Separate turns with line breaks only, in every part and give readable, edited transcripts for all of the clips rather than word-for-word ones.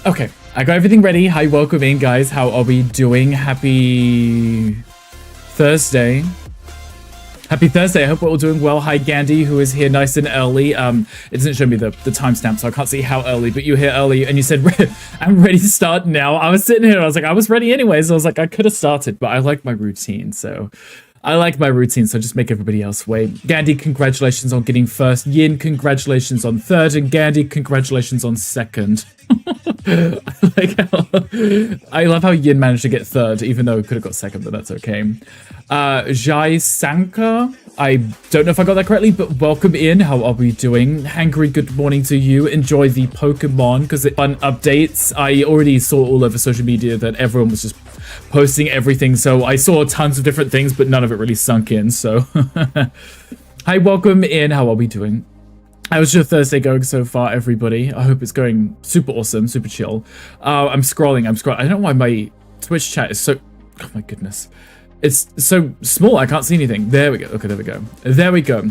Okay, I got everything ready. Hi, welcome in, guys. How are we doing? Happy Thursday. Happy Thursday. I hope we're all doing well. Hi, Gandhi, who is here nice and early. It doesn't show me the timestamp, so I can't see how early, but you're here early, and you said, I'm ready to start now. I was sitting here, and I was like, I was ready anyways. I was like, I could have started, but I like my routine, so... just make everybody else wait. Gandhi, congratulations on getting first. Yin, congratulations on third. And Gandhi, congratulations on second. I love how Yin managed to get third, even though he could have got second, but that's okay. Jai Sanka, I don't know if I got that correctly, but welcome in. How are we doing? Hangry, good morning to you. Enjoy the Pokemon, because it's fun updates. I already saw all over social media that everyone was just posting everything, so I saw tons of different things, but none of it really sunk in, so... Hi, welcome in. How are we doing? How's your Thursday going so far, everybody? I hope it's going super awesome, super chill. I'm scrolling. I don't know why my Twitch chat is so... Oh my goodness. It's so small, I can't see anything. There we go. Okay, there we go. There we go.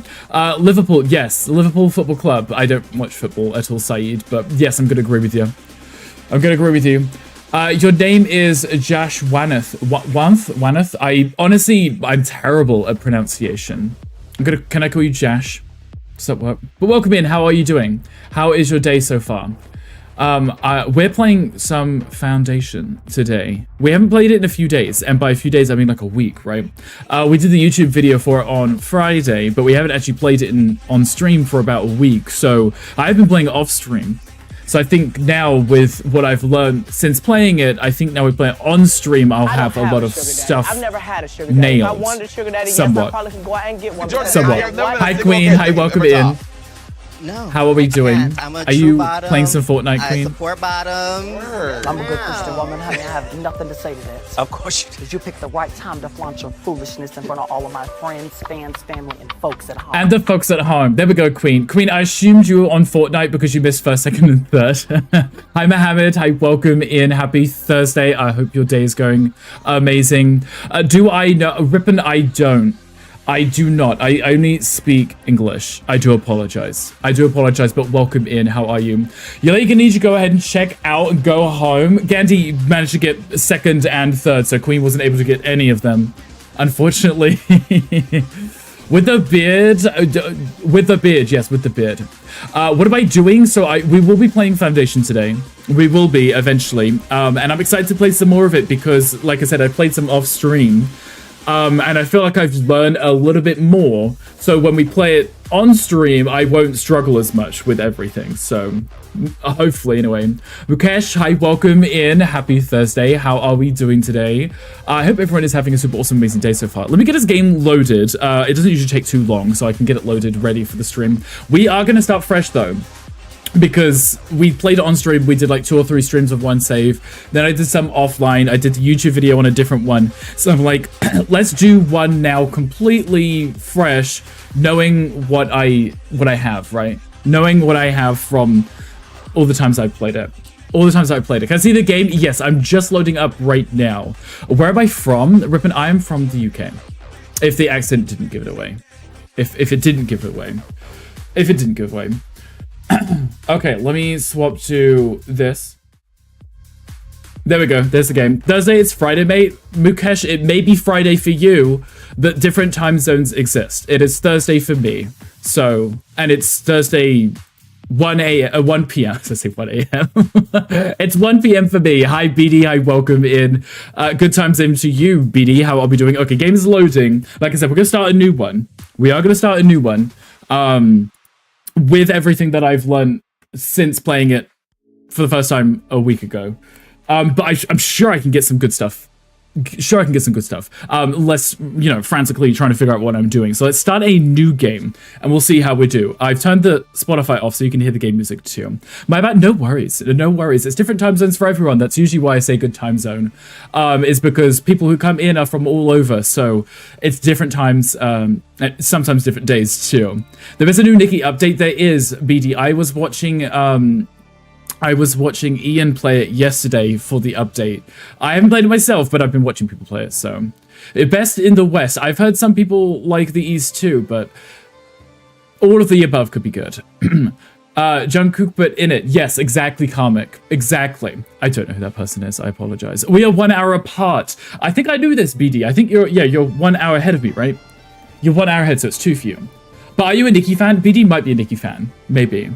Liverpool, yes. Liverpool Football Club. I don't watch football at all, Saeed, but yes, I'm going to agree with you. Your name is Jash Wanath. Wanath? I'm terrible at pronunciation. Can I call you Jash? So what? But welcome in. How are you doing? How is your day so far? We're playing some Foundation today. We haven't played it in a few days, and by a few days I mean like a week, right? We did the YouTube video for it on Friday, but we haven't actually played it on stream for about a week. So I've been playing off stream. So I think now with what I've learned since playing it, I think now we play it on stream, I'll have a lot of stuff
I've never had a sugar daddy.
nailed.
If I wanted a sugar daddy,
somewhat.
yes, I probably could go out and get one.
Somewhat. Hi, Queen. Hi, welcome in.
No.
How are we doing? Are you playing some Fortnite, Queen?
I support bottom.
I'm a good Christian woman, honey. I have nothing to say to that.
Of course you do.
Because you picked the right time to flaunt your foolishness in front of all of my friends, fans, family, and folks at home.
And the folks at home. There we go, Queen. Queen, I assumed you were on Fortnite because you missed first, second, and third. Hi, Mohammed. Hi, welcome in. Happy Thursday. I hope your day is going amazing. Do I know? Rippin', I don't. I do not. I only speak English. I do apologize. But welcome in. How are you? You're gonna need to go ahead and check out and go home. Gandhi managed to get second and third, so Queen wasn't able to get any of them, unfortunately. With the beard, yes, with the beard. What am I doing? So we will be playing Foundation today. We will be eventually, and I'm excited to play some more of it because, like I said, I played some off stream. And I feel like I've learned a little bit more. So when we play it on stream, I won't struggle as much with everything. So hopefully, anyway. Mukesh, hi, welcome in. Happy Thursday. How are we doing today? I hope everyone is having a super awesome, amazing day so far. Let me get this game loaded. It doesn't usually take too long, so I can get it loaded, ready for the stream. We are going to start fresh, though, because we played it on stream. We did like 2 or 3 streams of one save, then I did some offline. I did the YouTube video on a different one, so I'm like, let's do one now completely fresh, knowing what I have, right? Knowing what I have from all the times I've played it. Can I see the game? Yes, I'm just loading up right now. Where am I from? Rippin', I am from the UK, if the accent didn't give it away. If it didn't give it away. Okay, let me swap to this. There we go. There's the game. Thursday, it's Friday, mate. Mukesh, it may be Friday for you, but different time zones exist. It is Thursday for me. So, and it's Thursday 1 p.m. I say 1 a.m. It's 1 p.m. for me. Hi, BD. Hi, welcome in. Good times in to you, BD. How are we doing? Okay, game is loading. Like I said, we're going to start a new one. With everything that I've learned since playing it for the first time a week ago. But I'm sure I can get some good stuff. Less, frantically trying to figure out what I'm doing. So let's start a new game, and we'll see how we do. I've turned the Spotify off so you can hear the game music too. My bad, no worries. It's different time zones for everyone. That's usually why I say good time zone, is because people who come in are from all over, so it's different times, sometimes different days too. There is a new Nikki update. There is, BD. I was watching Ian play it yesterday for the update. I haven't played it myself, but I've been watching people play it, so. Best in the West. I've heard some people like the East too, but all of the above could be good. Jungkook, but in it. Yes, exactly, Karmic. Exactly. I don't know who that person is. I apologize. We are 1 hour apart. I think I knew this, BD. I think you're 1 hour ahead of me, right? You're 1 hour ahead, so it's 2 for you. But are you a Nicki fan? BD might be a Nicki fan. Maybe.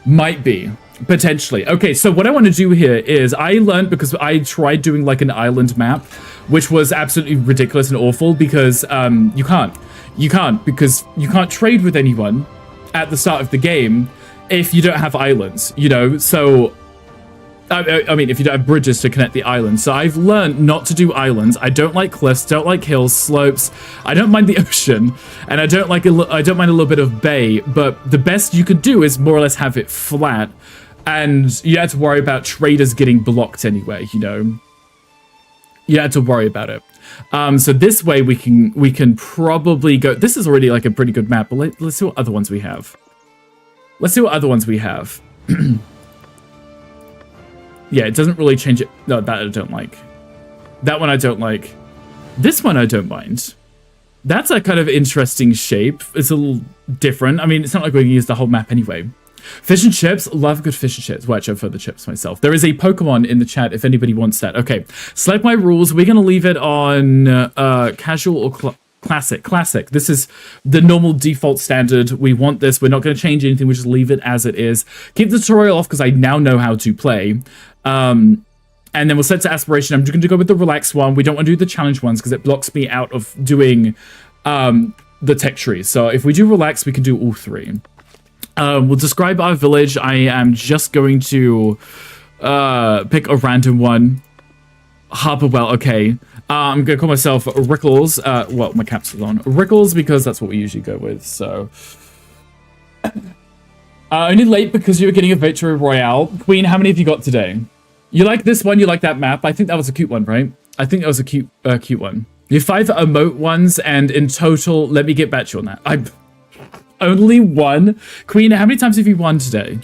Might be. Potentially. Okay, so what I want to do here is I learned because I tried doing like an island map, which was absolutely ridiculous and awful because you can't. You can't because you can't trade with anyone at the start of the game if you don't have islands, you know? So, I mean, if you don't have bridges to connect the islands. So I've learned not to do islands. I don't like cliffs, don't like hills, slopes. I don't mind the ocean, and I don't mind a little bit of bay, but the best you could do is more or less have it flat, and you had to worry about traders getting blocked anyway, you know? You had to worry about it. So this way we can probably go. This is already like a pretty good map, but let's see what other ones we have. Let's see what other ones we have. Yeah, it doesn't really change it. No, that I don't like. That one I don't like. This one I don't mind. That's a kind of interesting shape. It's a little different. I mean, it's not like we're going to use the whole map anyway. Fish and chips. Love good fish and chips. Watch out for the chips myself. There is a Pokemon in the chat if anybody wants that. Okay, select my rules. We're going to leave it on casual or classic. Classic. This is the normal default standard. We want this. We're not going to change anything. We just leave it as it is. Keep the tutorial off because I now know how to play. And then we'll set to aspiration. I'm going to go with the relaxed one. We don't want to do the challenge ones because it blocks me out of doing the tech tree. So if we do relax, we can do all 3. We'll describe our village. I am just going to pick a random one. Harborwell, okay. I'm going to call myself Rickles. Well, my cap's on. Rickles because that's what we usually go with, so... only late because you were getting a victory royale. Queen, how many have you got today? You like this one? You like that map? I think that was a cute one, right? I think that was a cute one. You have 5 emote ones, and in total, let me get back to you on that. I'm only 1. Queen, how many times have you won today?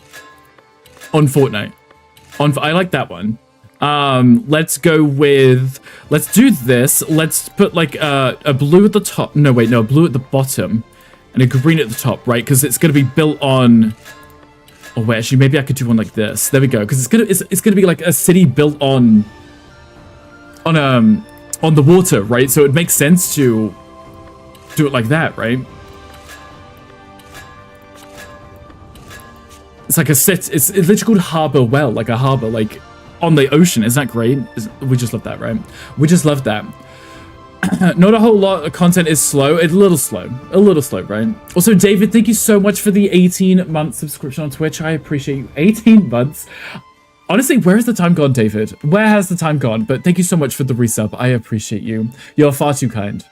On Fortnite. I like that one. Let's go with... Let's do this. Let's put like a blue at the top. No, wait, no, a blue at the bottom. And a green at the top, right? Because it's going to be built on... Oh, wait, actually, maybe I could do one like this. There we go. Because it's gonna be like a city built on the water, right? So it makes sense to do it like that, right? It's like a set. It's literally called Harbor Well, like a harbor, like on the ocean. Isn't that great? We just love that, right? We just love that. Not a whole lot of content is slow. It's a little slow, right? Also, David, thank you so much for the 18-month subscription on Twitch. I appreciate you. 18 months. Honestly, where has the time gone, David? Where has the time gone? But thank you so much for the resub. I appreciate you. You're far too kind.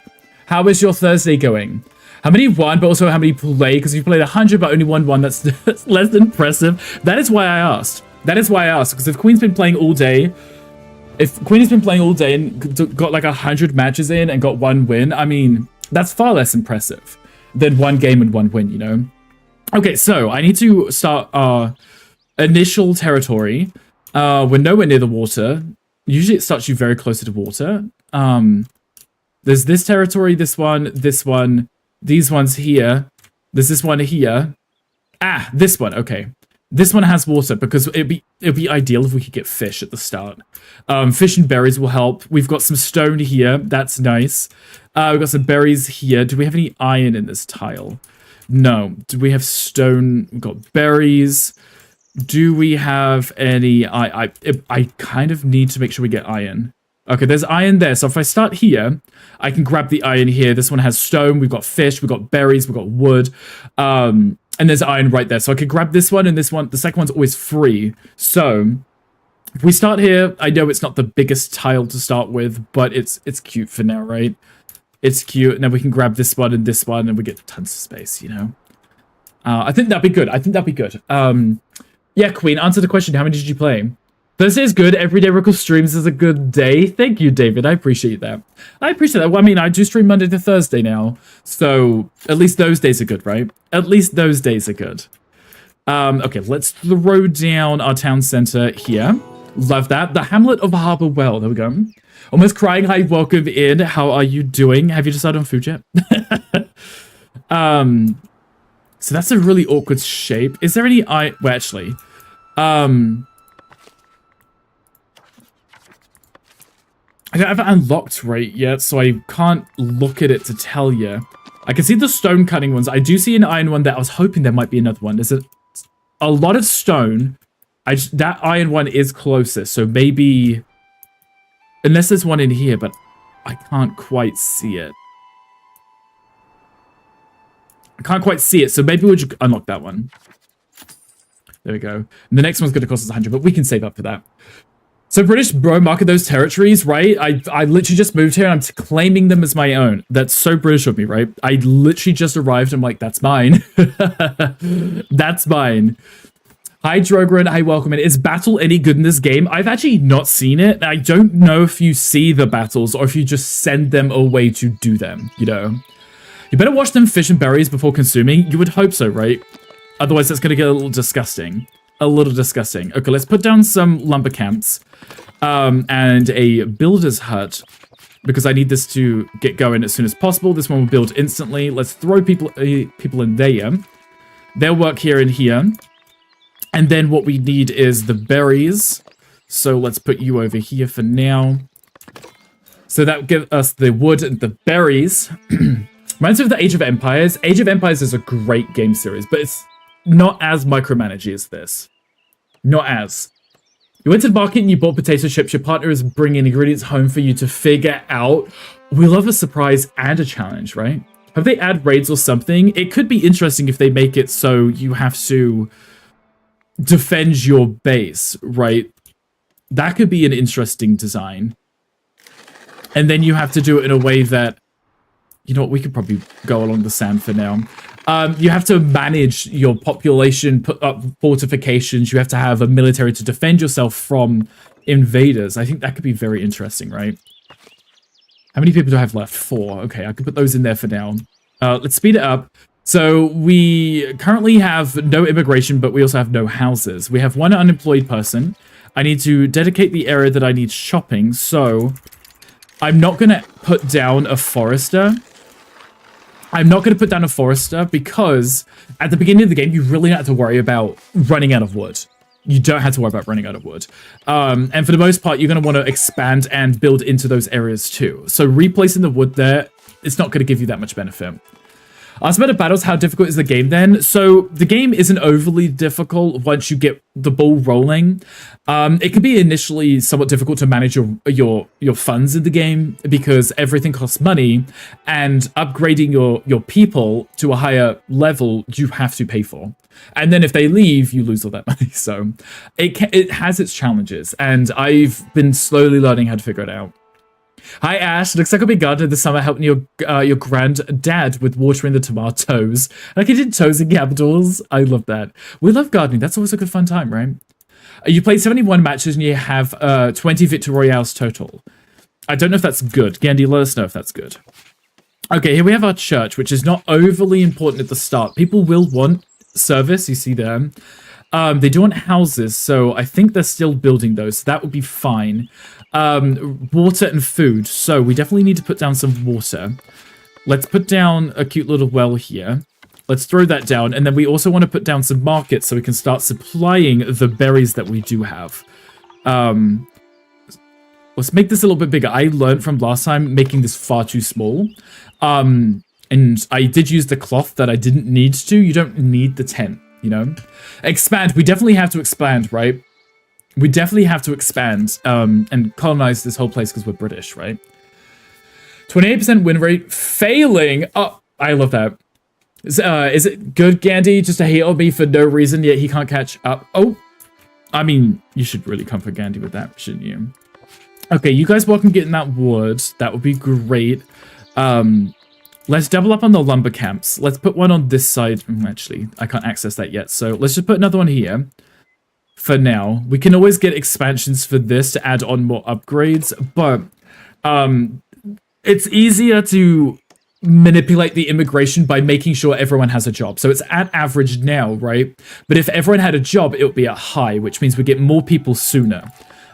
How is your Thursday going? How many won, but also how many play? Because you played 100, but only won 1. That's less than impressive. That is why I asked. That is why I asked. Because if Queen's been playing all day... If Queen has been playing all day and got like 100 matches in and got 1 win, I mean, that's far less impressive than 1 game and 1 win, you know? Okay, so I need to start our initial territory. We're nowhere near the water. Usually it starts you very close to the water. There's this territory, this one, these ones here. There's this one here. Ah, this one, okay. This one has water because it'd be ideal if we could get fish at the start. Fish and berries will help. We've got some stone here. That's nice. We've got some berries here. Do we have any iron in this tile? No. Do we have stone? We've got berries. Do we have any... I kind of need to make sure we get iron. Okay, there's iron there. So if I start here, I can grab the iron here. This one has stone. We've got fish. We've got berries. We've got wood. And there's iron right there. So I could grab this one and this one. The second one's always free. So if we start here, I know it's not the biggest tile to start with, but it's cute for now, right? It's cute. And then we can grab this one and we get tons of space, you know? I think that'd be good. Yeah, Queen, answer the question. How many did you play? Thursday is good. Everyday Rickle streams is a good day. Thank you, David. I appreciate that. Well, I mean, I do stream Monday to Thursday now. So at least those days are good, right? At least those days are good. Okay, let's throw down our town center here. Love that. The Hamlet of Harbor Well. There we go. Almost crying. Hi, welcome in. How are you doing? Have you decided on food yet? So that's a really awkward shape. Is there any well, actually, I haven't unlocked right yet, so I can't look at it to tell you. I can see the stone cutting ones. I do see an iron one that I was hoping there might be another one. There's a lot of stone. That iron one is closest, so maybe... Unless there's one in here, but I can't quite see it. I can't quite see it, so maybe we'll just unlock that one. There we go. And the next one's going to cost us 100, but we can save up for that. So British bro, market those territories, right? I literally just moved here and I'm claiming them as my own. That's so British of me, right? I literally just arrived. I'm like, that's mine. That's mine. Hi, Drogren. Hi, welcome in. Is battle any good in this game? I've actually not seen it. I don't know if you see the battles or if you just send them away to do them, you know? You better wash them fish and berries before consuming. You would hope so, right? Otherwise, that's going to get a little disgusting. A little disgusting. Okay, let's put down some lumber camps and a builder's hut because I need this to get going as soon as possible. This one will build instantly. Let's throw people in there. They'll work here and here. And then what we need is the berries. So let's put you over here for now. So that will give us the wood and the berries. Reminds me of the Age of Empires. Age of Empires is a great game series, but it's not as micromanagey as this. Not as. You went to the market and you bought potato chips. Your partner is bringing ingredients home for you to figure out. We love a surprise and a challenge, right? Have they add raids or something? It could be interesting if they make it so you have to defend your base, right? That could be an interesting design. And then you have to do it in a way that, you know what, we could probably go along the sand for now. You have to manage your population, put up fortifications. You have to have a military to defend yourself from invaders. I think that could be very interesting, right? How many people do I have left? 4. Okay, I can put those in there for now. Let's speed it up. So we currently have no immigration, but we also have no houses. We have 1 unemployed person. I need to dedicate the area that I need shopping. So I'm not going to put down a forester. I'm not going to put down a forester because at the beginning of the game, you really don't have to worry about running out of wood. You don't have to worry about running out of wood. And for the most part, you're going to want to expand and build into those areas too. So replacing the wood there, it's not going to give you that much benefit. Ask about the battles, how difficult is the game then? So the game isn't overly difficult once you get the ball rolling. It can be initially somewhat difficult to manage your funds in the game because everything costs money, and upgrading your people to a higher level you have to pay for. And then if they leave, you lose all that money. So it has its challenges, and I've been slowly learning how to figure it out. Hi Ash, looks like I'll be gardening this summer helping your granddad with watering the tomatoes. Like he did toes and capitals. I love that. We love gardening. That's always a good fun time, right? You played 71 matches and you have 20 victory royales total. I don't know if that's good. Gandhi, let us know if that's good. Okay, here we have our church, which is not overly important at the start. People will want service, you see there. They do want houses, so I think they're still building those. So that would be fine. Water and food. So we definitely need to put down some water. Let's put down a cute little well here. Let's throw that down. And then we also want to put down some markets so we can start supplying the berries that we do have. Let's make this a little bit bigger. I learned from last time making this far too small. And I did use the cloth that I didn't need to. You don't need the tent, you know? Expand. We definitely have to expand, right? We definitely have to expand and colonize this whole place because we're British, right? 28% win rate. Failing. Oh, I love that. Is it good, Gandhi, just to hate on me for no reason, yet he can't catch up? Oh, I mean, you should really come for Gandhi with that, shouldn't you? Okay, you guys welcome getting that wood. That would be great. Let's double up on the lumber camps. Let's put one on this side. Actually, I can't access that yet. So let's just put another one here. For now, we can always get expansions for this to add on more upgrades, but it's easier to manipulate the immigration by making sure everyone has a job. So it's at average now, right? But if everyone had a job, it would be at high, which means we get more people sooner.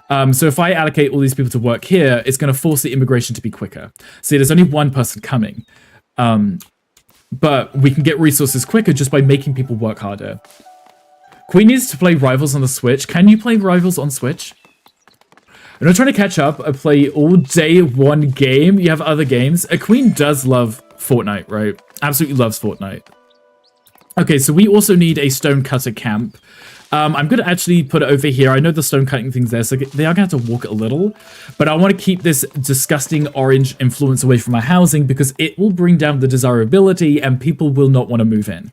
So if I allocate all these people to work here, it's going to force the immigration to be quicker. See, there's only one person coming. but we can get resources quicker just by making people work harder. Queen needs to play Rivals on the Switch. Can you play Rivals on Switch? I'm not trying to catch up. I play all day one game. You have other games. A Queen does love Fortnite, right? Absolutely loves Fortnite. Okay, so we also need a stone cutter camp. I'm going to actually put it over here. I know the stone cutting thing's there, so they are going to have to walk it a little. But I want to keep this disgusting orange influence away from my housing because it will bring down the desirability and people will not want to move in.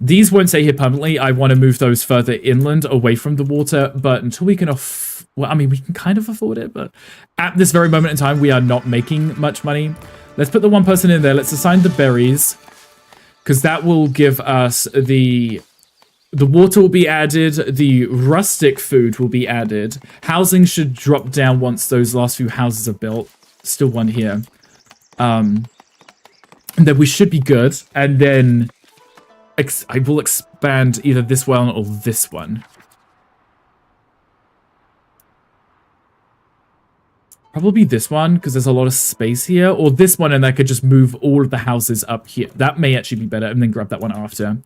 These won't stay here permanently. I want to move those further inland away from the water. But until we can well, I mean, we can kind of afford it. But at this very moment in time, we are not making much money. Let's put the one person in there. Let's assign the berries. Because that will give us the water will be added. The rustic food will be added. Housing should drop down once those last few houses are built. Still one here. And then we should be good. And then I will expand either this one or this one. Probably this one, because there's a lot of space here. Or this one, and I could just move all of the houses up here. That may actually be better, and then grab that one after.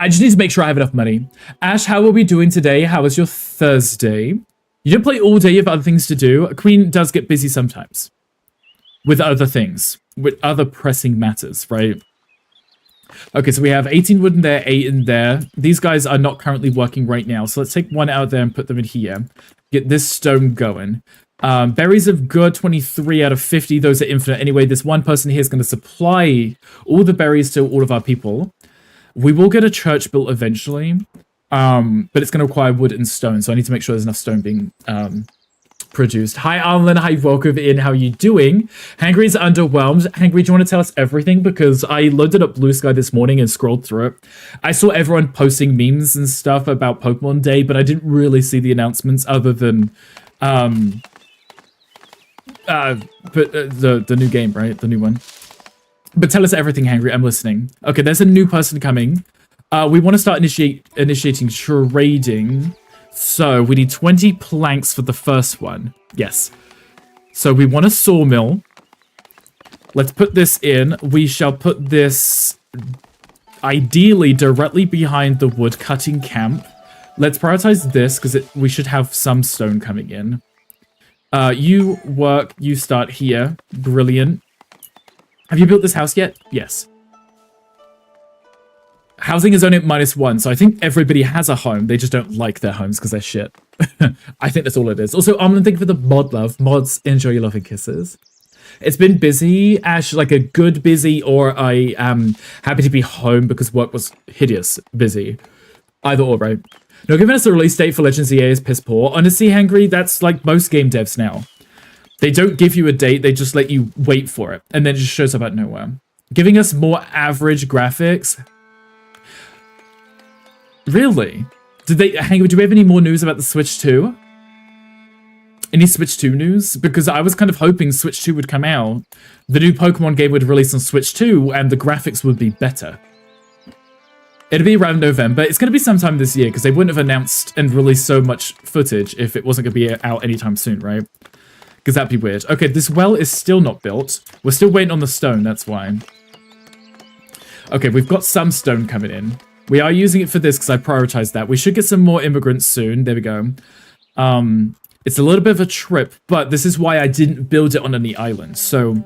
I just need to make sure I have enough money. Ash, how are we doing today? How was your Thursday? You don't play all day, you have other things to do. A Queen does get busy sometimes. With other things. With other pressing matters, right? Okay, so we have 18 wood in there, 8 in there. These guys are not currently working right now, so let's take one out there and put them in here. Get this stone going. Berries of good, 23 out of 50. Those are infinite. Anyway, this one person here is going to supply all the berries to all of our people. We will get a church built eventually, but it's going to require wood and stone, so I need to make sure there's enough stone being produced. Hi, Arlen. Hi, welcome in. How are you doing? Hangry's underwhelmed. Hangry, do you want to tell us everything? Because I loaded up Blue Sky this morning and scrolled through it. I saw everyone posting memes and stuff about Pokemon Day, but I didn't really see the announcements other than the new game, right? The new one. But tell us everything, Hangry. I'm listening. Okay, there's a new person coming. We want to start initiating trading. So we need 20 planks for the first one. Yes. So we want a sawmill. Let's put this in. We shall put this ideally directly behind the wood cutting camp. Let's prioritize this because we should have some stone coming in. You work. You start here. Brilliant. Have you built this house yet? Yes. Housing is only at -1, so I think everybody has a home. They just don't like their homes because they're shit. I think that's all it is. Also, Armand, thank you for the mod love. Mods, enjoy your loving kisses. It's been busy, Ash, like a good busy, or I am happy to be home because work was hideous busy. Either or, right? No, giving us a release date for Legends EA is piss poor. Honestly, Hangry, that's like most game devs now. They don't give you a date, they just let you wait for it, and then it just shows up out of nowhere. Giving us more average graphics. Really? Do we have any more news about the Switch 2? Any Switch 2 news? Because I was kind of hoping Switch 2 would come out, the new Pokemon game would release on Switch 2, and the graphics would be better. It'll be around November. It's going to be sometime this year, because they wouldn't have announced and released so much footage if it wasn't going to be out anytime soon, right? Because that'd be weird. Okay, this well is still not built. We're still waiting on the stone, that's why. Okay, we've got some stone coming in. We are using it for this because I prioritized that. We should get some more immigrants soon. There we go. It's a little bit of a trip, but this is why I didn't build it on any island. So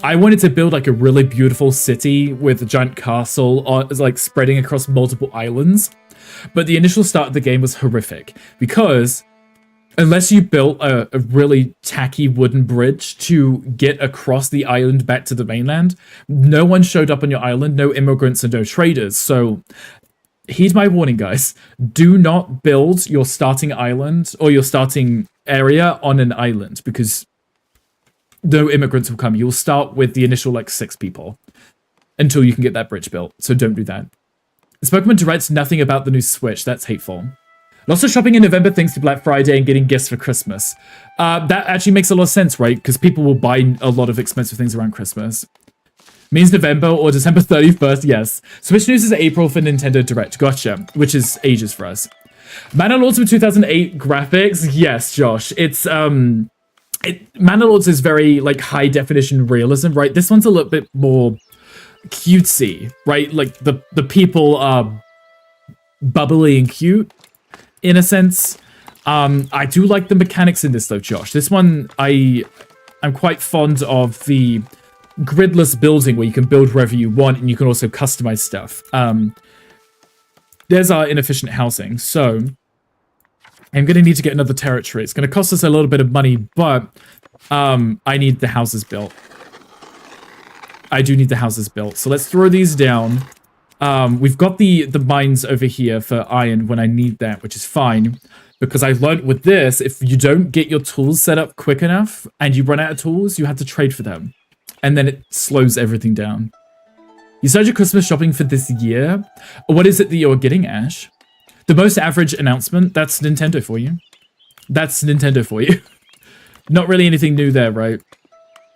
I wanted to build like a really beautiful city with a giant castle like spreading across multiple islands. But the initial start of the game was horrific because unless you built a really tacky wooden bridge to get across the island back to the mainland, no one showed up on your island, no immigrants and no traders. So heed my warning, guys. Do not build your starting island or your starting area on an island because no immigrants will come. You'll start with the initial, like, 6 people until you can get that bridge built. So don't do that. This Pokemon Direct's nothing about the new Switch. That's hateful. Lots of shopping in November thanks to Black Friday and getting gifts for Christmas. That actually makes a lot of sense, right? Because people will buy a lot of expensive things around Christmas. Means November or December 31st, yes. Switch news is April for Nintendo Direct. Gotcha. Which is ages for us. Mana Lords of 2008 graphics. Yes, Josh. It's Manor Lords is very like high definition realism, right? This one's a little bit more cutesy, right? Like the people are bubbly and cute in a sense. I do like the mechanics in this though, Josh. This one, I'm quite fond of the gridless building where you can build wherever you want and you can also customize stuff. There's our inefficient housing. So I'm going to need to get another territory. It's going to cost us a little bit of money, but I need the houses built. I do need the houses built. So let's throw these down. We've got the mines over here for iron when I need that, which is fine. Because I learned with this, if you don't get your tools set up quick enough and you run out of tools, you have to trade for them. And then it slows everything down. You started your Christmas shopping for this year? What is it that you're getting, Ash? The most average announcement? That's Nintendo for you. That's Nintendo for you. Not really anything new there, right?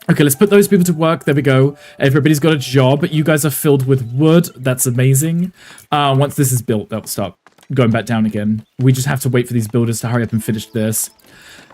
Okay, let's put those people to work. There we go. Everybody's got a job. You guys are filled with wood. That's amazing. Once this is built, that'll stop going back down again. We just have to wait for these builders to hurry up and finish this.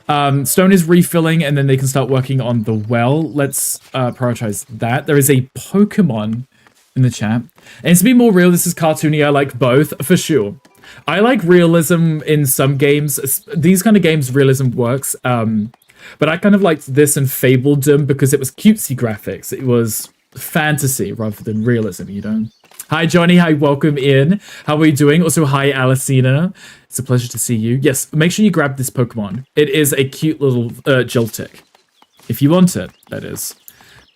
Stone is refilling, and then they can start working on the well. Let's prioritize that. There is a Pokemon in the chat. And to be more real, this is cartoony. I like both, for sure. I like realism in some games. These kind of games, realism works. But I kind of liked this and Fabledom because it was cutesy graphics. It was fantasy rather than realism, you know? Hi, Johnny. Hi, welcome in. How are you doing? Also, hi, Alicina. It's a pleasure to see you. Yes, make sure you grab this Pokemon. It is a cute little Joltik. If you want it, that is.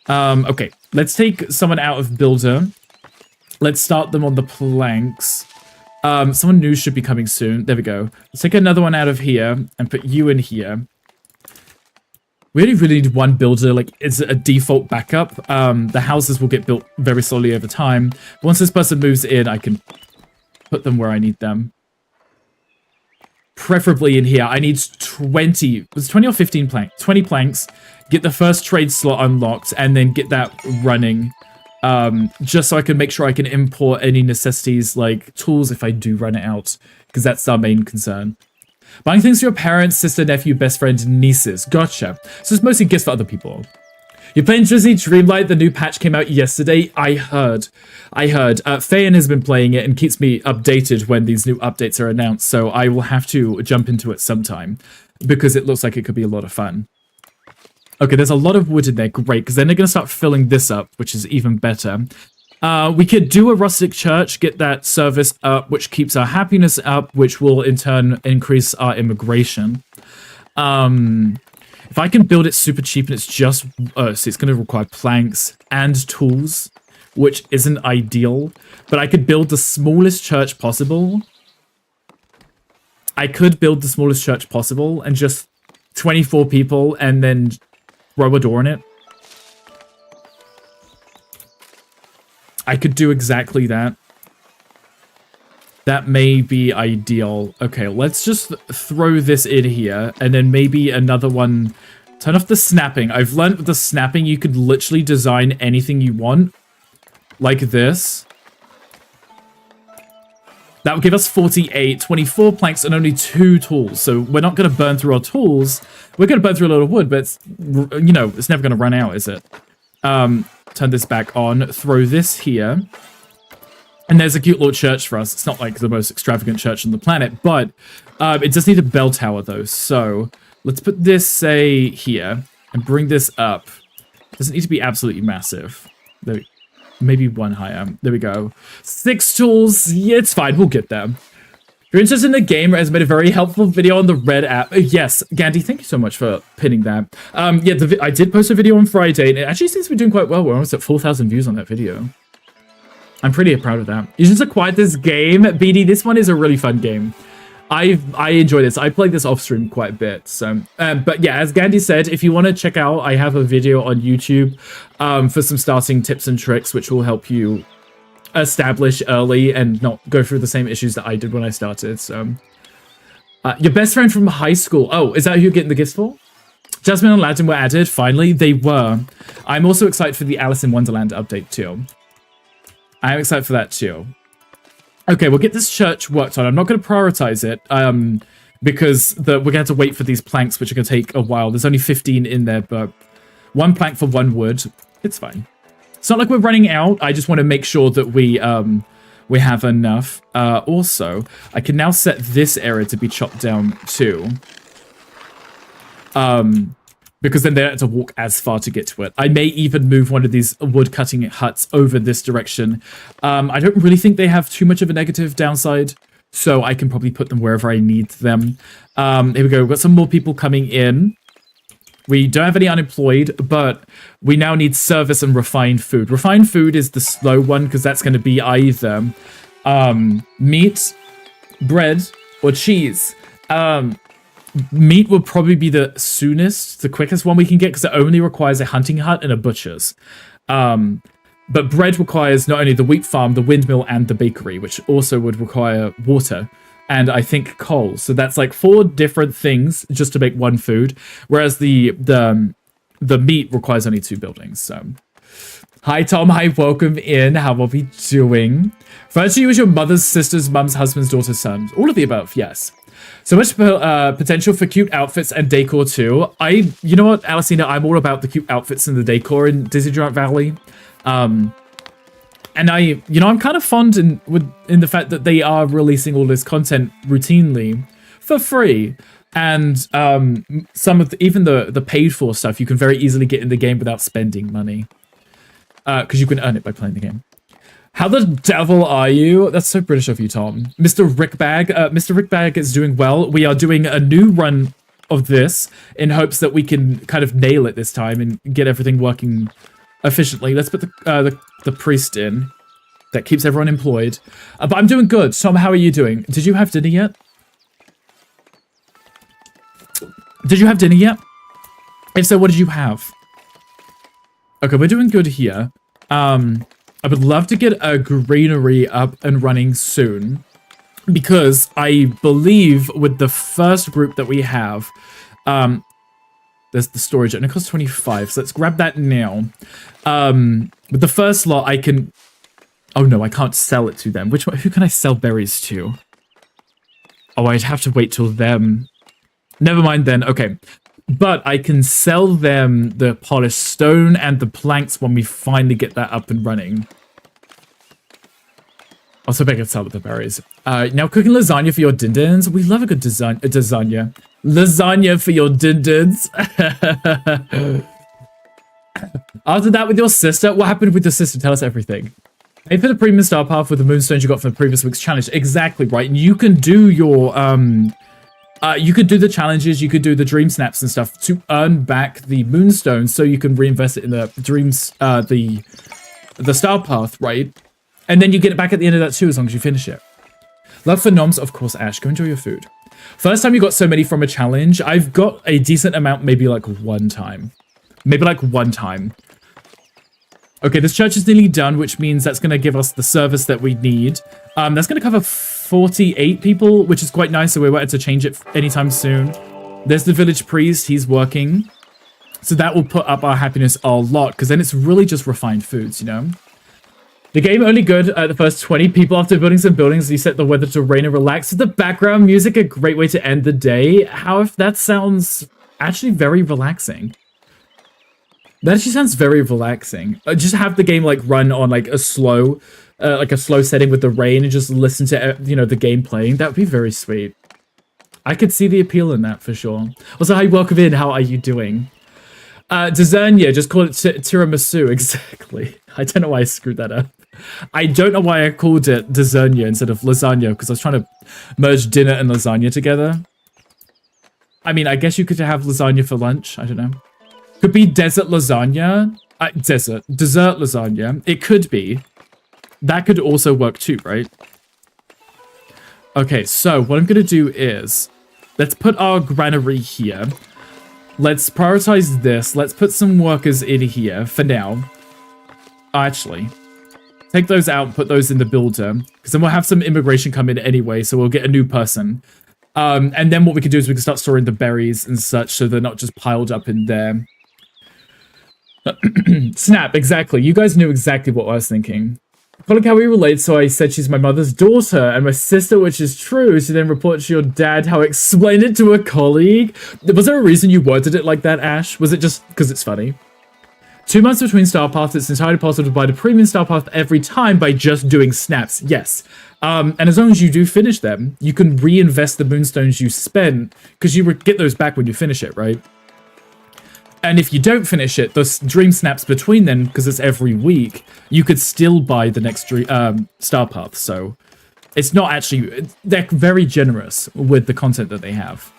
Okay, let's take someone out of Builder. Let's start them on the planks. Someone new should be coming soon. There we go. Let's take another one out of here and put you in here. We only really need one builder, like it's a default backup. The houses will get built very slowly over time. Once this person moves in, I can put them where I need them. Preferably in here. I need 20, was it 20 or 15 planks? 20 planks, get the first trade slot unlocked, and then get that running. Just so I can make sure I can import any necessities like tools if I do run it out, because that's our main concern. Buying things for your parents, sister, nephew, best friend, nieces. Gotcha. So it's mostly gifts for other people. You're playing Drizzy Dreamlight. The new patch came out yesterday. I heard. Fayan has been playing it and keeps me updated when these new updates are announced. So I will have to jump into it sometime because it looks like it could be a lot of fun. Okay, there's a lot of wood in there. Great, because then they're going to start filling this up, which is even better. We could do a rustic church, get that service up, which keeps our happiness up, which will in turn increase our immigration. If I can build it super cheap and it's just, so it's going to require planks and tools, which isn't ideal, but I could build the smallest church possible. I could build the smallest church possible and just 24 people and then throw a door in it. I could do exactly that. That may be ideal. Okay, let's just throw this in here, and then maybe another one. Turn off the snapping. I've learned with the snapping, you could literally design anything you want. Like this. That would give us 48, 24 planks, and only 2 tools. So we're not going to burn through our tools. We're going to burn through a lot of wood, but it's, you know, it's never going to run out, is it? Turn this back on, throw this here, and there's a cute little church for us. It's not like the most extravagant church on the planet, but it does need a bell tower though. So let's put this, say, here, and bring this up. It doesn't need to be absolutely massive. There, maybe one higher. There we go. 6 tools. Yeah, it's fine. We'll get there. If you're interested in the game, has made a very helpful video on the Red app. Yes, Gandhi, thank you so much for pinning that. Yeah, I did post a video on Friday, and it actually seems to be doing quite well. We're almost at 4,000 views on that video. I'm pretty proud of that. You just acquired this game, BD. This one is a really fun game. I enjoy this. I played this off stream quite a bit. So, but yeah, as Gandhi said, if you want to check out, I have a video on YouTube for some starting tips and tricks, which will help you establish early and not go through the same issues that I did when I started. So, your best friend from high school. Oh, is that who you're getting the gifts for? Jasmine and Aladdin were added. Finally, they were. I'm also excited for the Alice in Wonderland update too. I'm excited for that too. Okay, we'll get this church worked on. I'm not going to prioritize it. because we're going to have to wait for these planks, which are going to take a while. There's only 15 in there, but 1 plank for 1 wood. It's fine. It's not like we're running out. I just want to make sure that we have enough. Also, I can now set this area to be chopped down too. Because then they don't have to walk as far to get to it. I may even move one of these wood cutting huts over this direction. I don't really think they have too much of a negative downside, so I can probably put them wherever I need them. Here we go. We've got some more people coming in. We don't have any unemployed, but we now need service and refined food. Refined food is the slow one, because that's going to be either meat, bread, or cheese. Meat will probably be the soonest, the quickest one we can get, because it only requires a hunting hut and a butcher's. But bread requires not only the wheat farm, the windmill, and the bakery, which also would require water. And I think coal. So that's like 4 different things just to make 1 food. Whereas the meat requires only 2 buildings. So, hi Tom, hi, welcome in. How are we doing? First, you was your mother's, sister's, mum's, husband's, daughter's, son. All of the above, yes. So much potential for cute outfits and decor too. You know what, Alicina, I'm all about the cute outfits and the decor in Disneyland Valley. And I'm kind of fond in the fact that they are releasing all this content routinely for free. And some of even the paid for stuff you can very easily get in the game without spending money. Because you can earn it by playing the game. How the devil are you? That's so British of you, Tom. Mr. Rickbag. Mr. Rickbag is doing well. We are doing a new run of this in hopes that we can kind of nail it this time and get everything working efficiently. Let's put the priest in. That keeps everyone employed. But I'm doing good. Tom, how are you doing? Did you have dinner yet? Did you have dinner yet? If so, what did you have? Okay, we're doing good here. I would love to get a greenery up and running soon, because I believe with the first group that we have, there's the storage, and it costs 25, so let's grab that now. With the first lot, I can... Oh no, I can't sell it to them. Who can I sell berries to? Oh, I'd have to wait till them. Never mind then, okay. But I can sell them the polished stone and the planks when we finally get that up and running. Also, I can start with the berries. Now cooking lasagna for your din-dins. We love a good lasagna. Lasagna for your din-dins. After that, with your sister, what happened with your sister? Tell us everything. Pay for the premium star path with the moonstones you got from the previous week's challenge. Exactly right. And you can do your you could do the challenges, you could do the dream snaps and stuff to earn back the moonstones, so you can reinvest it in the dreams, the star path, right? And then you get it back at the end of that too, as long as you finish it. Love for noms, of course, Ash. Go enjoy your food. First time you got so many from a challenge, I've got a decent amount, maybe like 1 time. Maybe like 1 time. Okay, this church is nearly done, which means that's going to give us the service that we need. That's going to cover 48 people, which is quite nice, so we won't have to change it anytime soon. There's the village priest, he's working. So that will put up our happiness a lot, because then it's really just refined foods, you know? The game only good at the first 20 people. After building some buildings, you set the weather to rain and relax. With the background music, a great way to end the day. However, that sounds actually very relaxing. That actually sounds very relaxing. Just have the game like run on like a slow setting with the rain and just listen to, you know, the game playing. That would be very sweet. I could see the appeal in that for sure. Also, hi, welcome in. How are you doing? Desernia, just call it tiramisu. Exactly. I don't know why I screwed that up. I don't know why I called it Desernia instead of lasagna, because I was trying to merge dinner and lasagna together. I mean, I guess you could have lasagna for lunch. I don't know. Could be desert lasagna. Dessert lasagna. It could be. That could also work too, right? Okay, so what I'm going to do is, let's put our granary here. Let's prioritize this. Let's put some workers in here for now. Actually, take those out and put those in the builder, because then we'll have some immigration come in anyway, so we'll get a new person. And then what we can do is we can start storing the berries and such, so they're not just piled up in there. Snap, exactly. You guys knew exactly what I was thinking. Look how we relate, so I said she's my mother's daughter, and my sister, which is true. She then reports to your dad how I explained it to a colleague. Was there a reason you worded it like that, Ash? Was it just because it's funny? 2 months between star paths, it's entirely possible to buy the premium star path every time by just doing snaps. Yes. And as long as you do finish them, you can reinvest the moonstones you spent, because you get those back when you finish it, right? And if you don't finish it, the dream snaps between them, because it's every week, you could still buy the next star path. So it's not actually, they're very generous with the content that they have.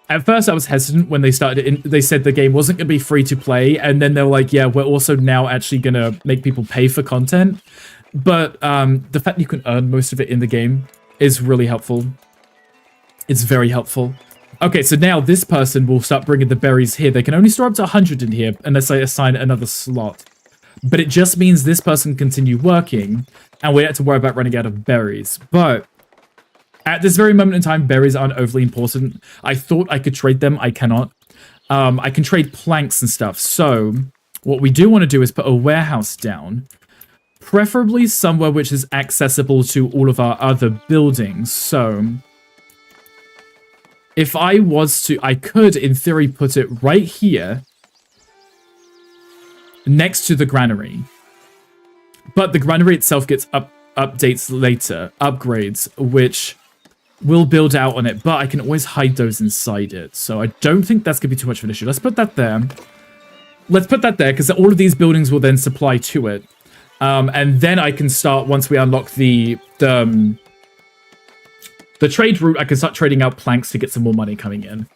At first, I was hesitant when they started. They said the game wasn't going to be free to play, and then they were like, "Yeah, we're also now actually going to make people pay for content." But the fact you can earn most of it in the game is really helpful. It's very helpful. Okay, so now this person will start bringing the berries here. They can only store up to 100 in here unless I assign another slot. But it just means this person can continue working, and we don't have to worry about running out of berries. But at this very moment in time, berries aren't overly important. I thought I could trade them. I cannot. I can trade planks and stuff. So what we do want to do is put a warehouse down, preferably somewhere which is accessible to all of our other buildings. So if I was to, I could, in theory, put it right here next to the granary. But the granary itself gets updates later, upgrades, which will build out on it. But I can always hide those inside it. So I don't think that's going to be too much of an issue. Let's put that there. Let's put that there, because all of these buildings will then supply to it. And then I can start, once we unlock the trade route, I can start trading out planks to get some more money coming in.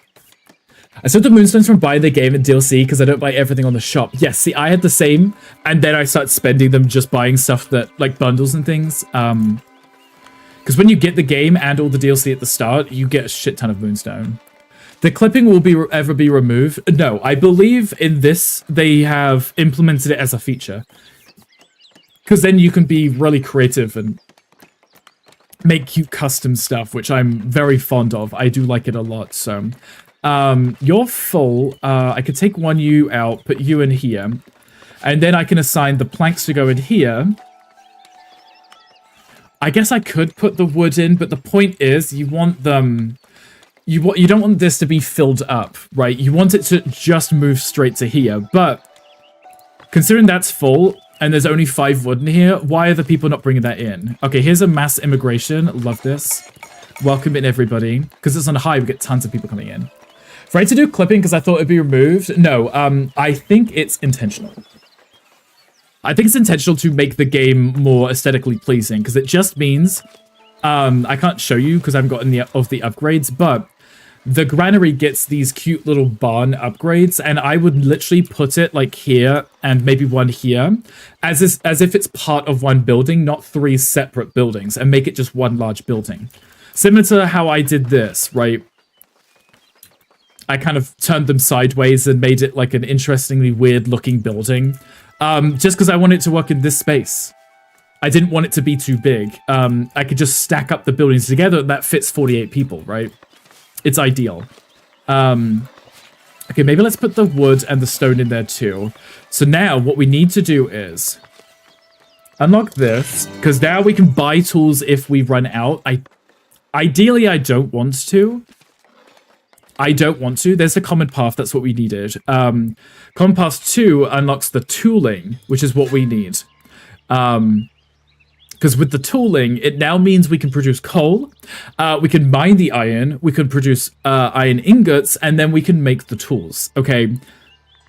I sold the moonstones from buying the game and DLC because I don't buy everything on the shop. Yes, see, I had the same, and then I started spending them just buying stuff that, like bundles and things. Because when you get the game and all the DLC at the start, you get a shit ton of moonstone. The clipping will ever be removed? No, I believe in this, they have implemented it as a feature. Because then you can be really creative and make cute custom stuff, which I'm very fond of. I do like it a lot, so... you're full. I could take one you out, put you in here. And then I can assign the planks to go in here. I guess I could put the wood in, but the point is, you want them... You don't want this to be filled up, right? You want it to just move straight to here. But considering that's full, and there's only 5 wood in here, why are the people not bringing that in? Okay, here's a mass immigration. Love this. Welcome in, everybody. Because it's on high, we get tons of people coming in. Right to do clipping because I thought it'd be removed. No, I think it's intentional. I think it's intentional to make the game more aesthetically pleasing because it just means I can't show you because I haven't gotten the upgrades, but the granary gets these cute little barn upgrades, and I would literally put it like here and maybe one here as if it's part of one building, not 3 separate buildings, and make it just one large building. Similar to how I did this, right? I kind of turned them sideways and made it like an interestingly weird looking building. Just because I wanted it to work in this space. I didn't want it to be too big. I could just stack up the buildings together. That fits 48 people, right? It's ideal. Okay, maybe let's put the wood and the stone in there too. So now what we need to do is unlock this, because now we can buy tools if we run out. Ideally, I don't want to. There's a common path. That's what we needed. Common path 2 unlocks the tooling, which is what we need. Because with the tooling, it now means we can produce coal. We can mine the iron. We can produce iron ingots, and then we can make the tools. Okay,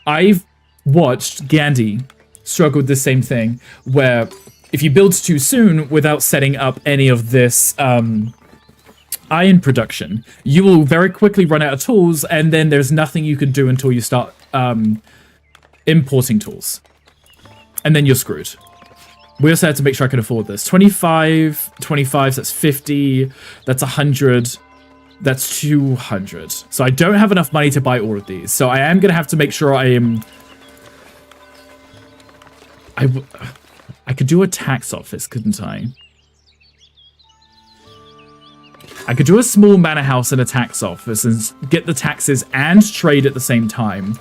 I've watched Gandhi struggle with the same thing, where if you build too soon without setting up any of this... iron production, you will very quickly run out of tools, and then there's nothing you can do until you start importing tools. And then you're screwed. We also had to make sure I can afford this. 25, so that's 50, that's 100, that's 200. So I don't have enough money to buy all of these. So I am going to have to make sure I am... I could do a tax office, couldn't I? I could do a small manor house and a tax office and get the taxes and trade at the same time.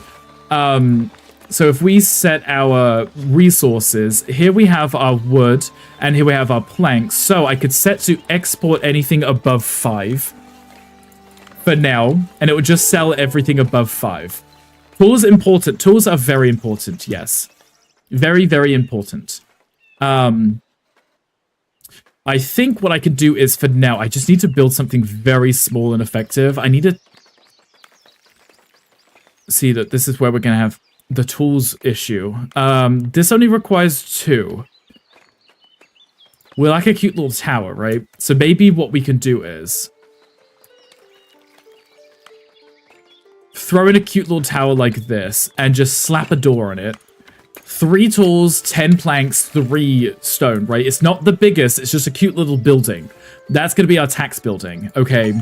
So if we set our resources, here we have our wood, and here we have our planks. So I could set to export anything above 5 for now, and it would just sell everything above 5. Tools important. Tools are very important, yes. Very, very important. I think what I could do is, for now, I just need to build something very small and effective. I need to see that this is where we're going to have the tools issue. This only requires 2. We're like a cute little tower, right? So maybe what we can do is throw in a cute little tower like this and just slap a door on it. 3 tools, 10 planks, 3 stone, right? It's not the biggest, it's just a cute little building. That's going to be our tax building, okay?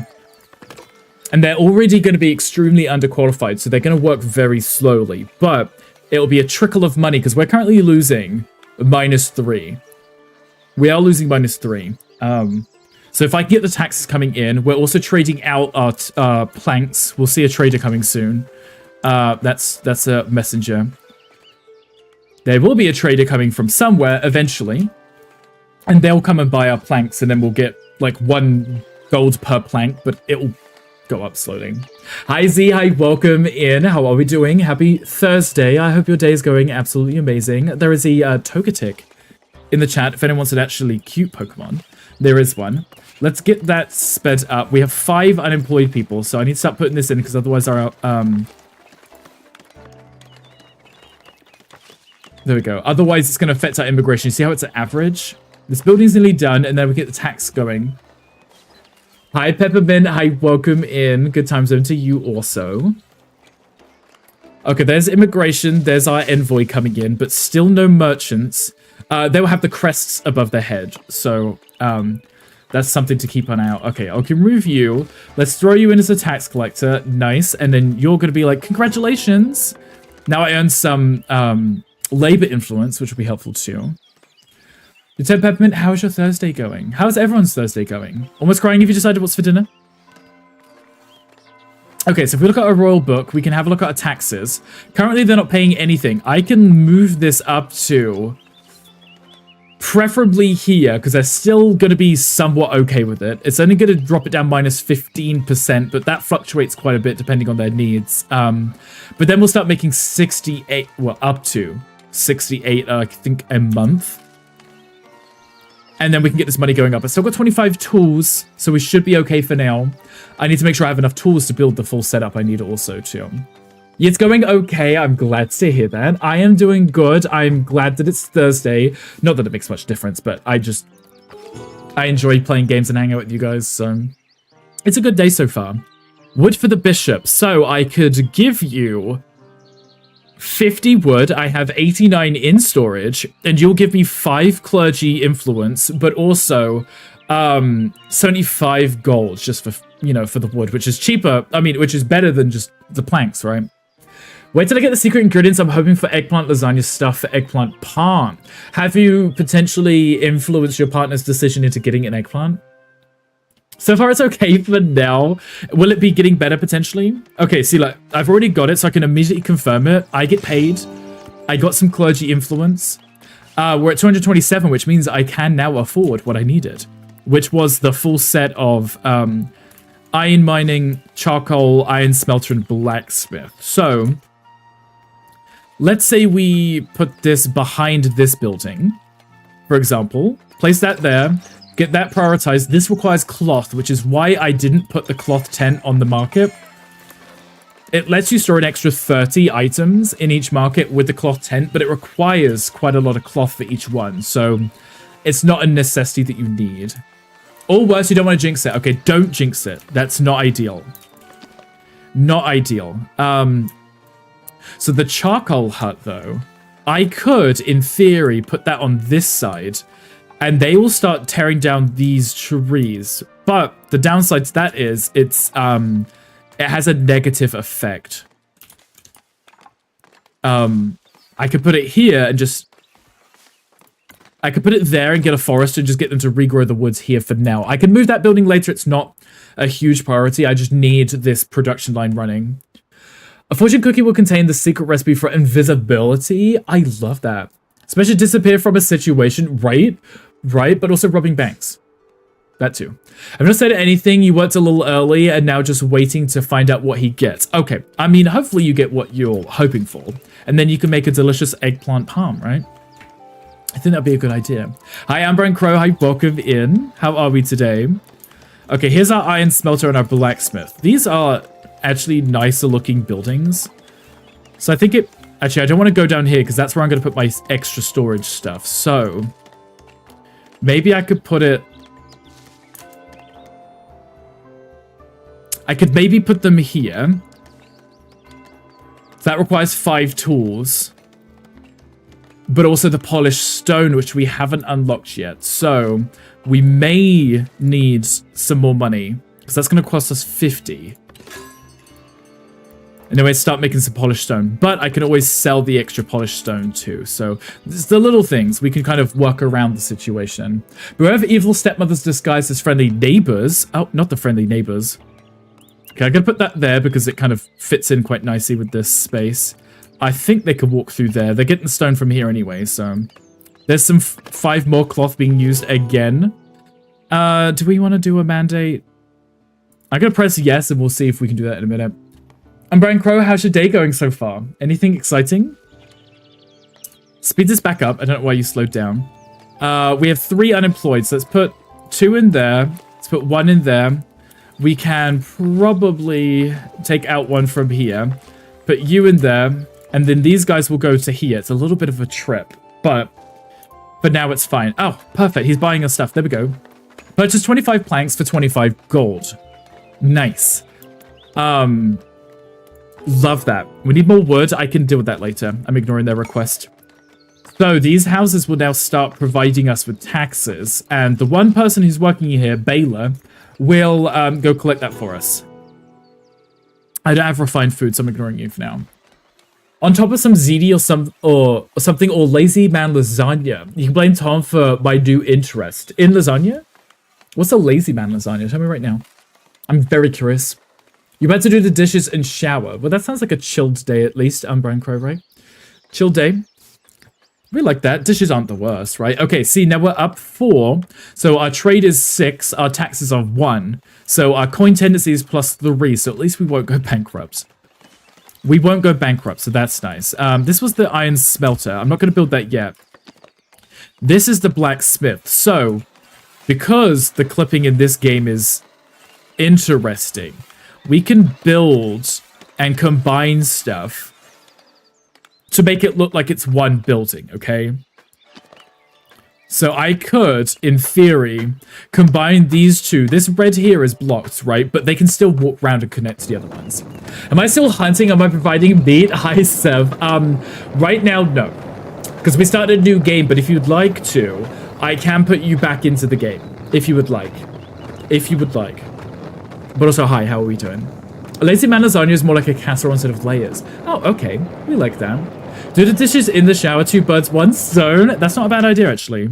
And they're already going to be extremely underqualified, so they're going to work very slowly. But it'll be a trickle of money, because we're currently losing -3. We are losing -3. So if I get the taxes coming in, we're also trading out our planks. We'll see a trader coming soon. That's a messenger. There will be a trader coming from somewhere eventually, and they'll come and buy our planks, and then we'll get like 1 gold per plank, but it'll go up slowly. Hi Z, hi, welcome in. How are we doing? Happy Thursday. I hope your day is going absolutely amazing. There is a Togetic in the chat if anyone wants an actually cute Pokemon. There is one. Let's get that sped up. We have 5 unemployed people, so I need to start putting this in because otherwise our there we go. Otherwise, it's going to affect our immigration. You see how it's an average? This building's nearly done, and then we get the tax going. Hi, Peppermint. Hi, welcome in. Good time zone to you also. Okay, there's immigration. There's our envoy coming in, but still no merchants. They will have the crests above their head, so that's something to keep an eye out. Okay, I can remove you. Let's throw you in as a tax collector. Nice. And then you're going to be like, congratulations. Now I earn some labor influence, which will be helpful too. Lieutenant Peppermint, how's your Thursday going? How's everyone's Thursday going? Almost crying. Have you decided what's for dinner? Okay, so if we look at our royal book, we can have a look at our taxes. Currently, they're not paying anything. I can move this up to preferably here, because they're still going to be somewhat okay with it. It's only going to drop it down -15%, but that fluctuates quite a bit depending on their needs. But then we'll start making 68, well, up to 68, I think, a month. And then we can get this money going up. I've still got 25 tools, so we should be okay for now. I need to make sure I have enough tools to build the full setup I need also, too. Yeah, it's going okay. I'm glad to hear that. I am doing good. I'm glad that it's Thursday. Not that it makes much difference, but I enjoy playing games and hanging out with you guys, so it's a good day so far. Wood for the bishop. So I could give you 50 wood. I have 89 in storage, and you'll give me 5 clergy influence, but also 75 gold just for, you know, for the wood, which is cheaper. I mean, which is better than just the planks, right? Where did I get the secret ingredients? I'm hoping for eggplant lasagna stuff for eggplant parm. Have you potentially influenced your partner's decision into getting an eggplant? So far, it's okay for now. Will it be getting better potentially? Okay, see, like, I've already got it, so I can immediately confirm it. I get paid. I got some clergy influence. We're at 227, which means I can now afford what I needed, which was the full set of iron mining, charcoal, iron smelter, and blacksmith. So let's say we put this behind this building, for example. Place that there. Get that prioritized. This requires cloth, which is why I didn't put the cloth tent on the market. It lets you store an extra 30 items in each market with the cloth tent, but it requires quite a lot of cloth for each one. So it's not a necessity that you need. Or worse, you don't want to jinx it. Okay, don't jinx it. That's not ideal. Not ideal. So the charcoal hut, though, I could, in theory, put that on this side, and they will start tearing down these trees. But the downside to that is it has a negative effect. I could put it here and just... I could put it there and get a forest and just get them to regrow the woods here for now. I can move that building later. It's not a huge priority. I just need this production line running. A fortune cookie will contain the secret recipe for invisibility. I love that. Especially disappear from a situation, right? Right, but also robbing banks. That too. I've not said anything. You worked a little early and now just waiting to find out what he gets. Okay, I mean, hopefully you get what you're hoping for. And then you can make a delicious eggplant palm, right? I think that'd be a good idea. Hi, Amber and Crow. Hi, welcome in. How are we today? Okay, here's our iron smelter and our blacksmith. These are actually nicer looking buildings. So I think it... Actually, I don't want to go down here because that's where I'm going to put my extra storage stuff. So maybe I could put it... I could maybe put them here. That requires 5 tools. But also the polished stone, which we haven't unlocked yet. So we may need some more money. Because that's going to cost us 50. Anyway, start making some polished stone. But I can always sell the extra polished stone too. So it's the little things. We can kind of work around the situation. Beware of evil stepmothers disguised as friendly neighbors. Oh, not the friendly neighbors. Okay, I'm going to put that there because it kind of fits in quite nicely with this space. I think they could walk through there. They're getting stone from here anyway, so... There's some 5 more cloth being used again. Do we want to do a mandate? I'm going to press yes, and we'll see if we can do that in a minute. And Brian Crow, how's your day going so far? Anything exciting? Speed this back up. I don't know why you slowed down. We have 3 unemployed, so let's put 2 in there. Let's put 1 in there. We can probably take out 1 from here. Put you in there. And then these guys will go to here. It's a little bit of a trip. But now it's fine. Oh, perfect. He's buying us stuff. There we go. Purchase 25 planks for 25 gold. Nice. Love that. We need more wood. I can deal with that later. I'm ignoring their request. So these houses will now start providing us with taxes. And the one person who's working here, Bailiff, will go collect that for us. I don't have refined food, so I'm ignoring you for now. On top of some ziti or something or lazy man lasagna. You can blame Tom for my new interest in lasagna. What's a lazy man lasagna? Tell me right now. I'm very curious. You're about to do the dishes and shower. Well, that sounds like a chilled day at least. I'm Brian Crow, right? Chilled day. We like that. Dishes aren't the worst, right? Okay, see, now we're up 4. So our trade is 6. Our taxes are 1. So our coin tendency is +3. So at least we won't go bankrupt. We won't go bankrupt, so that's nice. This was the iron smelter. I'm not going to build that yet. This is the blacksmith. So, because the clipping in this game is interesting, we can build and combine stuff to make it look like it's one building, okay? So I could, in theory, combine these 2. This red here is blocked, right? But they can still walk around and connect to the other ones. Am I still hunting? Am I providing meat? Hi, Sev. Right now, no. Because we started a new game, but if you'd like to, I can put you back into the game. If you would like. If you would like. But also, hi, how are we doing? A lazy man lasagna is more like a casserole instead of layers. Oh, okay. We like that. Do the dishes in the shower, 2 birds, 1 stone. That's not a bad idea, actually.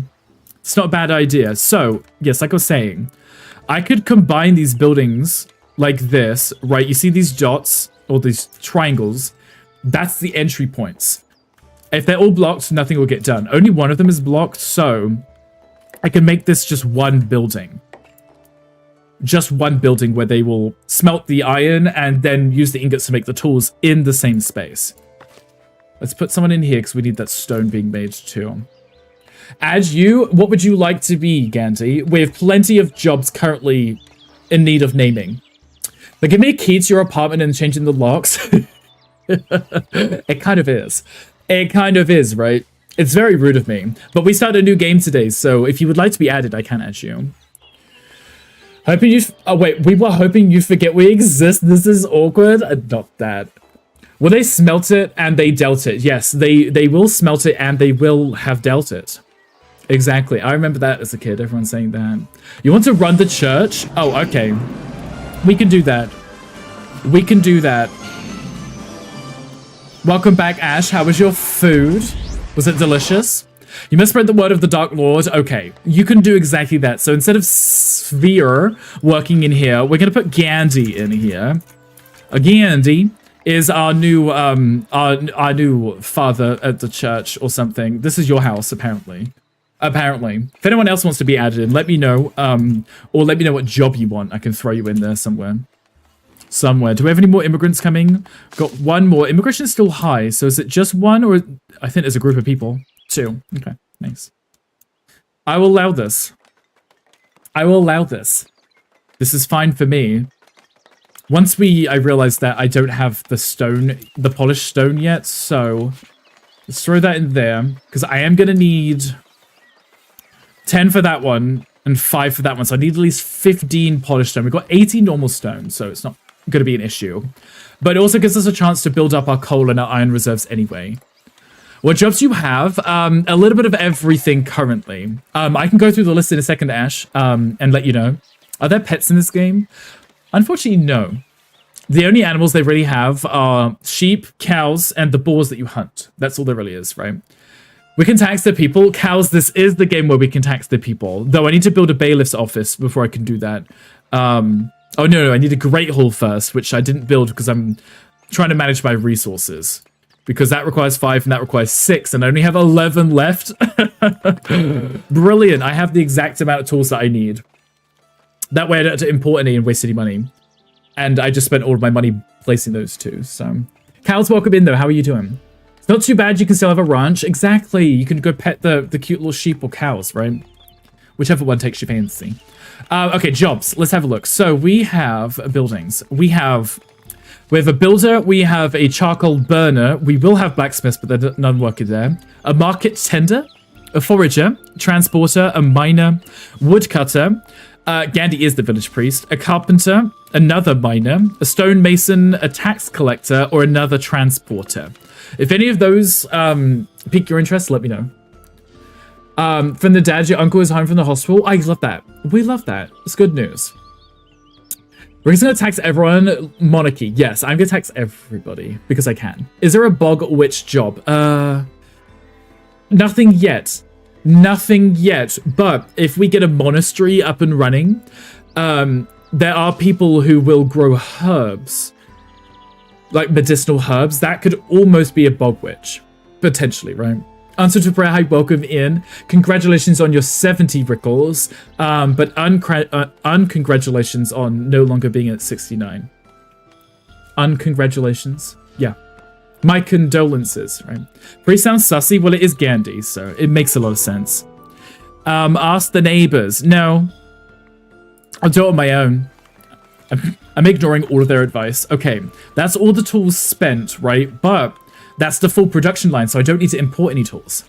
It's not a bad idea. So, yes, like I was saying, I could combine these buildings like this, right? You see these dots, or these triangles? That's the entry points. If they're all blocked, nothing will get done. Only one of them is blocked, so I can make this just one building. Just one building where they will smelt the iron and then use the ingots to make the tools in the same space. Let's put someone in here because we need that stone being made too. Add you, what would you like to be, Gandhi? We have plenty of jobs currently in need of naming. But give me a key to your apartment and changing the locks. It kind of is. It kind of is, right? It's very rude of me. But we started a new game today, so if you would like to be added, I can add you. Hoping you... Oh, wait. We were hoping you forget we exist. This is awkward. Not that. Will they smelt it and they dealt it? Yes, they will smelt it and they will have dealt it. Exactly. I remember that as a kid. Everyone saying that. You want to run the church? Oh, okay. We can do that. We can do that. Welcome back, Ash. How was your food? Was it delicious? You must spread the word of the Dark Lord. Okay, you can do exactly that. So instead of Sphere working in here, we're going to put Gandhi in here. A Gandhi. is our new our new father at the church or something. This is your house, apparently. Apparently. If anyone else wants to be added in, let me know. Or let me know what job you want. I can throw you in there somewhere. Somewhere. Do we have any more immigrants coming? Got one more. Immigration is still high, so is it just one, or I think there's a group of people. 2. Okay, nice. I will allow this. I will allow this. This is fine for me. Once I realized that I don't have the polished stone yet, so let's throw that in there, because I am going to need 10 for that one and 5 for that one, so I need at least 15 polished stone. We've got 18 normal stone, so it's not going to be an issue. But it also gives us a chance to build up our coal and our iron reserves anyway. What jobs do you have? A little bit of everything currently. I can go through the list in a second, Ash, and let you know. Are there pets in this game? Unfortunately, no. The only animals they really have are sheep, cows, and the boars that you hunt. That's all there really is, right? We can tax the people. Cows, this is the game where we can tax the people. Though I need to build a bailiff's office before I can do that. Oh, no, I need a great hall first, which I didn't build because I'm trying to manage my resources. Because that requires 5 and that requires 6, and I only have 11 left. Brilliant. I have the exact amount of tools that I need. That way I don't have to import any and waste any money. And I just spent all of my money placing those two, so. Cows, welcome in, though. How are you doing? It's not too bad. You can still have a ranch. Exactly. You can go pet the cute little sheep or cows, right? Whichever one takes your fancy. Okay, jobs. Let's have a look. So we have buildings. We have a builder. We have a charcoal burner. We will have blacksmiths, but there's none working there. A market tender. A forager. Transporter. A miner. Woodcutter. Gandhi is the village priest. A carpenter. Another miner. A stonemason. A tax collector. Or another transporter. If any of those pique your interest, let me know. From the dad, your uncle is home from the hospital. I love that. We love that. It's good news. We're just going to tax everyone. Monarchy. Yes, I'm going to tax everybody because I can. Is there a bog witch job? Nothing yet. Nothing yet. But if we get a monastery up and running, there are people who will grow herbs. Like medicinal herbs. That could almost be a bog witch. Potentially, right? Answer to prayer, hi, welcome in. Congratulations on your 70 Rickles, but uncongratulations on no longer being at 69. Uncongratulations. Yeah. My condolences, right? Priest sounds sussy. Well, it is Gandhi, so it makes a lot of sense. Ask the neighbors. No. I'll do it on my own. I'm ignoring all of their advice. Okay, that's all the tools spent, right? But that's the full production line, so I don't need to import any tools.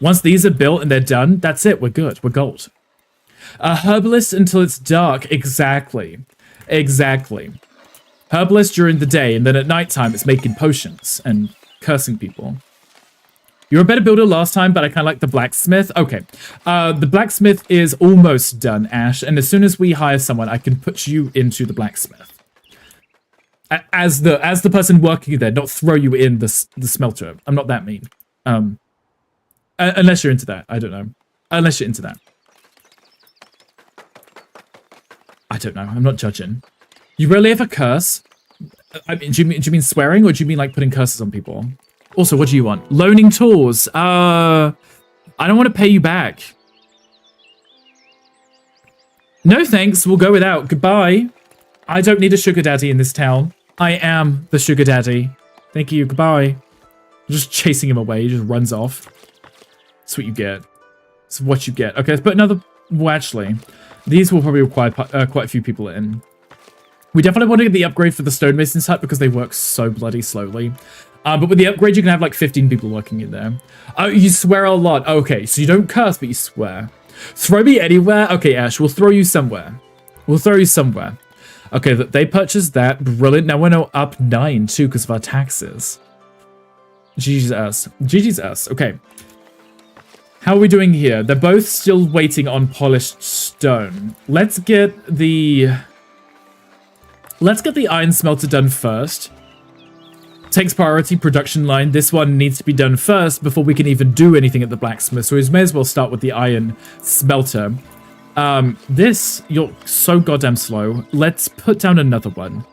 Once these are built and they're done, that's it. We're good. We're gold. A herbalist until it's dark. Exactly. Exactly. Herbalist during the day, and then at nighttime it's making potions and cursing people. You were a better builder last time, but I kind of like the blacksmith. Okay. The blacksmith is almost done, Ash, and as soon as we hire someone, I can put you into the blacksmith. As the person working there, not throw you in the smelter. I'm not that mean. Unless you're into that. I don't know. Unless you're into that. I don't know. I'm not judging. You really have a curse? I mean, do you mean swearing, or do you mean like putting curses on people? Also, what do you want? Loaning tools. I don't want to pay you back. No thanks. We'll go without. Goodbye. I don't need a sugar daddy in this town. I am the sugar daddy. Thank you. Goodbye. I'm just chasing him away. He just runs off. That's what you get. That's what you get. Okay, let's put another... Well, actually, these will probably require quite a few people in. We definitely want to get the upgrade for the stonemason's hut because they work so bloody slowly. But with the upgrade, you can have like 15 people working in there. Oh, you swear a lot. Okay, so you don't curse, but you swear. Throw me anywhere? Okay, Ash, we'll throw you somewhere. We'll throw you somewhere. Okay, they purchased that. Brilliant. Now we're now up 9 too because of our taxes. GG's us. GG's us. Okay. How are we doing here? They're both still waiting on polished stone. Let's get the iron smelter done first. Takes priority production line. This one needs to be done first before we can even do anything at the blacksmith. So we may as well start with the iron smelter. You're so goddamn slow. Let's put down another one.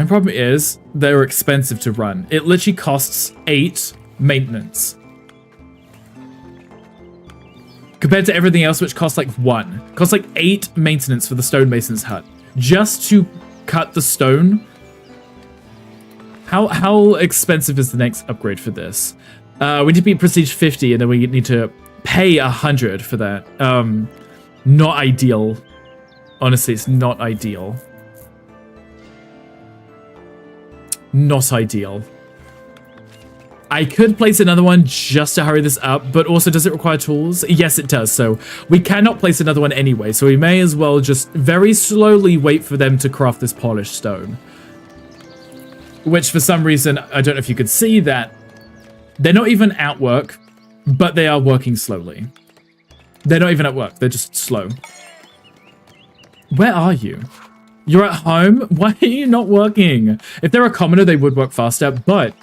And the problem is, they're expensive to run. It literally costs 8 maintenance. Compared to everything else, which costs like 1. Costs like 8 maintenance for the stonemason's hut. Just to cut the stone. How expensive is the next upgrade for this? We need to be prestige 50, and then we need to pay 100 for that. Not ideal. Honestly, it's not ideal. Not ideal. I could place another one just to hurry this up, but also does it require tools? Yes, it does. So we cannot place another one anyway. So we may as well just very slowly wait for them to craft this polished stone. Which for some reason, I don't know if you could see that. They're not even at work, but they are working slowly. They're not even at work. They're just slow. Where are you? You're at home? Why are you not working? If they're a commoner, they would work faster, but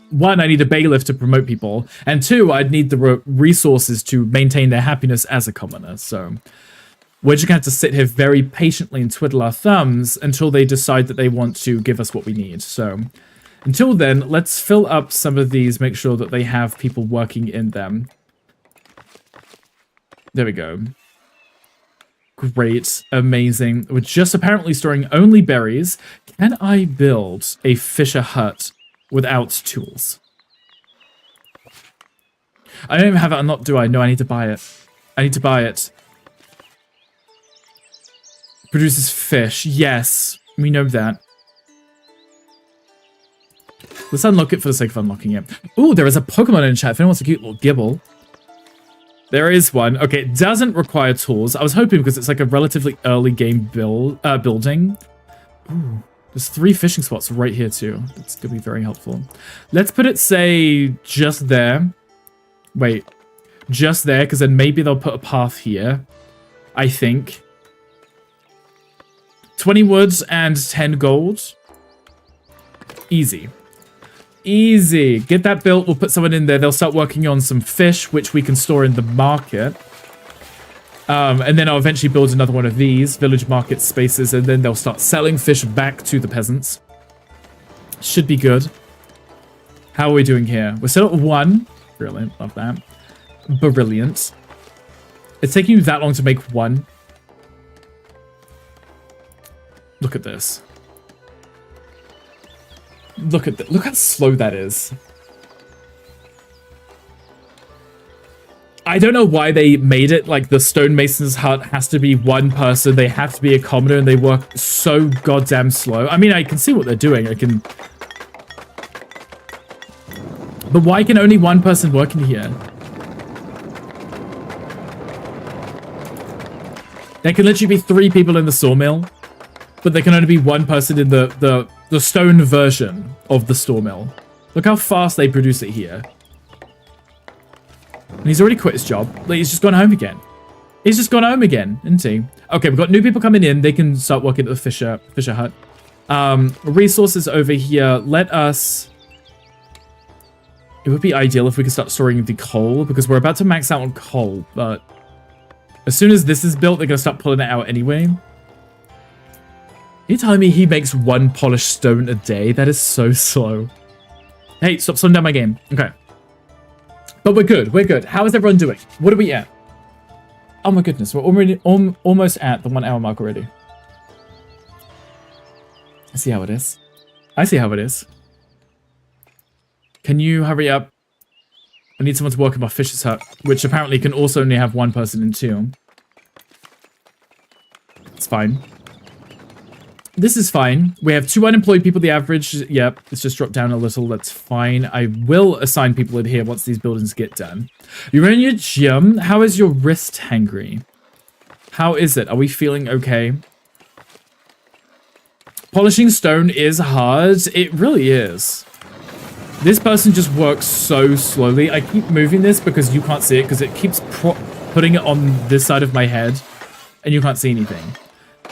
1, I need a bailiff to promote people, and 2, I'd need the resources to maintain their happiness as a commoner, so we're just gonna have to sit here very patiently and twiddle our thumbs until they decide that they want to give us what we need. So until then, let's fill up some of these, make sure that they have people working in them. There we go. Great. Amazing. We're just apparently storing only berries. Can I build a fisher hut without tools? I don't even have it unlocked, do I? No, I need to buy it. I need to buy it. Produces fish. Yes, we know that. Let's unlock it for the sake of unlocking it. Ooh, there is a Pokemon in chat. If anyone wants a cute little Gibble. There is one. Okay, it doesn't require tools. I was hoping because it's like a relatively early game building. Ooh, there's 3 fishing spots right here too. That's going to be very helpful. Let's put it, say, just there. Wait, just there, because then maybe they'll put a path here. I think. 20 woods and 10 gold. Easy. Easy. Get that built. We'll put someone in there. They'll start working on some fish, which we can store in the market. And then I'll eventually build another one of these village market spaces, and then they'll start selling fish back to the peasants. Should be good. How are we doing here? We're still at 1. Brilliant. Love that. Brilliant. It's taking you that long to make 1. Look at this. Look at that. Look how slow that is. I don't know why they made it like the stonemason's hut has to be 1 person. They have to be a commoner and they work so goddamn slow. I mean, I can see what they're doing. I can... But why can only 1 person work in here? There can literally be 3 people in the sawmill, but there can only be 1 person in the stone version of the sawmill. Look how fast they produce it here. And he's already quit his job. Like, he's just gone home again. He's just gone home again, isn't he? Okay, we've got new people coming in. They can start working at the Fisher hut. Resources over here. Let us... It would be ideal if we could start storing the coal, because we're about to max out on coal, but as soon as this is built, they're going to start pulling it out anyway. You're telling me he makes 1 polished stone a day? That is so slow. Hey, stop slowing down my game. Okay. But we're good. We're good. How is everyone doing? What are we at? Oh my goodness. We're already almost at the 1 hour mark already. I see how it is. I see how it is. Can you hurry up? I need someone to work in my fisher's hut, which apparently can also only have 1 person in 2. It's fine. This is fine. We have 2 unemployed people. The average, yep, it's just dropped down a little. That's fine. I will assign people in here once these buildings get done. You're in your gym. How is your wrist hangry? How is it? Are we feeling okay? Polishing stone is hard. It really is. This person just works so slowly. I keep moving this because you can't see it, because it keeps putting it on this side of my head, and you can't see anything.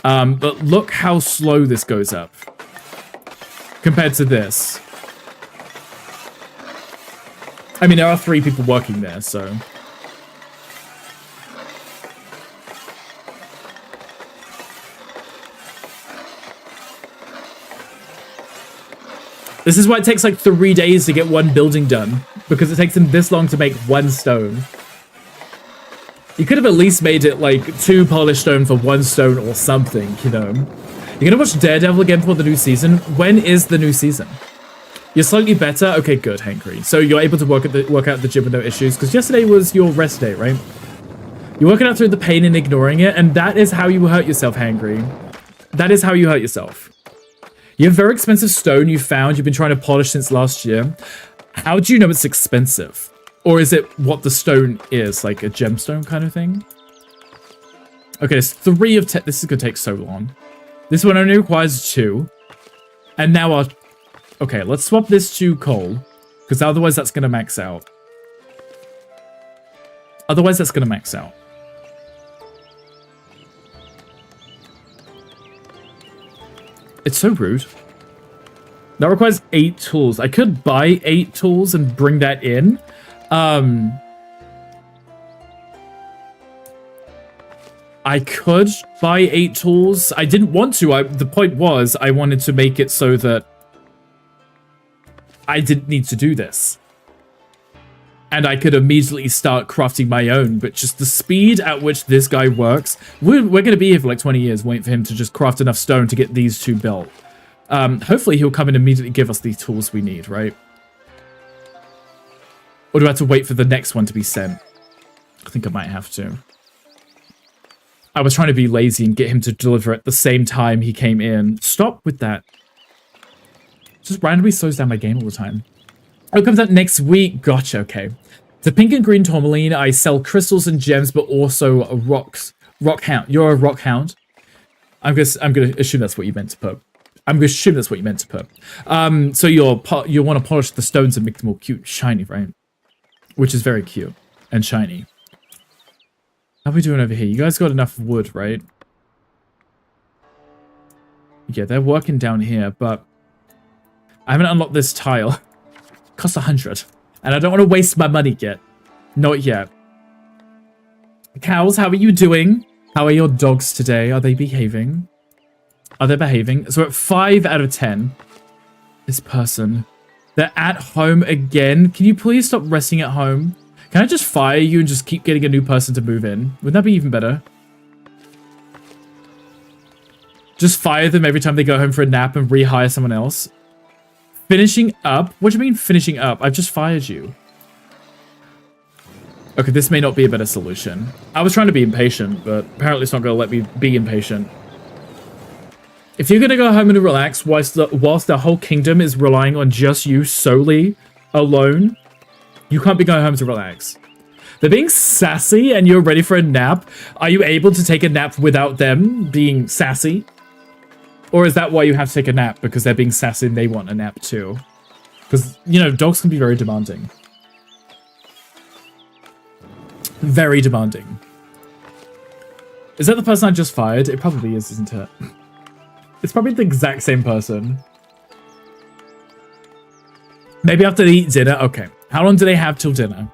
But look how slow this goes up compared to this. I mean, there are 3 people working there, so... This is why it takes like 3 days to get one building done, because it takes him this long to make one stone. You could have at least made it like 2 polished stone for 1 stone or something, you know. You're gonna watch Daredevil again for the new season. When is the new season? You're slightly better? Okay, good, Hankry. So you're able to work out the gym with no issues, because yesterday was your rest day, right? You're working out through the pain and ignoring it, and that is how you hurt yourself, Hankry. That is how you hurt yourself. You have very expensive stone you found you've been trying to polish since last year. How do you know it's expensive? Or is it what the stone is, like a gemstone kind of thing? Okay, it's 3 of 10. This is going to take so long. This one only requires 2. And now our... Okay, let's swap this to coal. Because otherwise that's going to max out. Otherwise that's going to max out. It's so rude. That requires 8 tools. I could buy 8 tools and bring that in. I could buy 8 tools. I didn't want to. The point was I wanted to make it so that I didn't need to do this. And I could immediately start crafting my own, but just the speed at which this guy works, we're going to be here for like 20 years waiting for him to just craft enough stone to get these 2 built. Hopefully he'll come and immediately give us the tools we need, right? Or do I have to wait for the next one to be sent? I think I might have to. I was trying to be lazy and get him to deliver at the same time he came in. Stop with that. Just randomly slows down my game all the time. Oh, it comes out next week. Gotcha, okay. The pink and green tourmaline, I sell crystals and gems, but also rocks. Rock hound. You're a rock hound. I'm gonna assume that's what you meant to put. So you want to polish the stones and make them all cute, shiny, right? Which is very cute and shiny. How are we doing over here? You guys got enough wood, right? Yeah, they're working down here, but I haven't unlocked this tile. Costs 100. And I don't want to waste my money yet. Not yet. Cows, how are you doing? How are your dogs today? Are they behaving? Are they behaving? So at 5 out of 10. This person. They're at home again. Can you please stop resting at home? Can I just fire you and just keep getting a new person to move in? Would that be even better? Just fire them every time they go home for a nap and rehire someone else? Finishing up? What do you mean finishing up? I've just fired you. Okay, this may not be a better solution. I was trying to be impatient, but apparently it's not going to let me be impatient. If you're going to go home and relax whilst the whole kingdom is relying on just you solely, alone, you can't be going home to relax. They're being sassy and you're ready for a nap. Are you able to take a nap without them being sassy? Or is that why you have to take a nap? Because they're being sassy and they want a nap too. Because, you know, dogs can be very demanding. Very demanding. Is that the person I just fired? It probably is, isn't it? It's probably the exact same person. Maybe after they eat dinner? Okay. How long do they have till dinner?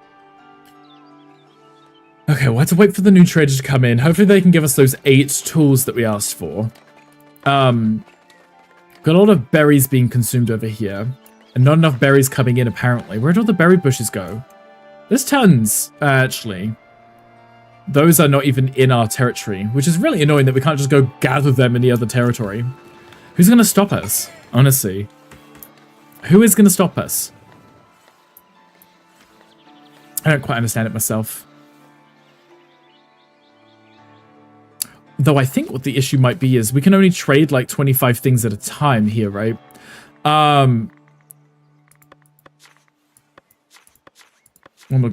Okay, we'll have to wait for the new trader to come in. Hopefully they can give us those 8 tools that we asked for. Got a lot of berries being consumed over here. And not enough berries coming in, apparently. Where'd all the berry bushes go? There's tons, actually. Those are not even in our territory, which is really annoying that we can't just go gather them in the other territory. Who's going to stop us, honestly? Who is going to stop us? I don't quite understand it myself. Though I think what the issue might be is we can only trade like 25 things at a time here, right?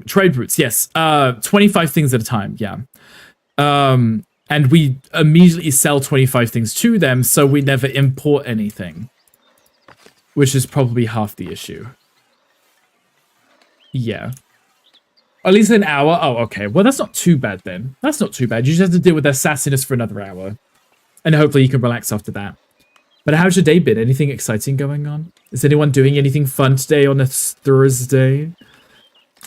Trade routes, yes. 25 things at a time, yeah. And we immediately sell 25 things to them, so we never import anything. Which is probably half the issue. Yeah. At least an hour? Oh, okay. Well, that's not too bad then. That's not too bad. You just have to deal with their sassiness for another hour. And hopefully you can relax after that. But how's your day been? Anything exciting going on? Is anyone doing anything fun today on a Thursday?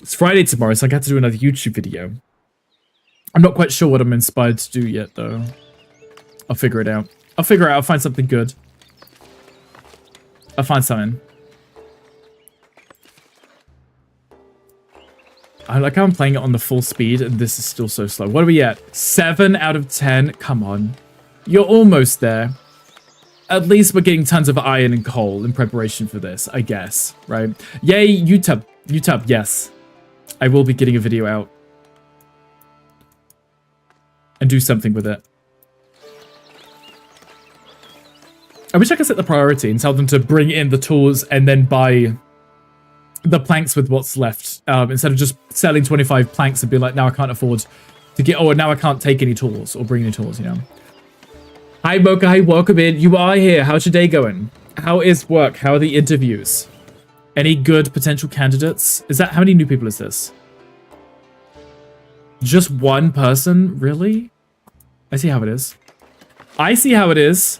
It's Friday tomorrow, so I got to do another YouTube video. I'm not quite sure what I'm inspired to do yet, though. I'll figure it out. I'll find something good. I'll find something. I like how I'm playing it on the full speed and this is still so slow. What are we at? 7 out of 10. Come on. You're almost there. At least we're getting tons of iron and coal in preparation for this, I guess, right? Yay, YouTube. YouTube, yes. I will be getting a video out. And do something with it. I wish I could set the priority and tell them to bring in the tools and then buy the planks with what's left. Instead of just selling 25 planks and be like, now I can't afford to get, or now I can't take any tools or bring any tools, you know? Hi, Mocha. Hi, welcome in. You are here. How's your day going? How is work? How are the interviews? Any good potential candidates? Is that, how many new people is this? Just one person? Really? I see how it is. I see how it is.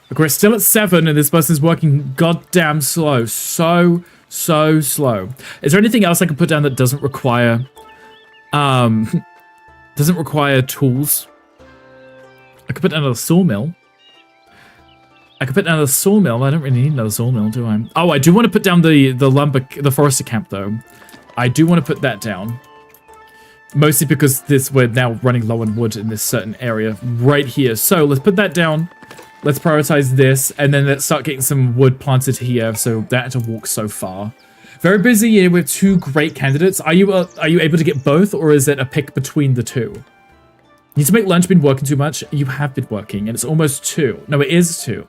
Look, we're still at 7 and this person's working goddamn slow. So slow. Is there anything else I can put down that doesn't require tools? I could put down another sawmill. I don't really need another sawmill, do I? Oh, I do want to put down the forester camp though. I do want to put that down. Mostly because we're now running low on wood in this certain area right here. So let's put that down. Let's prioritize this, and then let's start getting some wood planted here, so that to walk so far. Very busy year with 2 great candidates. Are you able to get both, or is it a pick between the 2? Need to make lunch. Been working too much. You have been working, and it's almost 2. No, it is 2.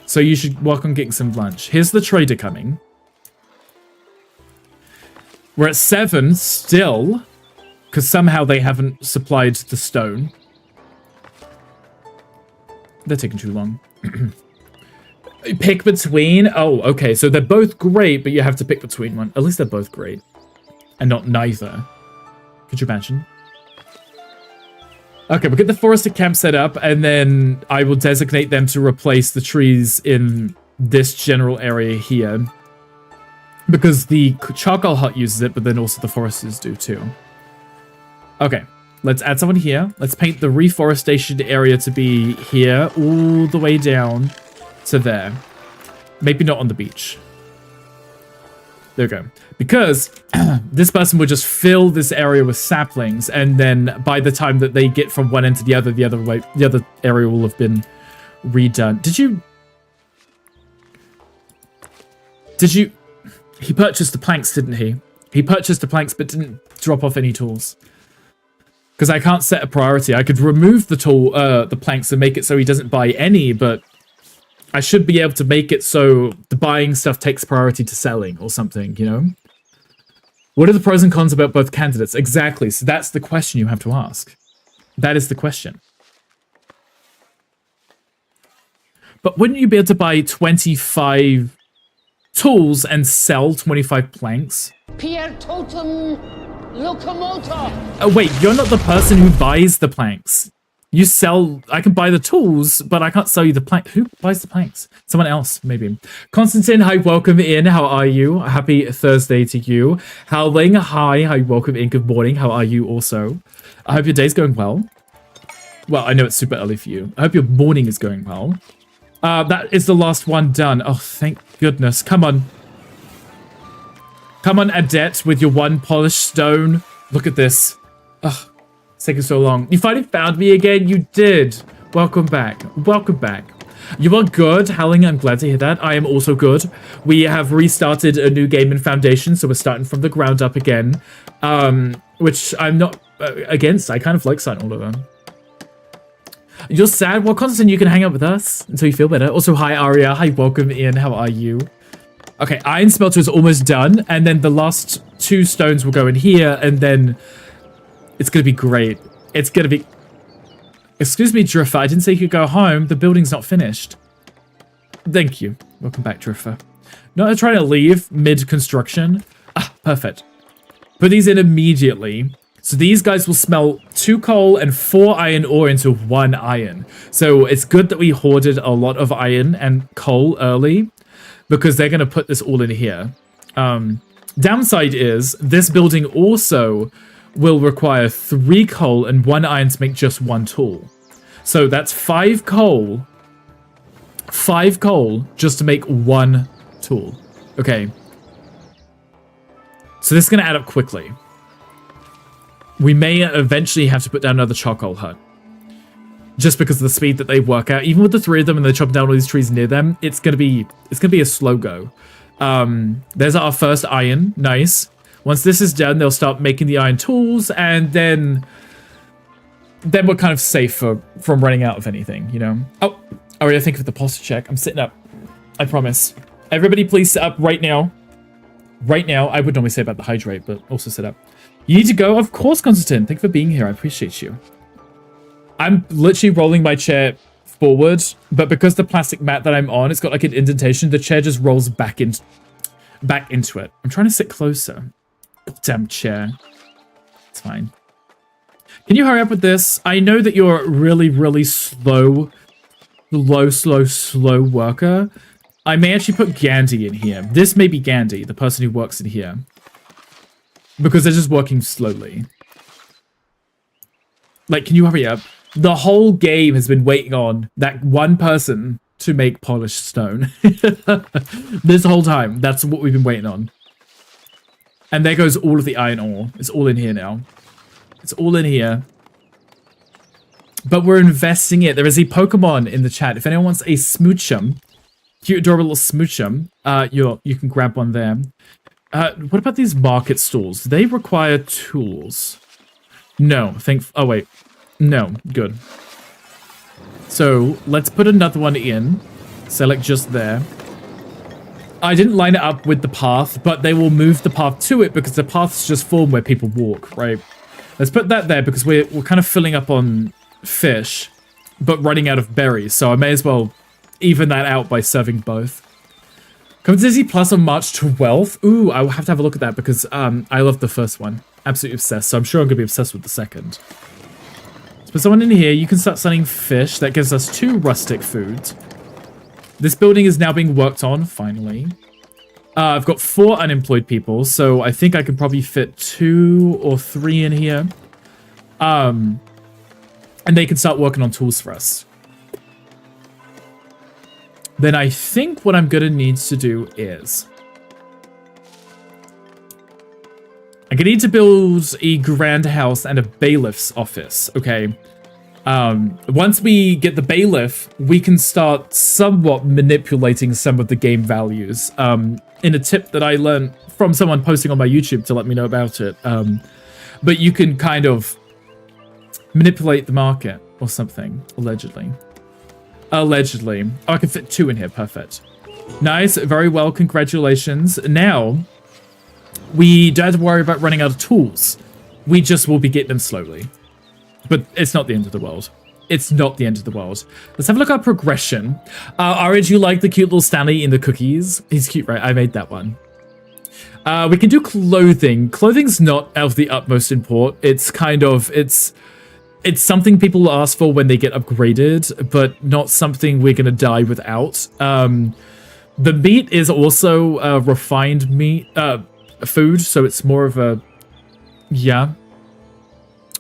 So you should work on getting some lunch. Here's the trader coming. We're at 7 still, because somehow they haven't supplied the stone. They're taking too long. Pick between? Oh, okay. So they're both great, but you have to pick between one. At least they're both great. And not neither. Could you imagine? Okay, we'll get the forester camp set up, and then I will designate them to replace the trees in this general area here. Because the charcoal hut uses it, but then also the foresters do too. Okay. Let's add someone here. Let's paint the reforestation area to be here, all the way down to there. Maybe not on the beach. There we go. Because this person would just fill this area with saplings, and then by the time that they get from one end to the other area will have been redone. He purchased the planks, didn't he? He purchased the planks, but didn't drop off any tools. Because I can't set a priority. I could remove the planks and make it so he doesn't buy any, but I should be able to make it so the buying stuff takes priority to selling or something, you know? What are the pros and cons about both candidates? Exactly. So that's the question you have to ask. That is the question. But wouldn't you be able to buy 25 tools and sell 25 planks?
Pierre Totem Locomotor.
Oh, wait, you're not the person who buys the planks. You sell... I can buy the tools, but I can't sell you the plank. Who buys the planks? Someone else, maybe. Constantine, hi, welcome in. How are you? Happy Thursday to you. Howling, hi, welcome in. Good morning. How are you also? I hope your day's going well. Well, I know it's super early for you. I hope your morning is going well. That is the last one done. Oh, thank goodness. Come on. Come on, Adet, with your 1 polished stone. Look at this. Ugh, it's taking so long. You finally found me again? You did. Welcome back. Welcome back. You are good, Howling. I'm glad to hear that. I am also good. We have restarted a new game in Foundation, so we're starting from the ground up again. Which I'm not against. I kind of like starting all over. You're sad? Well, Constantine, you can hang out with us until you feel better. Also, hi, Aria. Hi, welcome in. How are you? Okay, Iron Smelter is almost done, and then the last 2 stones will go in here, and then it's going to be great. It's going to be... Excuse me, Driffer. I didn't say you could go home. The building's not finished. Thank you. Welcome back, Driffer. Not trying to leave mid-construction. Ah, perfect. Put these in immediately. So these guys will smell 2 coal and 4 iron ore into 1 iron. So it's good that we hoarded a lot of iron and coal early, because they're going to put this all in here. Downside is, this building also will require 3 coal and 1 iron to make just 1 tool. So that's 5 coal. 5 coal just to make 1 tool. Okay. So this is going to add up quickly. We may eventually have to put down another charcoal hut. Just because of the speed that they work out. Even with the 3 of them and they're chopping down all these trees near them, it's gonna be a slow go. There's our first iron. Nice. Once this is done, they'll start making the iron tools, and then we're kind of safe from running out of anything, you know? Oh, I already think of the posture check. I'm sitting up. I promise. Everybody please sit up right now. Right now. I would normally say about the hydrate, but also sit up. You need to go? Of course, Constantine. Thank you for being here. I appreciate you. I'm literally rolling my chair forward, but because the plastic mat that I'm on, it's got like an indentation, the chair just rolls back into it. I'm trying to sit closer. Damn chair. It's fine. Can you hurry up with this? I know that you're really, really slow worker. I may actually put Gandhi in here. This may be Gandhi, the person who works in here. Because they're just working slowly. Like, can you hurry up? The whole game has been waiting on that one person to make polished stone. This whole time. That's what we've been waiting on. And there goes all of the iron ore. It's all in here now. It's all in here. But we're investing it. There is a Pokemon in the chat. If anyone wants a Smoochum, cute, adorable little Smoochum, you can grab one there. What about these market stalls? Do they require tools? No. Oh, wait. No. Good. So, let's put another one in. Select just there. I didn't line it up with the path, but they will move the path to it because the paths just form where people walk, right? Let's put that there because we're kind of filling up on fish, but running out of berries. So I may as well even that out by serving both. Comes Disney Plus on March 12th. Ooh, I'll have to have a look at that because I love the first one. Absolutely obsessed. So I'm sure I'm going to be obsessed with the second. Let's put someone in here. You can start selling fish. That gives us 2 rustic foods. This building is now being worked on, finally. I've got 4 unemployed people, so I think I can probably fit 2 or 3 in here. And they can start working on tools for us. Then I think what I'm going to need to do is... I'm going to need to build a grand house and a bailiff's office, okay? Once we get the bailiff, we can start somewhat manipulating some of the game values. In a tip that I learned from someone posting on my YouTube to let me know about it. But you can kind of manipulate the market or something, allegedly. Allegedly. Oh, I can fit 2 in here. Perfect. Nice. Very well. Congratulations. Now, we don't have to worry about running out of tools. We just will be getting them slowly. But it's not the end of the world. It's not the end of the world. Let's have a look at our progression. Orange, you like the cute little Stanley in the cookies? He's cute, right? I made that one. We can do clothing. Clothing's not of the utmost import. It's kind of... It's something people ask for when they get upgraded, but not something we're going to die without. The meat is also refined meat, food, so it's more of a... Yeah.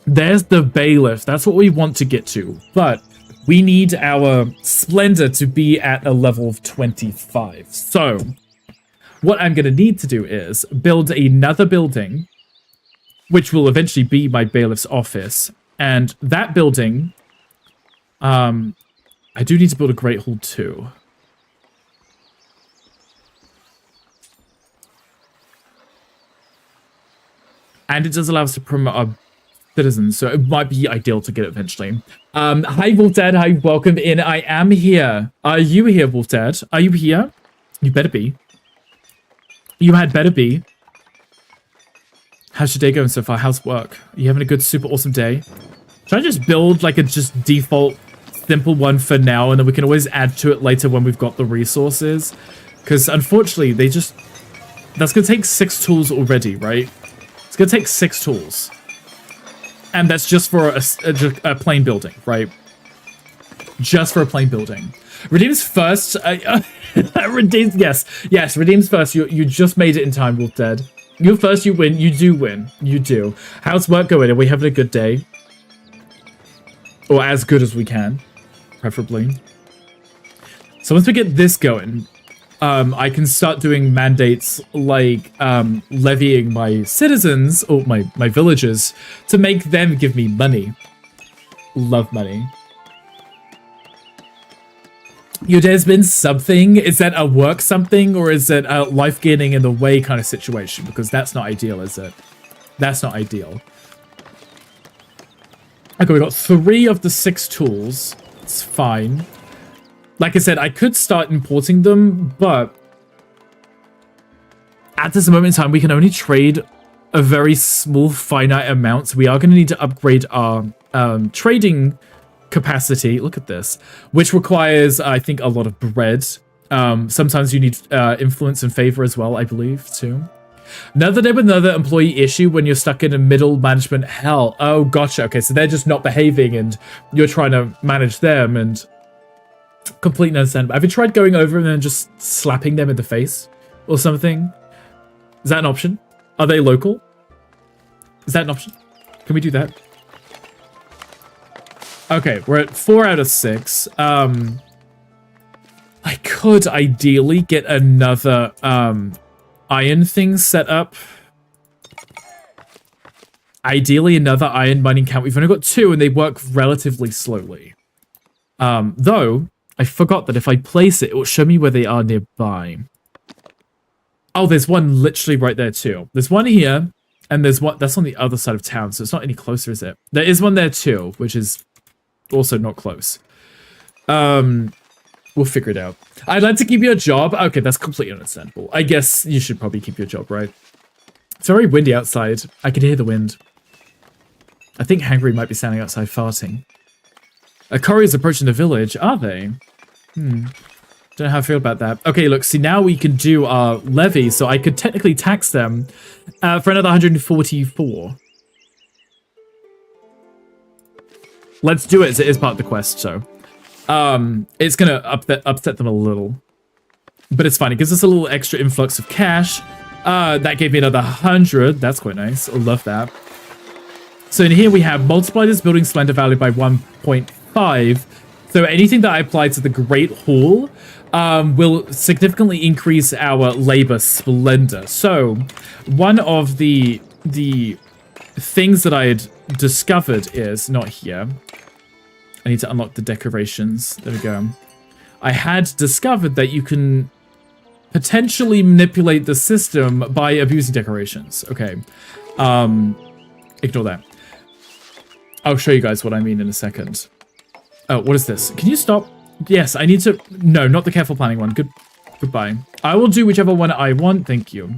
There's the bailiff. That's what we want to get to. But we need our splendor to be at a level of 25. So what I'm going to need to do is build another building, which will eventually be my bailiff's office. And that building, I do need to build a Great Hall too. And it does allow us to promote our citizens, so it might be ideal to get it eventually. Hi, Wolf Dad. Hi, welcome in. I am here. Are you here, Wolf Dad? Are you here? You better be. You had better be. How's your day going so far? How's work? Are you having a good, super awesome day? Should I just build like a just default simple one for now, and then we can always add to it later when we've got the resources? Because unfortunately, they just... That's going to take 6 tools already, right? It's going to take 6 tools. And that's just for a plain building, right? Just for a plain building. Redeems first. Redeems, yes, redeems first. You just made it in time, Wolf Dead. You first, you win. You do win. You do. How's work going? Are we having a good day? Or as good as we can, preferably. So once we get this going, I can start doing mandates like levying my citizens or my villagers to make them give me money. Love money. There's been something. Is that a work something, or is it a life getting in the way kind of situation? Because that's not ideal, is it? That's not ideal. Okay, we got 3 of the 6 tools. It's fine. Like I said, I could start importing them, but at this moment in time, we can only trade a very small, finite amount. So we are going to need to upgrade our trading capacity. Look at this, which requires, I think, a lot of bread. Sometimes you need influence and favor as well, I believe, too. Another day with another employee issue when you're stuck in a middle management hell. Oh, gotcha. Okay, so they're just not behaving and you're trying to manage them, and completely understandable. Have you tried going over and then just slapping them in the face or something? Is that an option? Are they local? Is that an option? Can we do that? Okay, we're at 4 out of 6. I could ideally get another iron thing set up. Ideally, another iron mining camp. We've only got 2 and they work relatively slowly. Though, I forgot that if I place it, it will show me where they are nearby. Oh, there's one literally right there too. There's one here, and there's one that's on the other side of town, so it's not any closer, is it? There is one there too, which is also not close. We'll figure it out. I'd like to keep your job. Okay, that's completely understandable. I guess you should probably keep your job, right? It's very windy outside. I can hear the wind. I think Hangry might be standing outside farting. A courier's approaching the village. Are they? Don't know how I feel about that. Okay, look, see, now we can do our levy, so I could technically tax them for another 144. Let's do it, as it is part of the quest, so. It's gonna upset them a little. But it's fine, it gives us a little extra influx of cash. That gave me another 100. That's quite nice. I love that. So in here we have multiply this building splendor value by 1.5. So anything that I apply to the Great Hall will significantly increase our labor splendor. So one of the things that I had discovered is not here. I need to unlock the decorations. There we go. I had discovered that you can potentially manipulate the system by abusing decorations. Okay. Ignore that. I'll show you guys what I mean in a second. Oh, what is this? Can you stop? Yes, I need to... No, not the careful planning one. Goodbye. I will do whichever one I want. Thank you.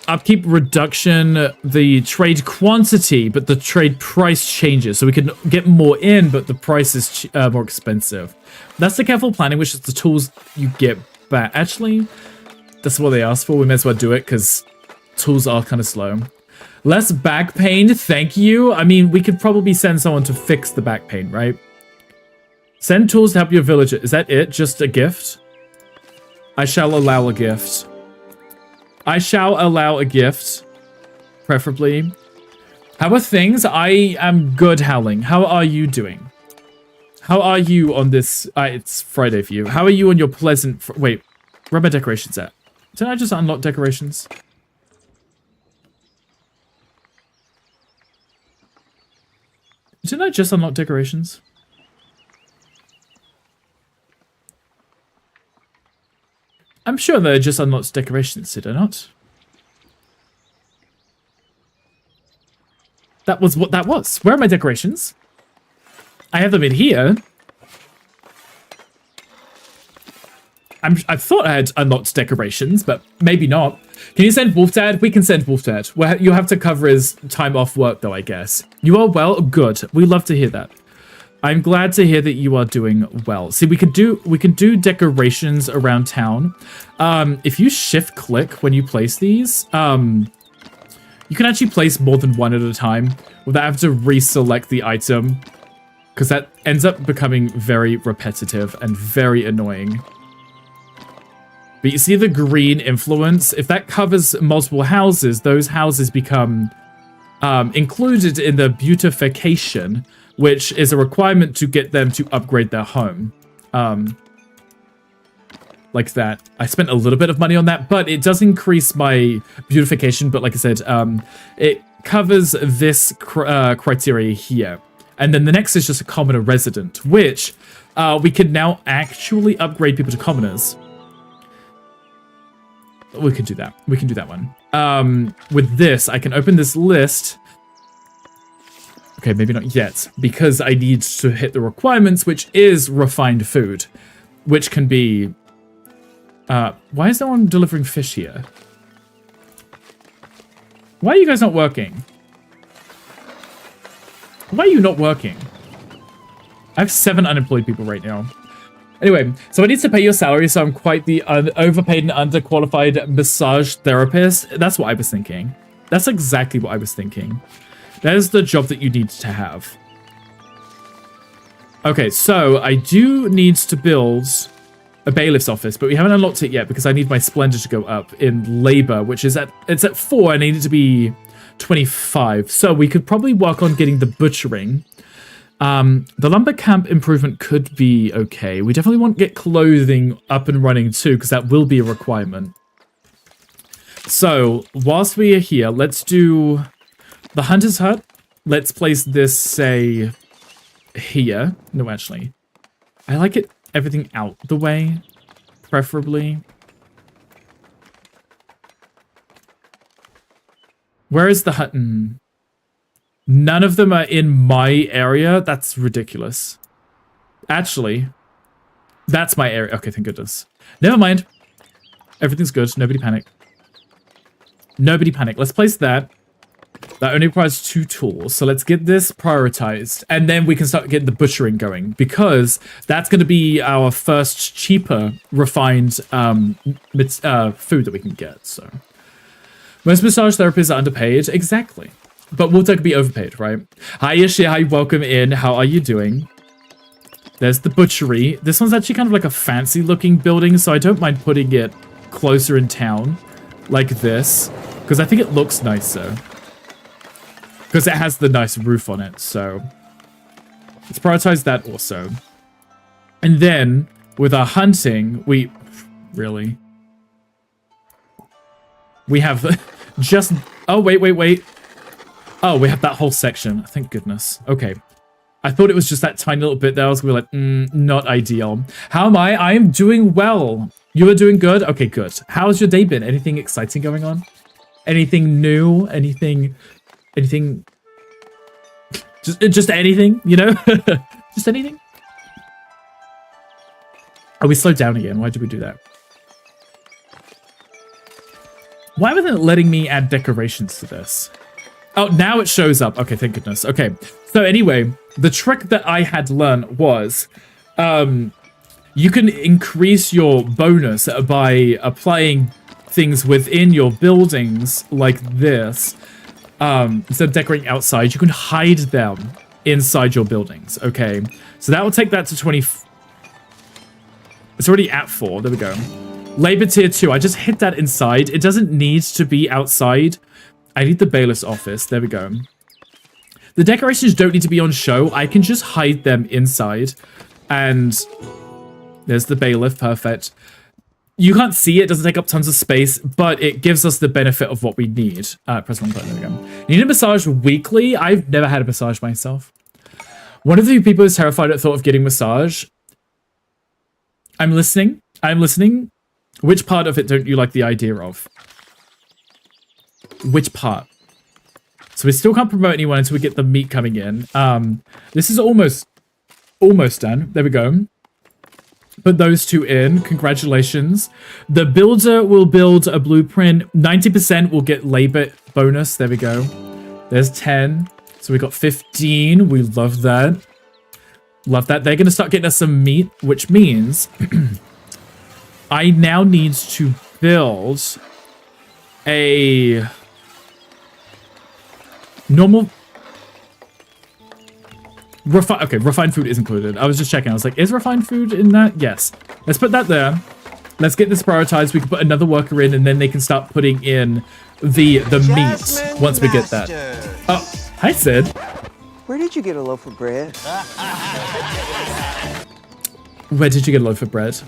Upkeep reduction, the trade quantity, but the trade price changes. So we can get more in, but the price is more expensive. That's the careful planning, which is the tools you get back. Actually, that's what they asked for. We may as well do it because tools are kind of slow. Less back pain, thank you. I mean, we could probably send someone to fix the back pain, right? Send tools to help your villager. Is that it? Just a gift? I shall allow a gift. I shall allow a gift, preferably. How are things? I am good, Howling. How are you doing? How are you on this? It's Friday for you. How are you on your pleasant... Wait, where are my decorations at? Didn't I just unlock decorations? Didn't I just unlock decorations? I'm sure that I just unlocked decorations, did I not? That was what that was. Where are my decorations? I have them in here. I thought I had unlocked decorations, but maybe not. Can you send Wolf Dad? We can send Wolf Dad. Well, you'll have to cover his time off work, though, I guess. You are well? Good. We love to hear that. I'm glad to hear that you are doing well. See, we can do decorations around town. If you shift click when you place these, you can actually place more than one at a time without having to reselect the item, because that ends up becoming very repetitive and very annoying. But you see the green influence? If that covers multiple houses, those houses become included in the beautification, which is a requirement to get them to upgrade their home. like that. I spent a little bit of money on that, but it does increase my beautification. But like I said, it covers this criteria here. And then the next is just a commoner resident, which we can now actually upgrade people to commoners. We can do that. We can do that one. With this, I can open this list. Okay, maybe not yet, because I need to hit the requirements, which is refined food, which can be... why is no one delivering fish here? Why are you guys not working? Why are you not working? I have 7 unemployed people right now. Anyway, so I need to pay your salary, so I'm quite the overpaid and underqualified massage therapist. That's what I was thinking. That's exactly what I was thinking. That is the job that you need to have. Okay, so I do need to build a bailiff's office, but we haven't unlocked it yet because I need my splendor to go up in labor, which is it's at 4 and I need it to be 25. So we could probably work on getting the butchering. The lumber camp improvement could be okay. We definitely want to get clothing up and running too, because that will be a requirement. So whilst we are here, let's do the hunter's hut. Let's place this, say, here. No, actually, I like it everything out the way, preferably. Where is the hut? None of them are in my area. That's ridiculous. Actually, that's my area. Okay, thank goodness. Never mind. Everything's good. Nobody panic. Nobody panic. Let's place that. That only requires 2 tools. So let's get this prioritized. And then we can start getting the butchering going. Because that's going to be our first cheaper, refined food that we can get. So most massage therapists are underpaid. Exactly. But we'll take be overpaid, right? Hi, Ishi. Hi, welcome in. How are you doing? There's the butchery. This one's actually kind of like a fancy looking building, so I don't mind putting it closer in town like this, because I think it looks nicer. Because it has the nice roof on it, so let's prioritize that also. And then with our hunting, we have just... Oh, wait. Oh, we have that whole section. Thank goodness. Okay. I thought it was just that tiny little bit there. I was going to be like, not ideal. How am I? I am doing well. You are doing good? Okay, good. How's your day been? Anything exciting going on? Anything new? Anything... Just anything, you know? Just anything? Oh, we slowed down again. Why did we do that? Why wasn't it letting me add decorations to this? Oh, now it shows up. Okay, thank goodness. Okay, so anyway, the trick that I had learned was you can increase your bonus by applying things within your buildings like this. Instead of decorating outside, you can hide them inside your buildings. Okay, so that will take that to 20. It's already at 4. There we go. Labor tier 2. I just hit that inside. It doesn't need to be outside. I need the bailiff's office. There we go. The decorations don't need to be on show. I can just hide them inside. And there's the bailiff. Perfect. You can't see it. It doesn't take up tons of space, but it gives us the benefit of what we need. Press one button. There we go. You need a massage weekly? I've never had a massage myself. One of the people is terrified at the thought of getting massage. I'm listening. I'm listening. Which part of it don't you like the idea of? Which part? So we still can't promote anyone until we get the meat coming in. This is almost done. There we go. Put those 2 in. Congratulations. The builder will build a blueprint. 90% will get labor bonus. There we go. There's 10. So we got 15. We love that. Love that. They're going to start getting us some meat, which means I now need to build a normal... refined food is included. I was just checking. I was like, is refined food in that? Yes. Let's put that there. Let's get this prioritized. We can put another worker in, and then they can start putting in the meat once we get that. Oh, hi, Sid.
Where did you get a loaf of bread?
Where did you get a loaf of bread?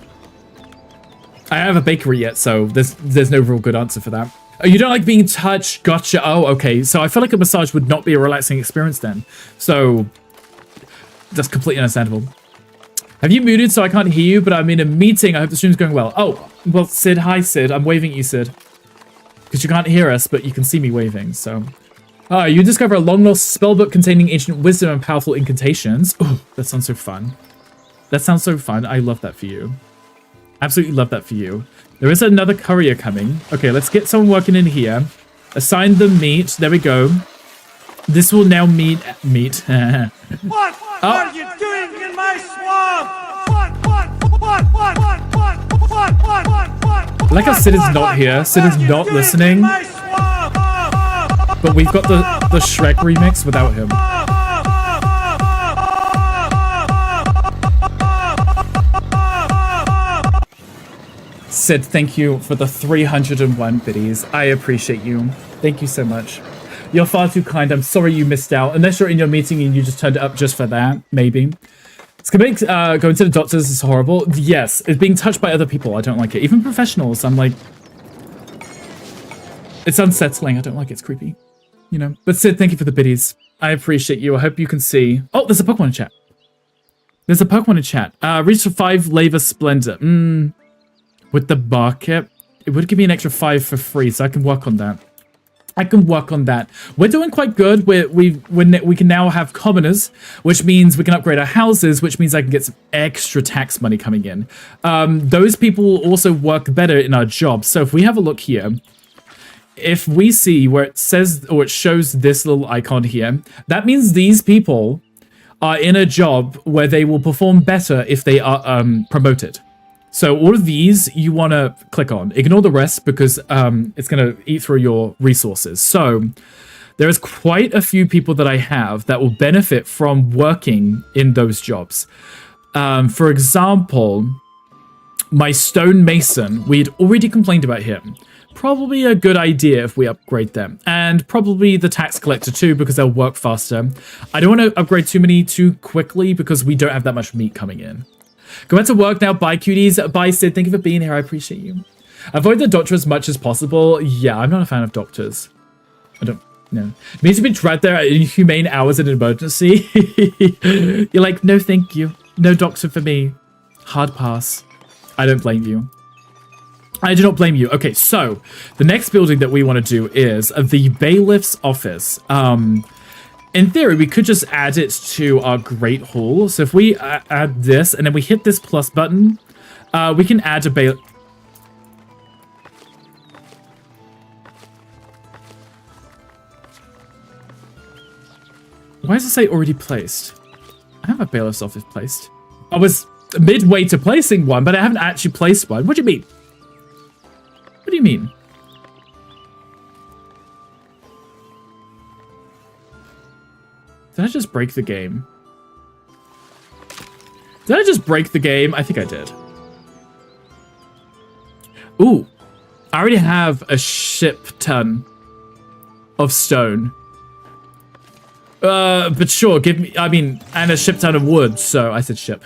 I have a bakery yet, so there's no real good answer for that. Oh, you don't like being touched? Gotcha. Oh, okay. So I feel like a massage would not be a relaxing experience then. So that's completely understandable. Have you muted so I can't hear you? But I'm in a meeting. I hope the stream's going well. Oh, well, Sid. Hi, Sid. I'm waving at you, Sid. Because you can't hear us, but you can see me waving, so... you discover a long-lost spellbook containing ancient wisdom and powerful incantations. Oh, that sounds so fun. That sounds so fun. I love that for you. Absolutely love that for you. There is another courier coming. Okay, let's get someone working in here. Assign them meat. There we go. This will now meet...
What are you doing in my swamp?
I like how Sid is not here. Sid is not listening. But we've got the Shrek remix without him. Sid, thank you for the 301 biddies. I appreciate you. Thank you so much. You're far too kind. I'm sorry you missed out. Unless you're in your meeting and you just turned it up just for that, maybe. It's gonna make going to the doctors is horrible. Yes, it's being touched by other people. I don't like it. Even professionals, I'm like... It's unsettling. I don't like it. It's creepy. You know, but Sid, thank you for the biddies. I appreciate you. I hope you can see. Oh, there's a Pokemon in chat. There's a Pokemon in chat. Reach for 5 Lava Splendor. With the bucket, it would give me an extra 5 for free, so I can work on that. I can work on that. We're doing quite good. We can now have commoners, which means we can upgrade our houses, which means I can get some extra tax money coming in. Those people will also work better in our jobs. So if we have a look here, if we see where it says, or it shows this little icon here, that means these people are in a job where they will perform better if they are promoted. So all of these you want to click on. Ignore the rest because it's going to eat through your resources. So there is quite a few people that I have that will benefit from working in those jobs. For example, my stonemason, we'd already complained about him. Probably a good idea if we upgrade them. And probably the tax collector too, because they'll work faster. I don't want to upgrade too many too quickly because we don't have that much meat coming in. Go back to work now. Bye, cuties. Bye, Sid. Thank you for being here. I appreciate you. Avoid the doctor as much as possible. Yeah, I'm not a fan of doctors. I don't know. It means to be dragged there at inhumane hours in an emergency. You're like, no, thank you. No doctor for me. Hard pass. I don't blame you. I do not blame you. Okay, so the next building that we want to do is the Bailiff's office. In theory, we could just add it to our Great Hall. So if we add this and then we hit this plus button, we can add a bailiff. Why does it say already placed? I have a bailiff's office placed. I was midway to placing one, but I haven't actually placed one. What do you mean? What do you mean? Did I just break the game? Did I just break the game? I think I did. Ooh. I already have a ship ton of stone. But sure, give me, I mean, and a ship ton of wood, so I said ship.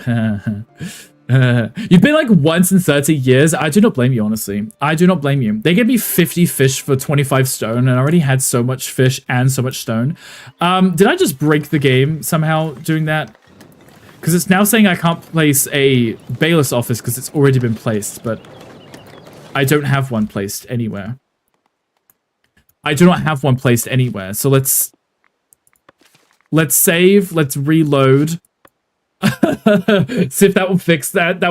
You've been like once in 30 years. I do not blame you, honestly. I do not blame you. They gave me 50 fish for 25 stone, and I already had so much fish and so much stone. Did I just break the game somehow doing that? Because it's now saying I can't place a bailiff's office because it's already been placed, but I don't have one placed anywhere. I do not have one placed anywhere, so let's save, let's reload. See if that will fix that.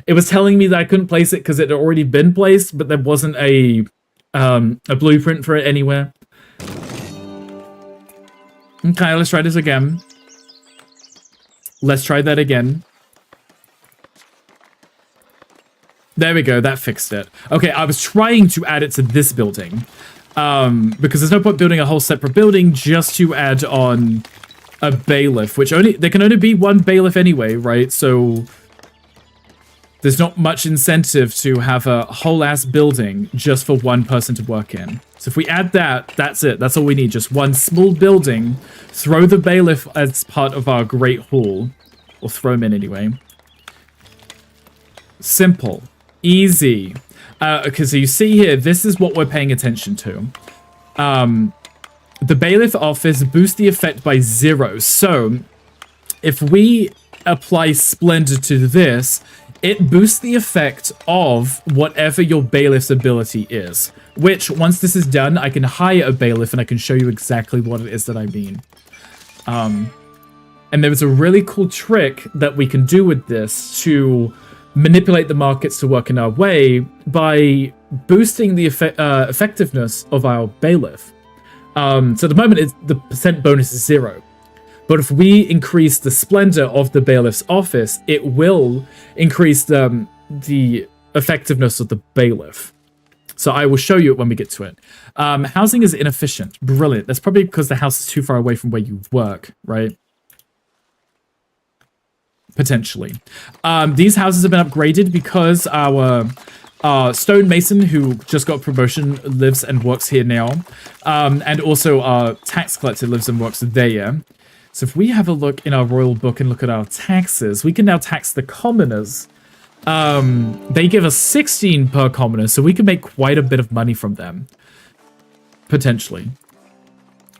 It was telling me that I couldn't place it because it had already been placed, but there wasn't a blueprint for it anywhere. Okay, let's try this again. Let's try that again. There we go, that fixed it. Okay, I was trying to add it to this building. Because there's no point building a whole separate building just to add on a bailiff, which there can only be one bailiff anyway, right? So there's not much incentive to have a whole ass building just for one person to work in. So if we add that, that's it. That's all we need. Just one small building. Throw the bailiff as part of our great hall. Or throw him in anyway. Simple. Easy. Okay, so you see here, this is what we're paying attention to. The Bailiff office boosts the effect by 0. So, if we apply Splendor to this, it boosts the effect of whatever your Bailiff's ability is. Which, once this is done, I can hire a Bailiff and I can show you exactly what it is that I mean. And there's a really cool trick that we can do with this to manipulate the markets to work in our way by boosting the effectiveness of our Bailiff. So at the moment, the percent bonus is 0. But if we increase the splendor of the Bailiff's office, it will increase the effectiveness of the Bailiff. So I will show you it when we get to it. Housing is inefficient. Brilliant. That's probably because the house is too far away from where you work, right? Potentially. These houses have been upgraded because our stonemason, who just got promotion, lives and works here now. And also our tax collector lives and works there. So if we have a look in our royal book and look at our taxes, we can now tax the commoners. They give us 16 per commoner, so we can make quite a bit of money from them. Potentially.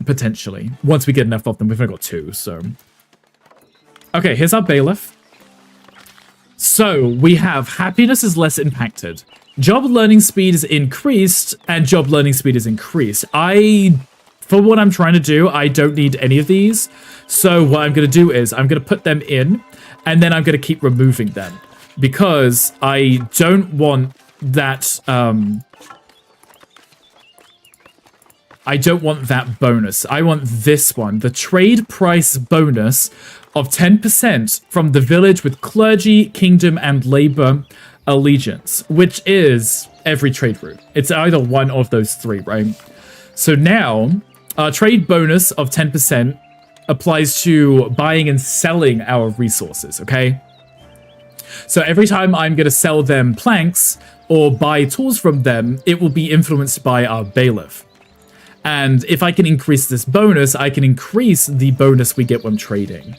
Potentially. Once we get enough of them, we've only got 2, so... Okay, here's our Bailiff. So, we have happiness is less impacted. Job learning speed is increased, and job learning speed is increased. For what I'm trying to do, I don't need any of these. So, what I'm going to do is, I'm going to put them in, and then I'm going to keep removing them. Because I don't want that, I don't want that bonus. I want this one, the trade price bonus of 10% from the village with clergy, kingdom, and labor allegiance, which is every trade route. It's either one of those 3, right? So now, our trade bonus of 10% applies to buying and selling our resources, okay? So every time I'm going to sell them planks or buy tools from them, it will be influenced by our Bailiff. And if I can increase this bonus, I can increase the bonus we get when trading.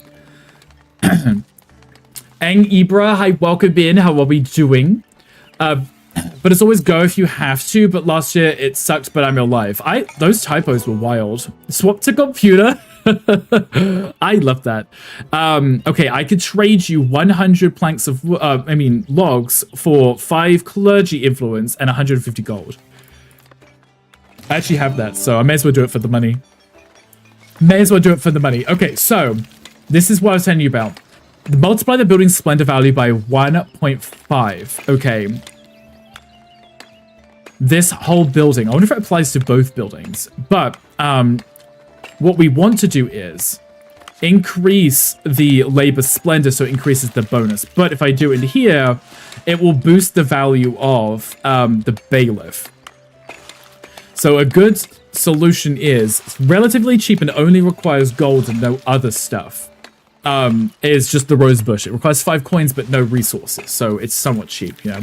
Eng Ibra, hi, welcome in. How are we doing? But it's always go if you have to, but last year it sucked, but I'm alive. Those typos were wild. Swap to computer. I love that. Okay, I could trade you 100 planks of, logs for 5 clergy influence and 150 gold. I actually have that, so I may as well do it for the money. May as well do it for the money. Okay, so this is what I was telling you about. Multiply the building's splendor value by 1.5. Okay. This whole building. I wonder if it applies to both buildings. But what we want to do is increase the labor splendor so it increases the bonus. But if I do it here, it will boost the value of the Bailiff. So a good solution is it's relatively cheap and only requires gold and no other stuff. Is just the rose bush. It requires 5 coins but no resources, so it's somewhat cheap, you know.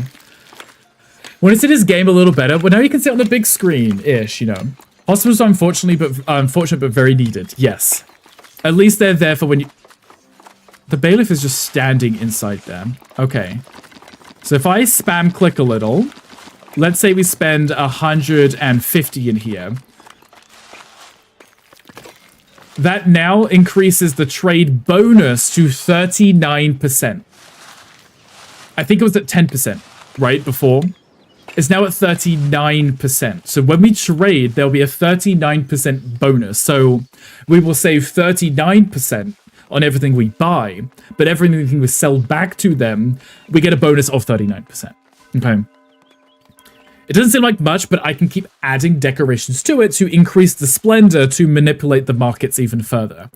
When it's in his game a little better, well, now you can see it on the big screen-ish, you know. Hospitals are unfortunate but very needed. Yes. At least they're there for when you... The Bailiff is just standing inside there. Okay. So if I spam click a little, let's say we spend 150 in here. That now increases the trade bonus to 39%. I think it was at 10%, right, before? It's now at 39%. So when we trade, there'll be a 39% bonus. So we will save 39% on everything we buy, but everything we sell back to them, we get a bonus of 39%. Okay. It doesn't seem like much, but I can keep adding decorations to it to increase the splendor to manipulate the markets even further.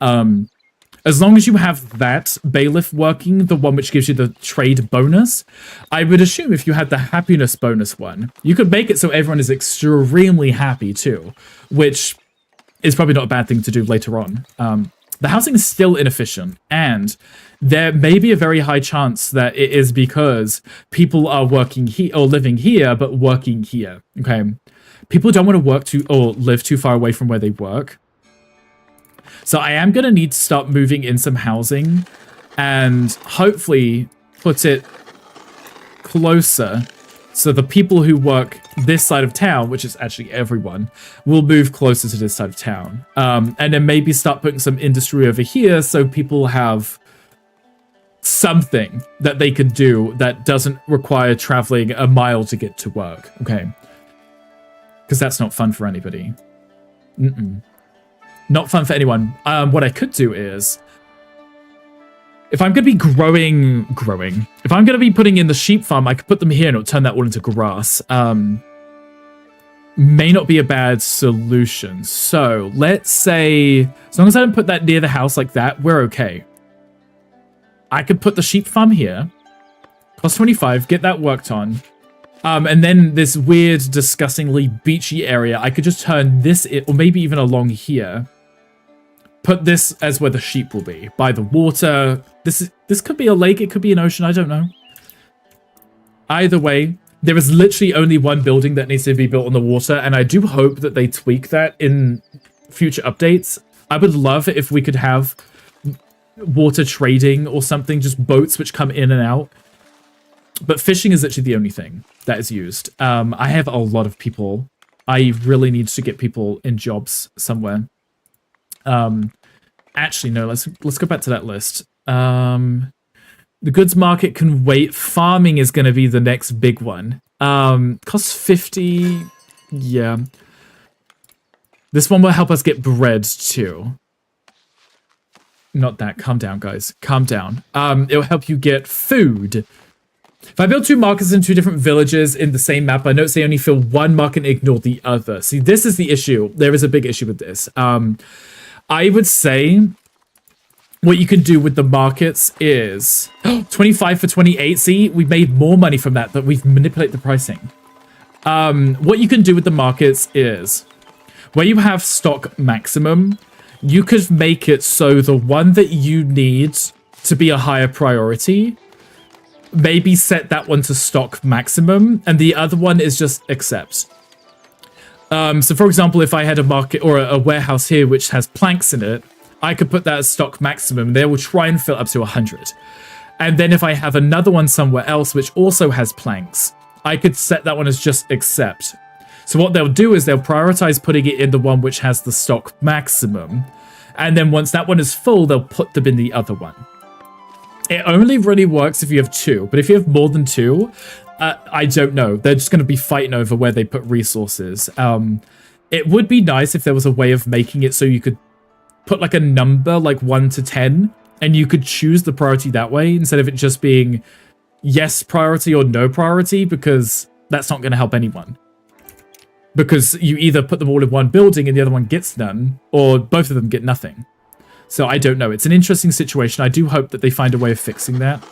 As long as you have that Bailiff working, the one which gives you the trade bonus, I would assume if you had the happiness bonus one, you could make it so everyone is extremely happy too, which is probably not a bad thing to do later on. The housing is still inefficient, and there may be a very high chance that it is because people are working here or living here, but working here. Okay, people don't want to work or live too far away from where they work. So I am going to need to start moving in some housing and hopefully put it closer. So the people who work this side of town, which is actually everyone, will move closer to this side of town. And then maybe start putting some industry over here so people have something that they can do that doesn't require traveling a mile to get to work. Okay. Because that's not fun for anybody. Not fun for anyone. What I could do is, if I'm going to be growing, if I'm going to be putting in the sheep farm, I could put them here and it'll turn that all into grass. May not be a bad solution. So let's say, as long as I don't put that near the house like that, we're okay. I could put the sheep farm here, cost 25, get that worked on. And then this weird, disgustingly beachy area, I could just turn this, or maybe even along here. Put this as where the sheep will be, by the water. This could be a lake, it could be an ocean, I don't know. Either way, there is literally only one building that needs to be built on the water, and I do hope that they tweak that in future updates. I would love it if we could have water trading or something, just boats which come in and out. But fishing is actually the only thing that is used. I have a lot of people. I really need to get people in jobs somewhere. Actually, no, let's go back to that list. The goods market can wait. Farming is going to be the next big one. Costs 50. Yeah. This one will help us get bread too. Not that. Calm down, guys. Calm down. It'll help you get food. If I build 2 markets in 2 different villages in the same map, I notice they only fill one market and ignore the other. See, this is the issue. There is a big issue with this. I would say what you can do with the markets is 25 for 28. See, we made more money from that, but we've manipulated the pricing. What you can do with the markets is where you have stock maximum, you could make it so the one that you need to be a higher priority, maybe set that one to stock maximum, and the other one is just accept. So for example, if I had a market or a warehouse here which has planks in it, I could put that as stock maximum. They will try and fill up to 100. And then if I have another one somewhere else which also has planks, I could set that one as just accept. So what they'll do is they'll prioritize putting it in the one which has the stock maximum. And then once that one is full, they'll put them in the other one. It only really works if you have 2. But if you have more than 2, I don't know. They're just going to be fighting over where they put resources. It would be nice if there was a way of making it so you could put like a number, like 1 to 10, and you could choose the priority that way instead of it just being yes priority or no priority, because that's not going to help anyone. Because you either put them all in one building and the other one gets none, or both of them get nothing. So I don't know. It's an interesting situation. I do hope that they find a way of fixing that.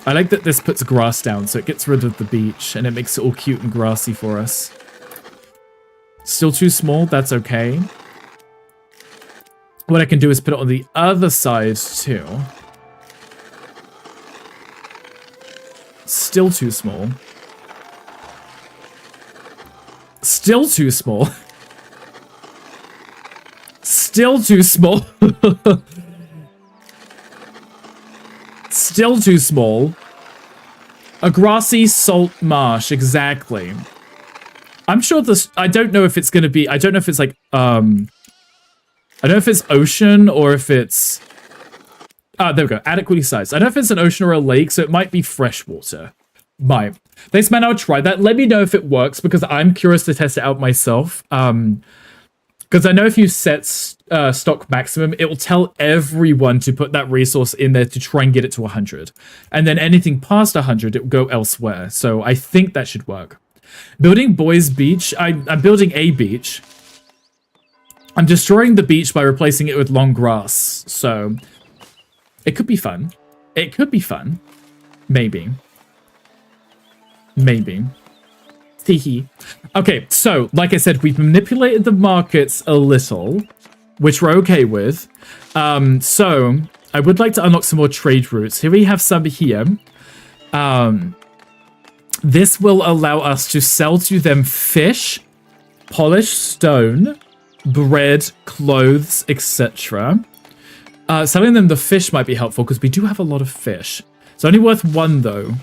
I like that this puts grass down, so it gets rid of the beach, and it makes it all cute and grassy for us. Still too small? That's okay. What I can do is put it on the other side, too. Still too small. Still too small. Still too small. Still too small. A grassy salt marsh, exactly. I'm sure this, I don't know if it's going to be, I don't know if it's like, I don't know if it's ocean or if it's, there we go, adequately sized. I don't know if it's an ocean or a lake, so it might be freshwater. Might. Thanks, man, I'll try that. Let me know if it works, because I'm curious to test it out myself. Because I know if you set stock maximum, it will tell everyone to put that resource in there to try and get it to 100. And then anything past 100, it will go elsewhere. So I think that should work. Building Boys Beach. I'm building a beach. I'm destroying the beach by replacing it with long grass. So it could be fun. It could be fun. Maybe. Maybe. Teehee. Okay, so, like I said, we've manipulated the markets a little, which we're okay with. So, I would like to unlock some more trade routes. Here we have some here. This will allow us to sell to them fish, polished stone, bread, clothes, etc. Selling them the fish might be helpful, because we do have a lot of fish. It's only worth 1, though.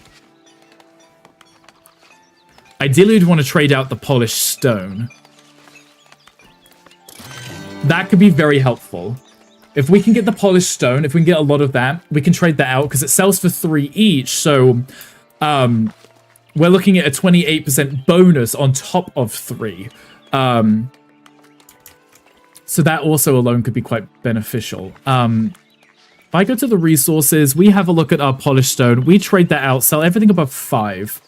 Ideally, we'd want to trade out the polished stone. That could be very helpful. If we can get the polished stone, if we can get a lot of that, we can trade that out because it sells for 3 each. So we're looking at a 28% bonus on top of 3. So that also alone could be quite beneficial. If I go to the resources, we have a look at our polished stone. We trade that out, sell everything above 5.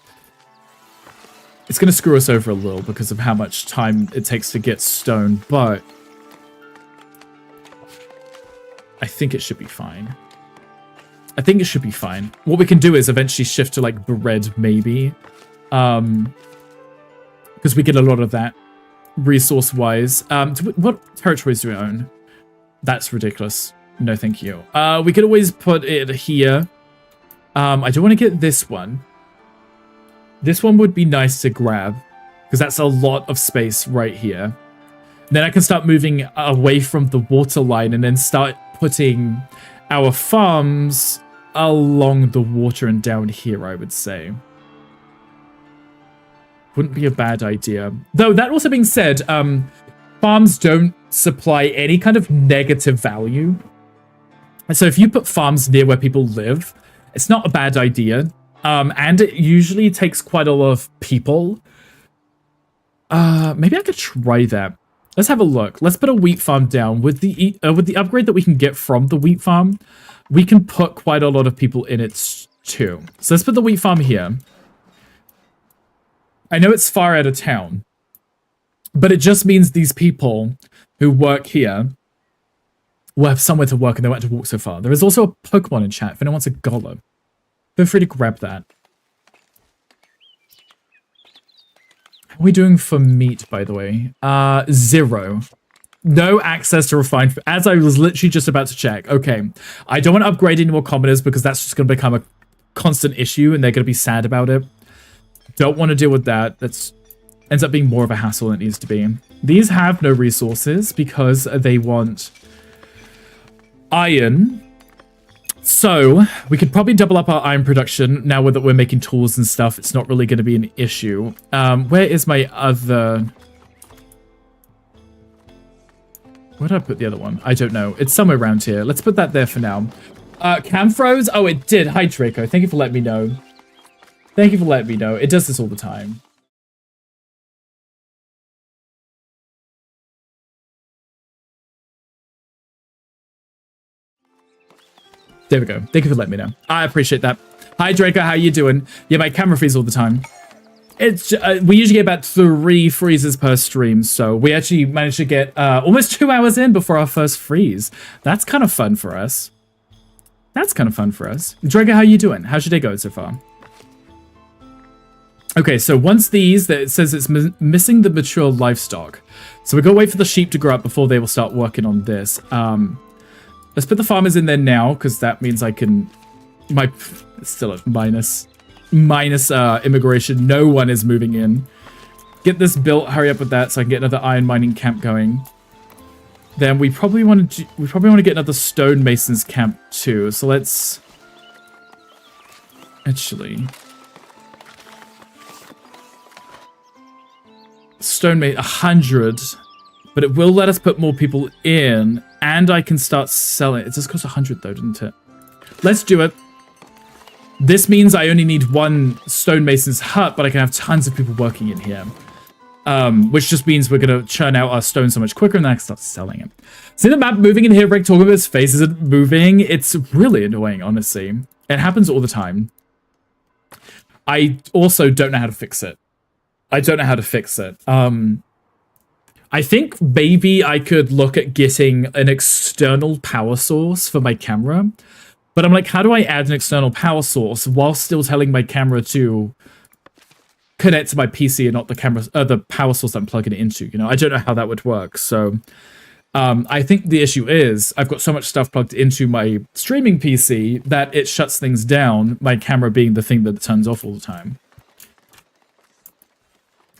It's going to screw us over a little because of how much time it takes to get stone, but I think it should be fine. I think it should be fine. What we can do is eventually shift to like bread, maybe. Because we get a lot of that resource-wise. What territories do we own? That's ridiculous. No, thank you. We could always put it here. I do want to get this one. This one would be nice to grab because that's a lot of space right here. Then I can start moving away from the water line and then start putting our farms along the water and down here, I would say. Wouldn't be a bad idea. Though, that also being said, farms don't supply any kind of negative value. So if you put farms near where people live, it's not a bad idea. And it usually takes quite a lot of people. Maybe I could try that. Let's have a look. Let's put a wheat farm down. With the upgrade that we can get from the wheat farm, we can put quite a lot of people in it too. So let's put the wheat farm here. I know it's far out of town, but it just means these people who work here will have somewhere to work and they won't have to walk so far. There is also a Pokemon in chat if anyone wants a golem. Feel free to grab that. How are we doing for meat, by the way? 0. No access to refined food. As I was literally just about to check. Okay. I don't want to upgrade any more commoners because that's just going to become a constant issue and they're going to be sad about it. Don't want to deal with that. That's ends up being more of a hassle than it needs to be. These have no resources because they want iron. So we could probably double up our iron production now that we're making tools and stuff. It's not really going to be an issue. Where is my other... Where did I put the other one? I don't know. It's somewhere around here. Let's put that there for now. Cam froze? Oh, it did. Hi, Draco. Thank you for letting me know. Thank you for letting me know. It does this all the time. There we go. Thank you for letting me know. I appreciate that. Hi, Draco. How you doing? Yeah, my camera freezes all the time. It's we usually get about 3 freezes per stream, so we actually managed to get almost 2 hours in before our first freeze. That's kind of fun for us. That's kind of fun for us. Draco, how you doing? How's your day going so far? Okay, so once these, it says it's missing the mature livestock. So we gotta wait for the sheep to grow up before they will start working on this. Let's put the farmers in there now, because that means I can... It's still a minus immigration. No one is moving in. Get this built. Hurry up with that so I can get another iron mining camp going. Then we probably want to get another stonemasons camp too. So let's... Actually... Stonemason 100, but it will let us put more people in, and I can start selling. It just costs 100 though, didn't it? Let's do it. This means I only need 1 stonemason's hut, but I can have tons of people working in here. Which just means we're going to churn out our stone so much quicker, and then I can start selling it. See the map moving in here? Rick talking about his face isn't moving. It's really annoying, honestly. It happens all the time. I also don't know how to fix it. I think maybe I could look at getting an external power source for my camera. But I'm like, how do I add an external power source while still telling my camera to connect to my PC and not the power source I'm plugging it into? You know, I don't know how that would work. So I think the issue is I've got so much stuff plugged into my streaming PC that it shuts things down, my camera being the thing that turns off all the time.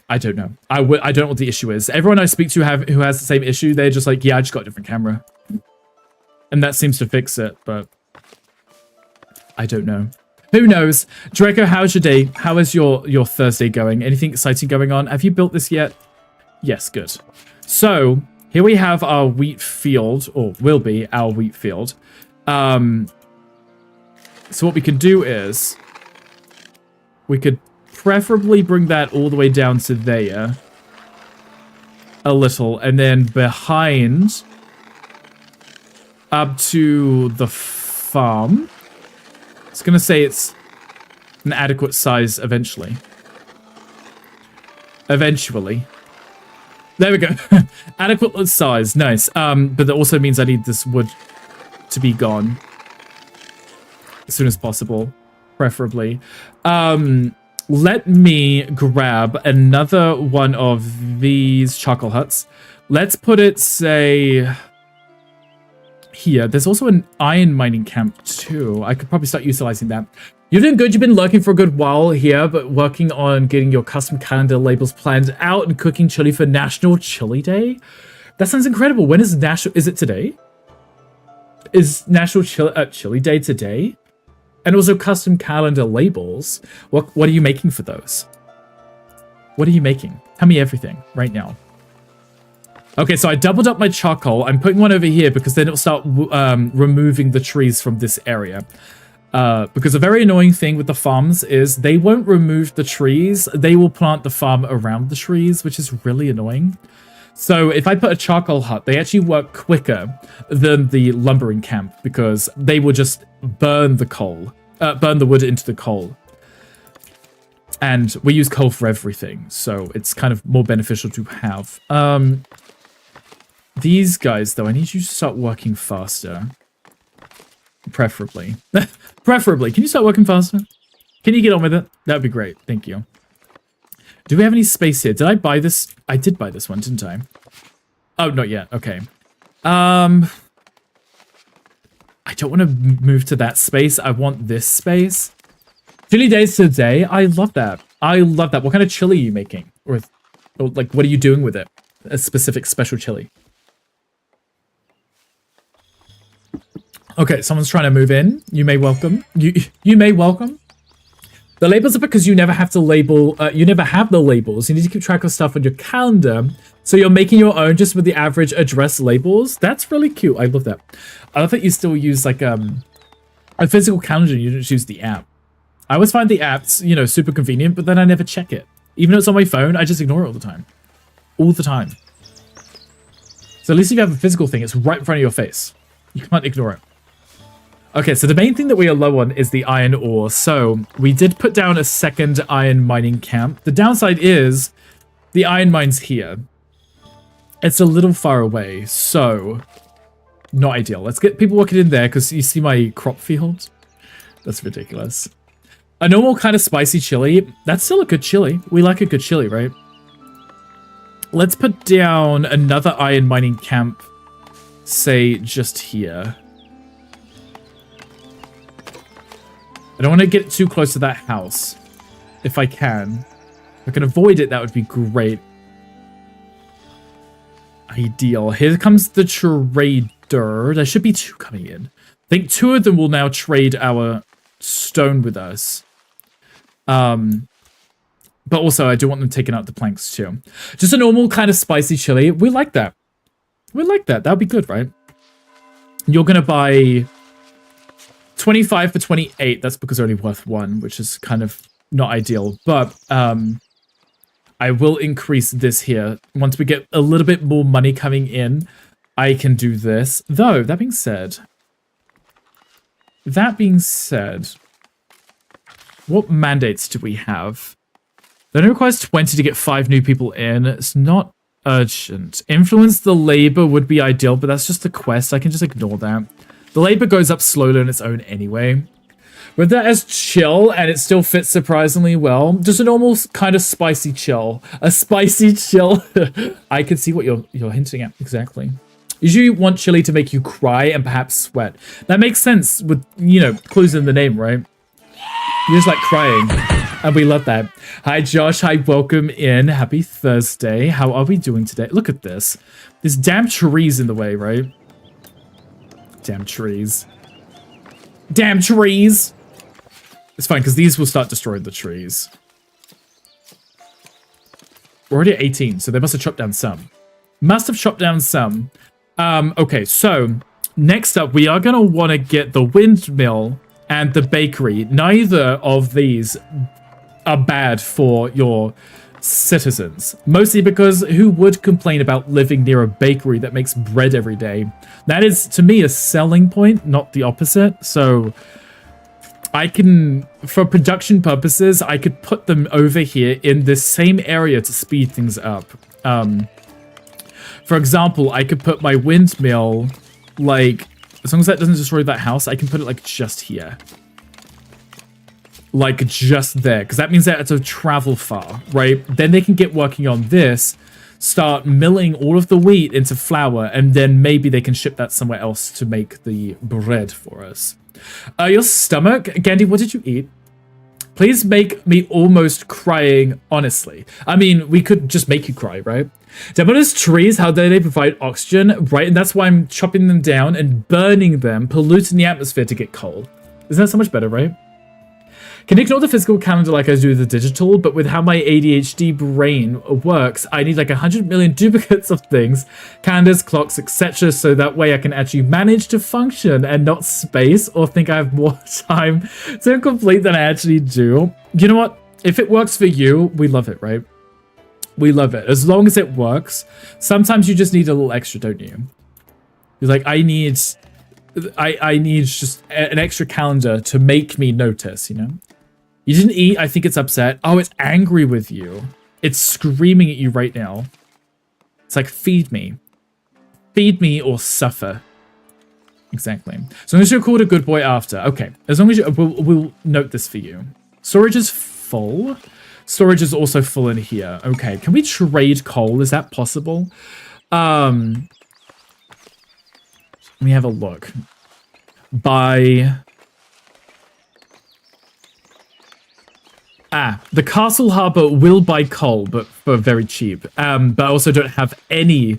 I don't know. I don't know what the issue is. Everyone I speak to who has the same issue, they're just like, yeah, I just got a different camera. And that seems to fix it, but I don't know. Who knows? Draco, how's your day? How is your Thursday going? Anything exciting going on? Have you built this yet? Yes, good. So, here we have our wheat field, or will be our wheat field. So what we could do is, we could preferably bring that all the way down to there. A little, and then behind up to the farm. It's gonna say it's an adequate size eventually. Eventually. There we go. Adequate size, nice. But that also means I need this wood to be gone as soon as possible, preferably. Let me grab another one of these charcoal huts. Let's put it, say, here. There's also an iron mining camp too. I could probably start utilizing that. You're doing good. You've been lurking for a good while here, but working on getting your custom calendar labels planned out and cooking chili for National Chili Day. That sounds incredible. When is National? Is it today? Is National Chili Day today? And also custom calendar labels. What are you making for those? What are you making? Tell me everything right now. Okay, so I doubled up my charcoal. I'm putting one over here because then it'll start removing the trees from this area. Because a very annoying thing with the farms is they won't remove the trees. They will plant the farm around the trees, which is really annoying. So if I put a charcoal hut, they actually work quicker than the lumbering camp because they will just burn the coal, burn the wood into the coal. And we use coal for everything, so it's kind of more beneficial to have. These guys, though, I need you to start working faster. Preferably. Preferably. Can you start working faster? Can you get on with it? That would be great. Thank you. Do we have any space here? Did I buy this? I did buy this one, didn't I? Oh, not yet. Okay. I don't want to move to that space. I want this space. Chili days today. I love that. I love that. What kind of chili are you making? Or like, what are you doing with it? A specific special chili. Okay, someone's trying to move in. You may welcome. You may welcome. The labels are because you never have to label, you never have the labels. You need to keep track of stuff on your calendar. So you're making your own just with the average address labels. That's really cute. I love that. I love that you still use like a physical calendar. You don't use the app. I always find the apps, you know, super convenient, but then I never check it. Even though it's on my phone, I just ignore it all the time. All the time. So at least if you have a physical thing, it's right in front of your face. You can't ignore it. Okay, so the main thing that we are low on is the iron ore. So we did put down a second iron mining camp. The downside is the iron mine's here. It's a little far away, so not ideal. Let's get people working in there because you see my crop field? That's ridiculous. A normal kind of spicy chili. That's still a good chili. We like a good chili, right? Let's put down another iron mining camp, say just here. I don't want to get too close to that house, if I can. If I can avoid it, that would be great. Ideal. Here comes the trader. There should be two coming in. I think two of them will now trade our stone with us. But also, I do want them taking out the planks too. Just a normal kind of spicy chili. We like that. We like that. That would be good, right? You're going to buy 25 for 28. That's because they're only worth 1, which is kind of not ideal. But I will increase this here. Once we get a little bit more money coming in, I can do this. Though, that being said, what mandates do we have? That only requires 20 to get 5 new people in. It's not urgent. Influence the labor would be ideal, but that's just a quest. I can just ignore that. The labor goes up slowly on its own anyway. With that as chill, and it still fits surprisingly well. Just a normal kind of spicy chill. A spicy chill. I can see what you're hinting at, exactly. Usually you want chili to make you cry and perhaps sweat. That makes sense with, you know, clues in the name, right? You just like crying. And we love that. Hi, Josh. Hi, welcome in. Happy Thursday. How are we doing today? Look at this. There's damn trees in the way, right? Damn trees. Damn trees. It's fine, because these will start destroying the trees. We're already at 18, so they must have chopped down some. Must have chopped down some. Okay, so next up, we are going to want to get the windmill and the bakery. Neither of these are bad for your citizens. Mostly because who would complain about living near a bakery that makes bread every day? That is, to me, a selling point, not the opposite. So I can, for production purposes, I could put them over here in this same area to speed things up. For example, I could put my windmill, like, as long as that doesn't destroy that house, I can put it, like, just here. Like, just there. Because that means they have to travel far, right? Then they can get working on this, start milling all of the wheat into flour, and then maybe they can ship that somewhere else to make the bread for us. Your stomach? Gandhi, what did you eat? Please make me almost crying, honestly. I mean, we could just make you cry, right? Demolish trees, how dare they provide oxygen, right? And that's why I'm chopping them down and burning them, polluting the atmosphere to get coal. Isn't that so much better, right? Can ignore the physical calendar like I do the digital, but with how my ADHD brain works, I need like 100 million duplicates of things, calendars, clocks, etc. So that way I can actually manage to function and not space or think I have more time to complete than I actually do. You know what? If it works for you, we love it, right? We love it. As long as it works. Sometimes you just need a little extra, don't you? You're like, I need just an extra calendar to make me notice, you know? You didn't eat. I think it's upset. Oh, it's angry with you. It's screaming at you right now. It's like, feed me. Feed me or suffer. Exactly. So as long as you're called a good boy after. Okay. As long as you... We'll note this for you. Storage is full. Storage is also full in here. Okay. Can we trade coal? Is that possible? Let me have a look. The Castle Harbor will buy coal, but for very cheap. But I also don't have any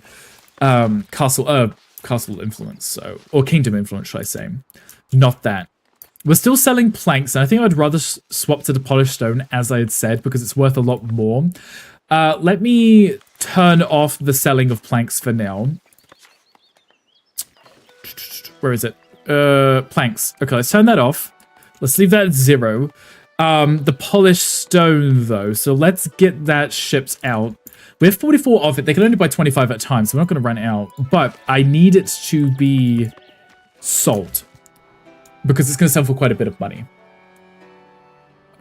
castle influence, so, or kingdom influence, should I say? Not that. We're still selling planks, and I think I'd rather swap to the polished stone, as I had said, because it's worth a lot more. Let me turn off the selling of planks for now. Where is it? Planks. Okay, let's turn that off. Let's leave that at 0. The polished stone, though, so let's get that shipped out. We have 44 of it. They can only buy 25 at a time, so we're not going to run out. But I need it to be sold, because it's going to sell for quite a bit of money.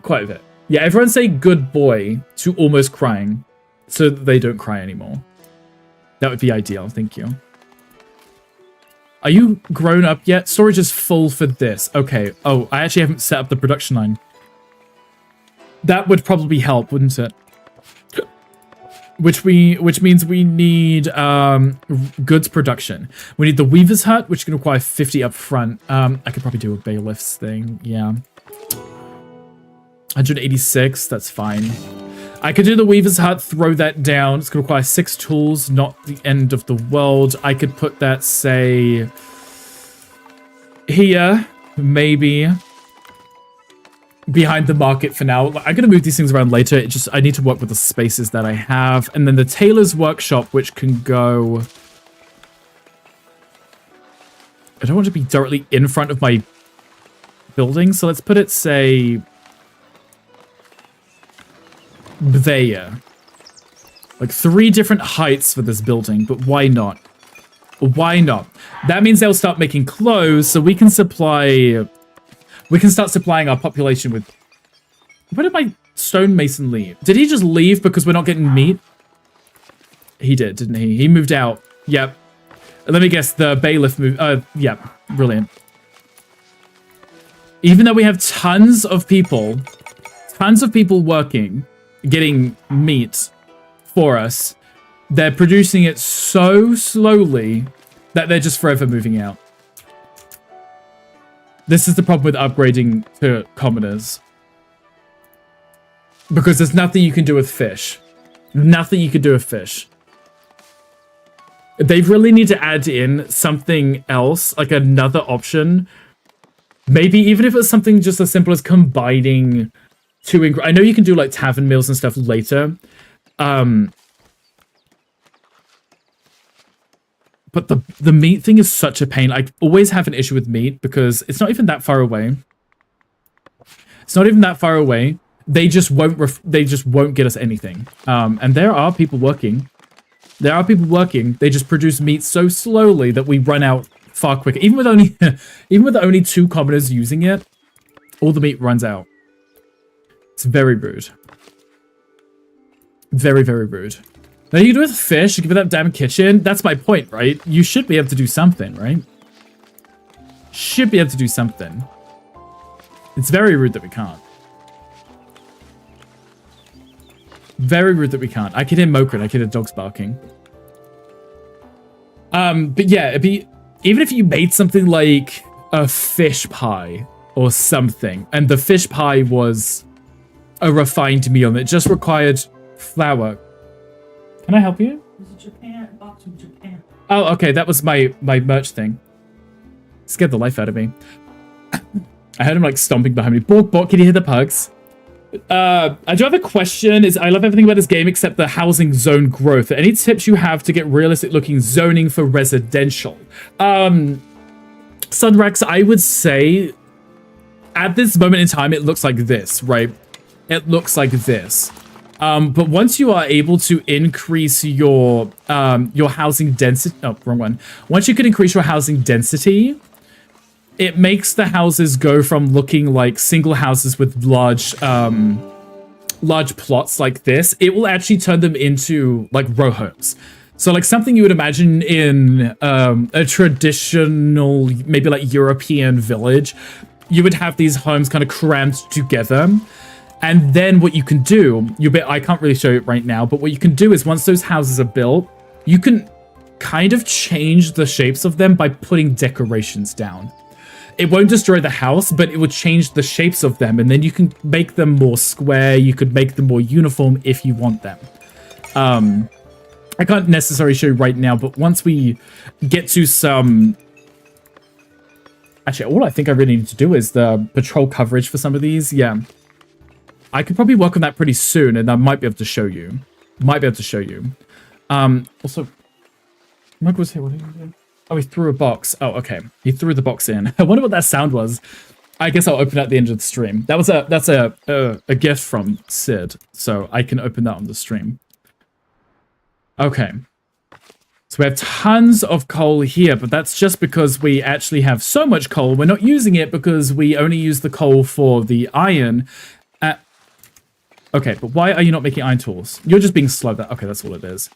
Quite a bit. Yeah, everyone say good boy to almost crying, so that they don't cry anymore. That would be ideal. Thank you. Are you grown up yet? Storage is full for this. Okay. Oh, I actually haven't set up the production line. That would probably help, wouldn't it? Which means we need goods production. We need the Weaver's Hut, which can require 50 up front. I could probably do a Bailiff's thing. Yeah. 186. That's fine. I could do the Weaver's Hut, throw that down. It's going to require 6 tools, not the end of the world. I could put that, say, here, maybe, behind the market for now. I'm going to move these things around later. I need to work with the spaces that I have. And then the tailor's workshop, which can go... I don't want to be directly in front of my building, so let's put it, say... there. Like 3 different heights for this building, but why not? Why not? That means they'll start making clothes, so we can supply... We can start supplying our population with... Where did my stonemason leave? Did he just leave because we're not getting meat? He did, didn't he? He moved out. Yep. Let me guess, the bailiff moved... yep. Brilliant. Even though we have tons of people working... getting meat for us, they're producing it so slowly that they're just forever moving out. This is the problem with upgrading to commoners. Because there's nothing you can do with fish. Nothing you can do with fish. They really need to add in something else, like another option, Maybe even if it's something just as simple as combining two I know you can do like tavern meals and stuff later. But the meat thing is such a pain. I always have an issue with meat because it's not even that far away. It's not even that far away. They just won't get us anything. And there are people working. There are people working. They just produce meat so slowly that we run out far quicker. Even with only 2 commoners using it, all the meat runs out. It's very rude. Very, very rude. Now you can do it with fish, you give it that damn kitchen. That's my point, right? You should be able to do something, right? Should be able to do something. It's very rude that we can't. Very rude that we can't. I can hear Mocha and I can hear dogs barking. But yeah, it'd be... Even if you made something like a fish pie or something, and the fish pie was a refined meal that just required flour. Can I help you?
Japan, box from Japan.
Oh, okay, that was my merch thing. Scared the life out of me. I heard him like stomping behind me. Bork, Bork, can you hear the pugs? I do have a question. I love everything about this game except the housing zone growth. Any tips you have to get realistic looking zoning for residential? Sunrex, I would say at this moment in time, it looks like this, right? It looks like this. But once you are able to increase your housing density, oh, wrong one. Once you can increase your housing density, it makes the houses go from looking like single houses with large plots like this. It will actually turn them into like row homes. So like something you would imagine in a traditional, maybe like European village, you would have these homes kind of crammed together. And then what you can do, I can't really show it right now, but what you can do is once those houses are built, you can kind of change the shapes of them by putting decorations down. It won't destroy the house, but it will change the shapes of them, and then you can make them more square, you could make them more uniform if you want them. I can't necessarily show you right now, but once we get to some... Actually, all I think I really need to do is the patrol coverage for some of these, yeah. I could probably work on that pretty soon, and I might be able to show you. Also, Mug was here, what did he do? Oh, he threw a box. Oh, okay. He threw the box in. I wonder what that sound was. I guess I'll open it at the end of the stream. That's a gift from Sid, so I can open that on the stream. Okay. So we have tons of coal here, but that's just because we actually have so much coal. We're not using it because we only use the coal for the iron. Okay, but why are you not making iron tools? You're just being slow. Okay, that's all it is.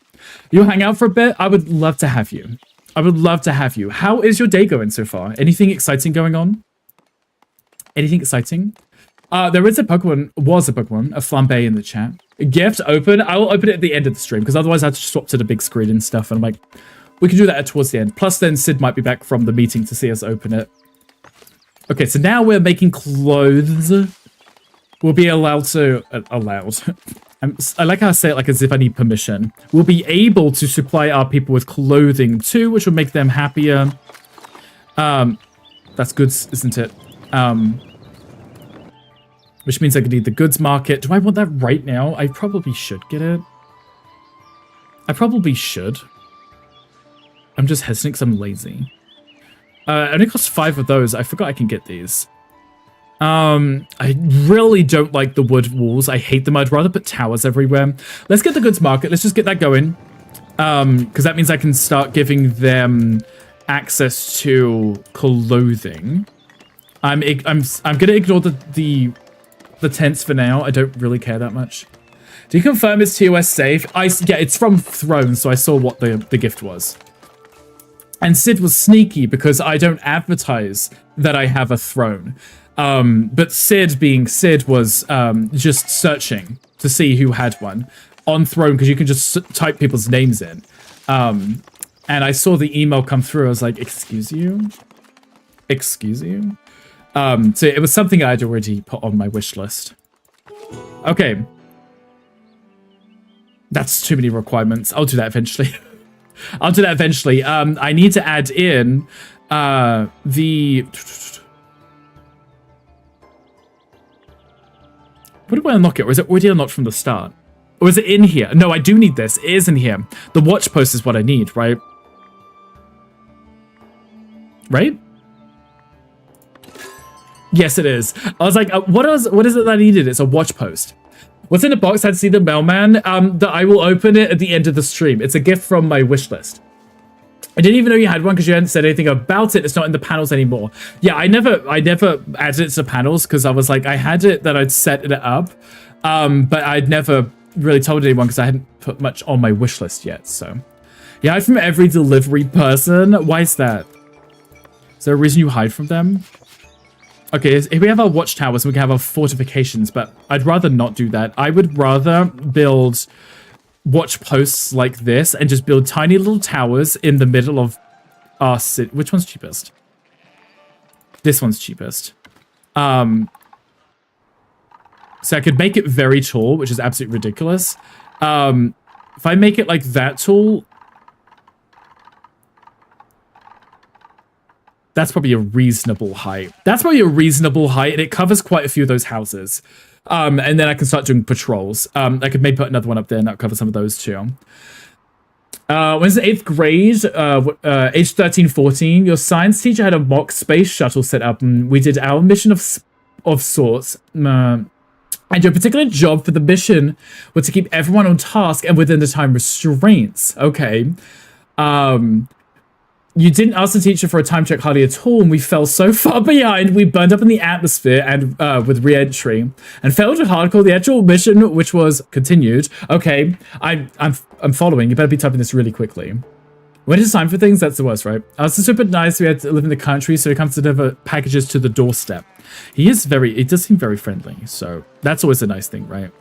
You'll hang out for a bit? I would love to have you. I would love to have you. How is your day going so far? Anything exciting going on? Anything exciting? There is a Pokemon, a flambe in the chat. A gift open. I will open it at the end of the stream because otherwise I have to swap to the big screen and stuff. And I'm like, we can do that towards the end. Plus then Sid might be back from the meeting to see us open it. Okay, so now we're making clothes. We'll be allowed to... I like how I say it like as if I need permission. We'll be able to supply our people with clothing too, which will make them happier. That's goods, isn't it? Which means I could need the goods market. Do I want that right now? I probably should get it. I probably should. I'm just hesitant because I'm lazy. It only costs 5 of those. I forgot I can get these. I really don't like the wood walls. I hate them. I'd rather put towers everywhere. Let's get the goods market. Let's just get that going. Because that means I can start giving them access to clothing. I'm gonna ignore the tents for now. I don't really care that much. Do you confirm it's TOS safe? Yeah, it's from Throne, so I saw what the gift was. And Sid was sneaky because I don't advertise that I have a throne. But Sid, being Sid, was just searching to see who had one on Throne because you can just type people's names in. And I saw the email come through. I was like, excuse you? Excuse you? So it was something I'd already put on my wish list. Okay. That's too many requirements. I'll do that eventually. I'll do that eventually. I need to add in the... What do I unlock it? Or is it already unlocked from the start? Or is it in here? No, I do need this. It is in here. The watch post is what I need, right? Right? Yes, it is. I was like, what is it that I needed? It's a watch post. What's in the box? I'd see the mailman. That I will open it at the end of the stream. It's a gift from my wish list. I didn't even know you had one because you hadn't said anything about it. It's not in the panels anymore. Yeah, I never added it to panels because I was like, I had it that I'd set it up, but I'd never really told anyone because I hadn't put much on my wish list yet. So, yeah, hide from every delivery person. Why is that? Is there a reason you hide from them? Okay, if we have our watchtowers, we can have our fortifications, but I'd rather not do that. I would rather build watch posts like this and just build tiny little towers in the middle of our city. Which one's cheapest? This one's cheapest. So I could make it very tall, which is absolutely ridiculous. If I make it like that tall, that's probably a reasonable height. That's probably a reasonable height, and it covers quite a few of those houses. And then I can start doing patrols. I could maybe put another one up there, and that'll cover some of those too. When's the 8th grade? Age 13, 14. Your science teacher had a mock space shuttle set up, and we did our mission of sorts. And your particular job for the mission was to keep everyone on task and within the time restraints. Okay. You didn't ask the teacher for a time check hardly at all, and we fell so far behind, we burned up in the atmosphere and with re-entry, and failed at hardcore the actual mission, which was continued. Okay, I'm following. You better be typing this really quickly. When it's time for things, that's the worst, right? It's super nice. We had to live in the country, so he comes to deliver packages to the doorstep. He does seem very friendly, so that's always a nice thing, right?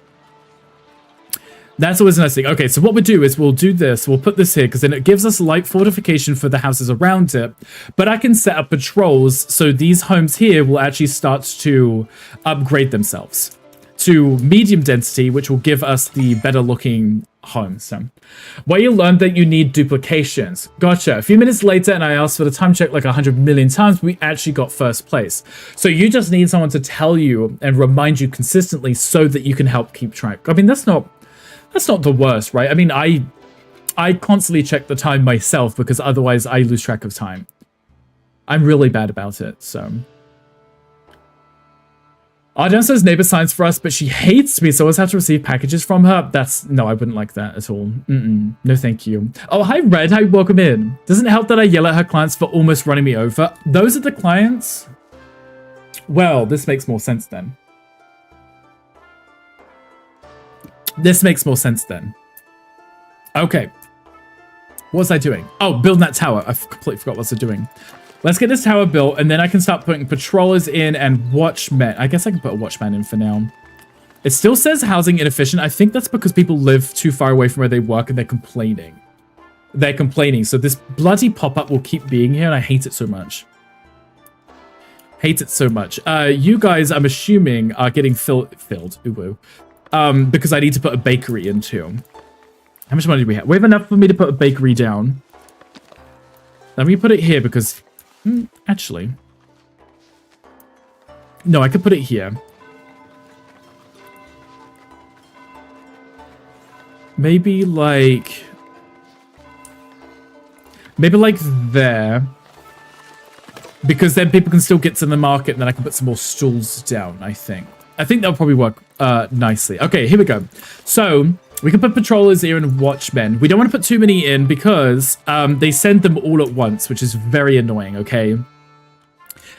That's always a nice thing. Okay, so what we do is we'll do this. We'll put this here because then it gives us light fortification for the houses around it. But I can set up patrols so these homes here will actually start to upgrade themselves to medium density, which will give us the better looking homes. So, where you learned that you need duplications. Gotcha. A few minutes later, and I asked for the time check like 100 million times, we actually got first place. So you just need someone to tell you and remind you consistently so that you can help keep track. I mean, that's not the worst, right? I mean, I constantly check the time myself because otherwise I lose track of time. I'm really bad about it, so. Our downstairs neighbor signs for us, but she hates me, so I always have to receive packages from her. No, I wouldn't like that at all. No, thank you. Oh, hi, Red. Hi, welcome in. Doesn't it help that I yell at her clients for almost running me over? Those are the clients? Well, this makes more sense then. This makes more sense then. Okay. What was I doing? Oh, building that tower. I completely forgot what I was doing. Let's get this tower built, and then I can start putting patrollers in and watchmen. I guess I can put a watchman in for now. It still says housing inefficient. I think that's because people live too far away from where they work and they're complaining. So this bloody pop-up will keep being here, and I hate it so much. Hate it so much. You guys, I'm assuming, are getting filled. Ooh. Because I need to put a bakery in too. How much money do we have? We have enough for me to put a bakery down. Let me put it here because... actually... No, I could put it here. Maybe like there. Because then people can still get to the market and then I can put some more stalls down, I think. I think that'll probably work nicely. Okay, here we go. So, we can put patrollers here and watchmen. We don't want to put too many in because they send them all at once, which is very annoying, okay?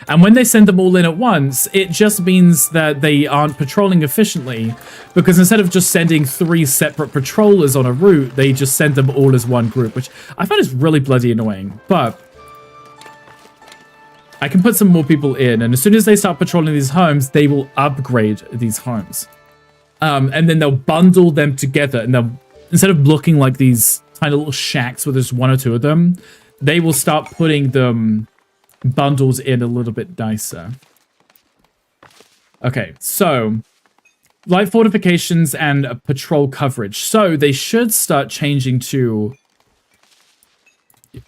And when they send them all in at once, it just means that they aren't patrolling efficiently because instead of just sending 3 separate patrollers on a route, they just send them all as one group, which I find is really bloody annoying. But I can put some more people in, and as soon as they start patrolling these homes, they will upgrade these homes. And then they'll bundle them together, and they'll, instead of looking like these tiny little shacks with just 1 or 2 of them, they will start putting them bundles in a little bit nicer. Okay, so light fortifications and patrol coverage. So they should start changing to...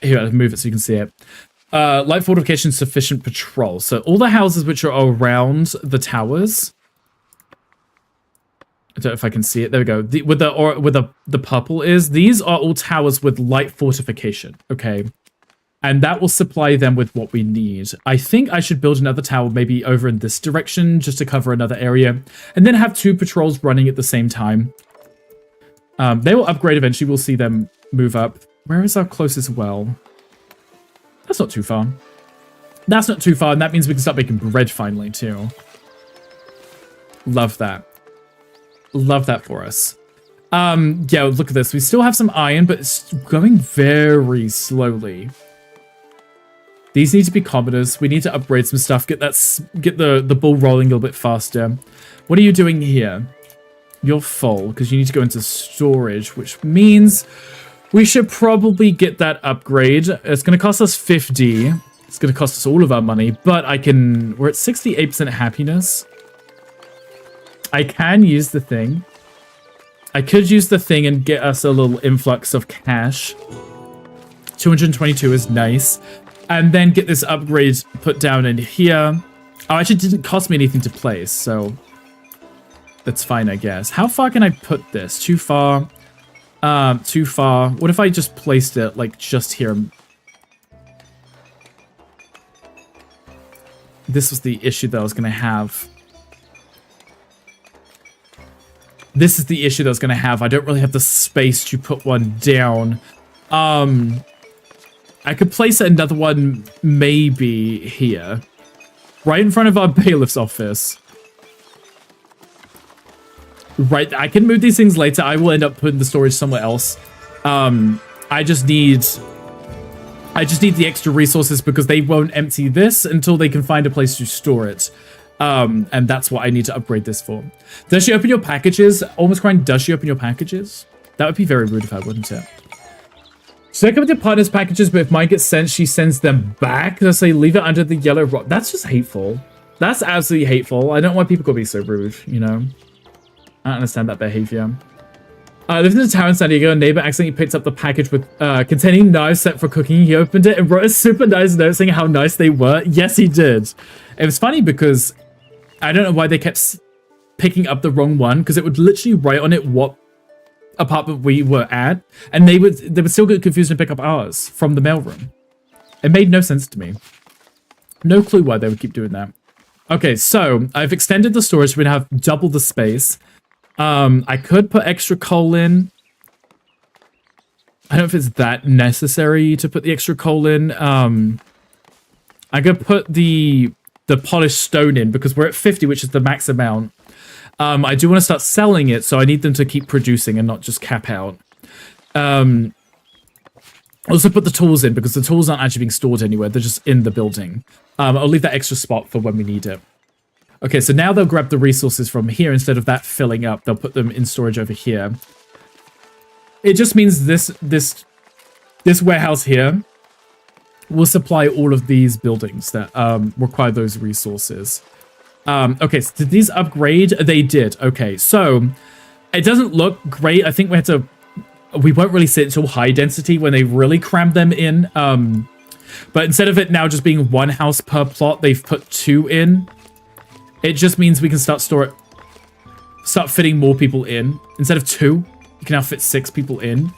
Here, I'll move it so you can see it. Light fortification, sufficient patrol. So all the houses which are around the towers I don't know if I can see it. There we go. Where the purple is, these are all towers with light fortification. Okay. And that will supply them with what we need. I think I should build another tower maybe over in this direction just to cover another area. And then have 2 patrols running at the same time. They will upgrade eventually. We'll see them move up. Where is our closest well? That's not too far. That's not too far. And that means we can start making bread finally too. Love that. Love that for us. Yeah, look at this. We still have some iron, but it's going very slowly. These need to be commoners. We need to upgrade some stuff. Get the ball rolling a little bit faster. What are you doing here? You're full because you need to go into storage, which means we should probably get that upgrade. It's going to cost us 50. It's going to cost us all of our money, but we're at 68% happiness. I can use the thing. I could use the thing and get us a little influx of cash. 222 is nice. And then get this upgrade put down in here. Oh, actually, it didn't cost me anything to place, so that's fine, I guess. How far can I put this? Too far. Too far. What if I just placed it, like, just here? This was the issue that I was going to have. This is the issue that I was going to have. I don't really have the space to put one down. I could place another one maybe here. Right in front of our bailiff's office. Right, I can move these things later. I will end up putting the storage somewhere else. I just need the extra resources because they won't empty this until they can find a place to store it. And that's what I need to upgrade this for. Does she open your packages? Almost crying, does she open your packages? That would be very rude if I wouldn't it? So I come with your partner's packages, but if mine gets sent, she sends them back. They say leave it under the yellow rock. That's just hateful. That's absolutely hateful. I don't want people to be so rude, you know? I don't understand that behavior. I lived in a town in San Diego. A neighbor accidentally picked up the package with containing knives set for cooking. He opened it and wrote a super nice note saying how nice they were. Yes, he did. It was funny because I don't know why they kept picking up the wrong one, because it would literally write on it what apartment we were at, and they would still get confused and pick up ours from the mailroom. It made no sense to me. No clue why they would keep doing that. Okay, so I've extended the storage. We're gonna have double the space. I could put extra coal in. I don't know if it's that necessary to put the extra coal in. I could put the polished stone in because we're at 50, which is the max amount. I do want to start selling it, so I need them to keep producing and not just cap out. Also put the tools in because the tools aren't actually being stored anywhere. They're just in the building. I'll leave that extra spot for when we need it. Okay, so now they'll grab the resources from here. Instead of that filling up, they'll put them in storage over here. It just means this warehouse here will supply all of these buildings that require those resources. Okay, so did these upgrade? They did. Okay, so it doesn't look great. I think we won't really see it until high density when they really cram them in. But instead of it now just being one house per plot, they've put 2 in. It just means we can start fitting more people in. Instead of 2, you can now fit 6 people in.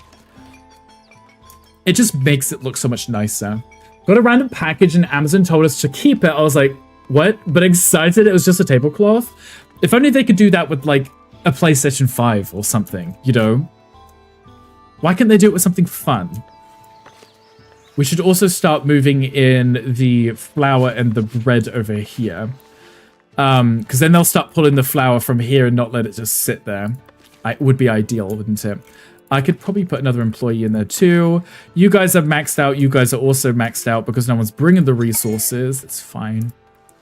It just makes it look so much nicer. Got a random package and Amazon told us to keep it. I was like, what? But excited it was just a tablecloth. If only they could do that with like a PlayStation 5 or something, you know? Why can't they do it with something fun? We should also start moving in the flour and the bread over here. Because then they'll start pulling the flour from here and not let it just sit there. It would be ideal, wouldn't it? I could probably put another employee in there too. You guys are maxed out. You guys are also maxed out because no one's bringing the resources. It's fine.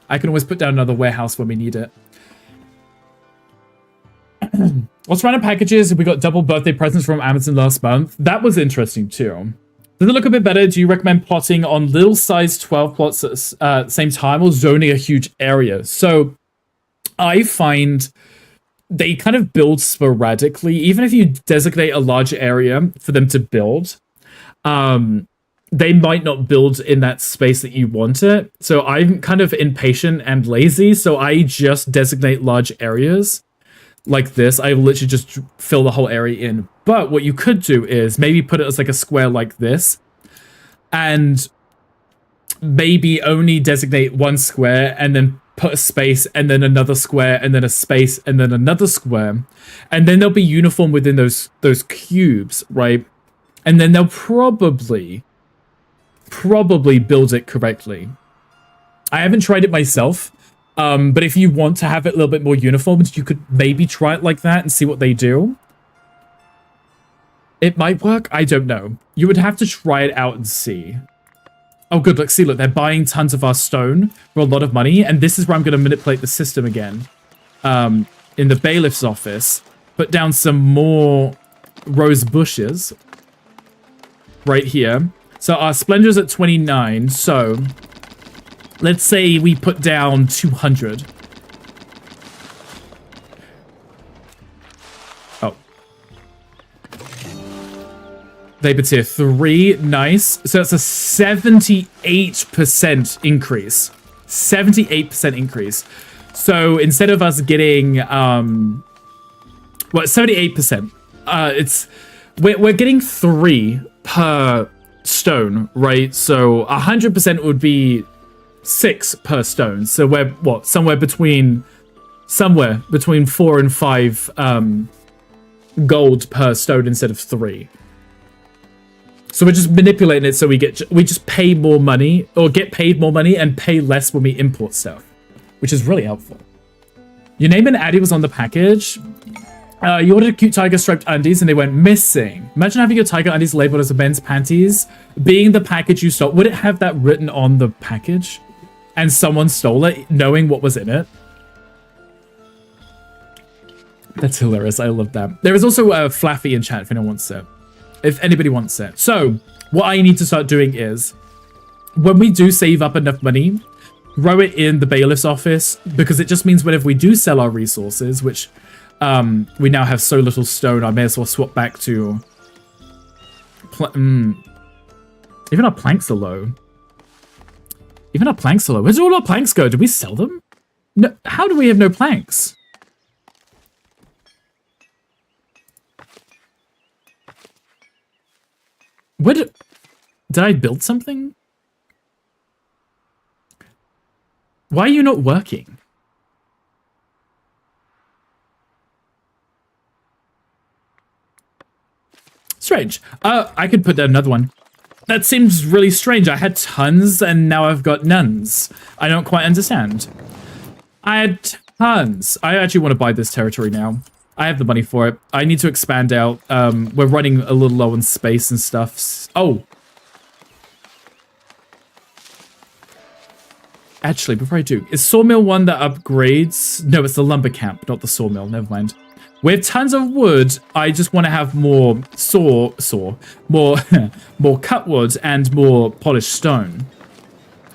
I can always put down another warehouse when we need it. Let's random packages. We got double birthday presents from Amazon last month. That was interesting too. Does it look a bit better? Do you recommend plotting on little size 12 plots at the same time or zoning a huge area? So I find they kind of build sporadically. Even if you designate a large area for them to build, they might not build in that space that you want it. So I'm kind of impatient and lazy. So I just designate large areas. like this, I literally just fill the whole area in. But what you could do is maybe put it as like a square like this, and maybe only designate one square and then put a space and then another square and then a space and then another square, and then they'll be uniform within those cubes, right? And then they'll probably build it correctly. I haven't tried it myself, but if you want to have it a little bit more uniform, you could maybe try it like that and see what they do. It might work. I don't know. You would have to try it out and see. Oh, good. Look, see, look, they're buying tons of our stone for a lot of money. And this is where I'm going to manipulate the system again. In the bailiff's office, put down some more rose bushes right here. So our splendor's at 29. So let's say we put down 200. Oh. Vapor tier 3. Nice. So that's a 78% increase. 78% increase. So instead of us getting, well, 78%. We're getting 3 per stone, right? So 100% would be 6 per stone. So we're what? Somewhere between 4 and 5 gold per stone instead of 3. So we're just manipulating it so we just pay more money, or get paid more money and pay less when we import stuff, which is really helpful. Your name and Addy was on the package. You ordered cute tiger striped undies and they went missing. Imagine having your tiger undies labeled as a men's panties being the package you stole. Would it have that written on the package and someone stole it knowing what was in it? That's hilarious. I love that. There is also a Flaffy in chat if anyone wants it. If anybody wants it. So what I need to start doing is when we do save up enough money, throw it in the bailiff's office, because it just means whenever we do sell our resources, which we now have so little stone, I may as well swap back to... Even our planks are low. Even our planks are low. Where did all our planks go? Did we sell them? No. How do we have no planks? Where did I build something? Why are you not working? Strange. I could put down another one. That seems really strange. I had tons and now I've got nuns. I don't quite understand. I had tons. I actually want to buy this territory now. I have the money for it. I need to expand out. We're running a little low on space and stuff. Oh. Actually, before I do, is Sawmill one that upgrades? No, it's the lumber camp, not the Sawmill. Never mind. We have tons of wood. I just want to have more more cut wood and more polished stone.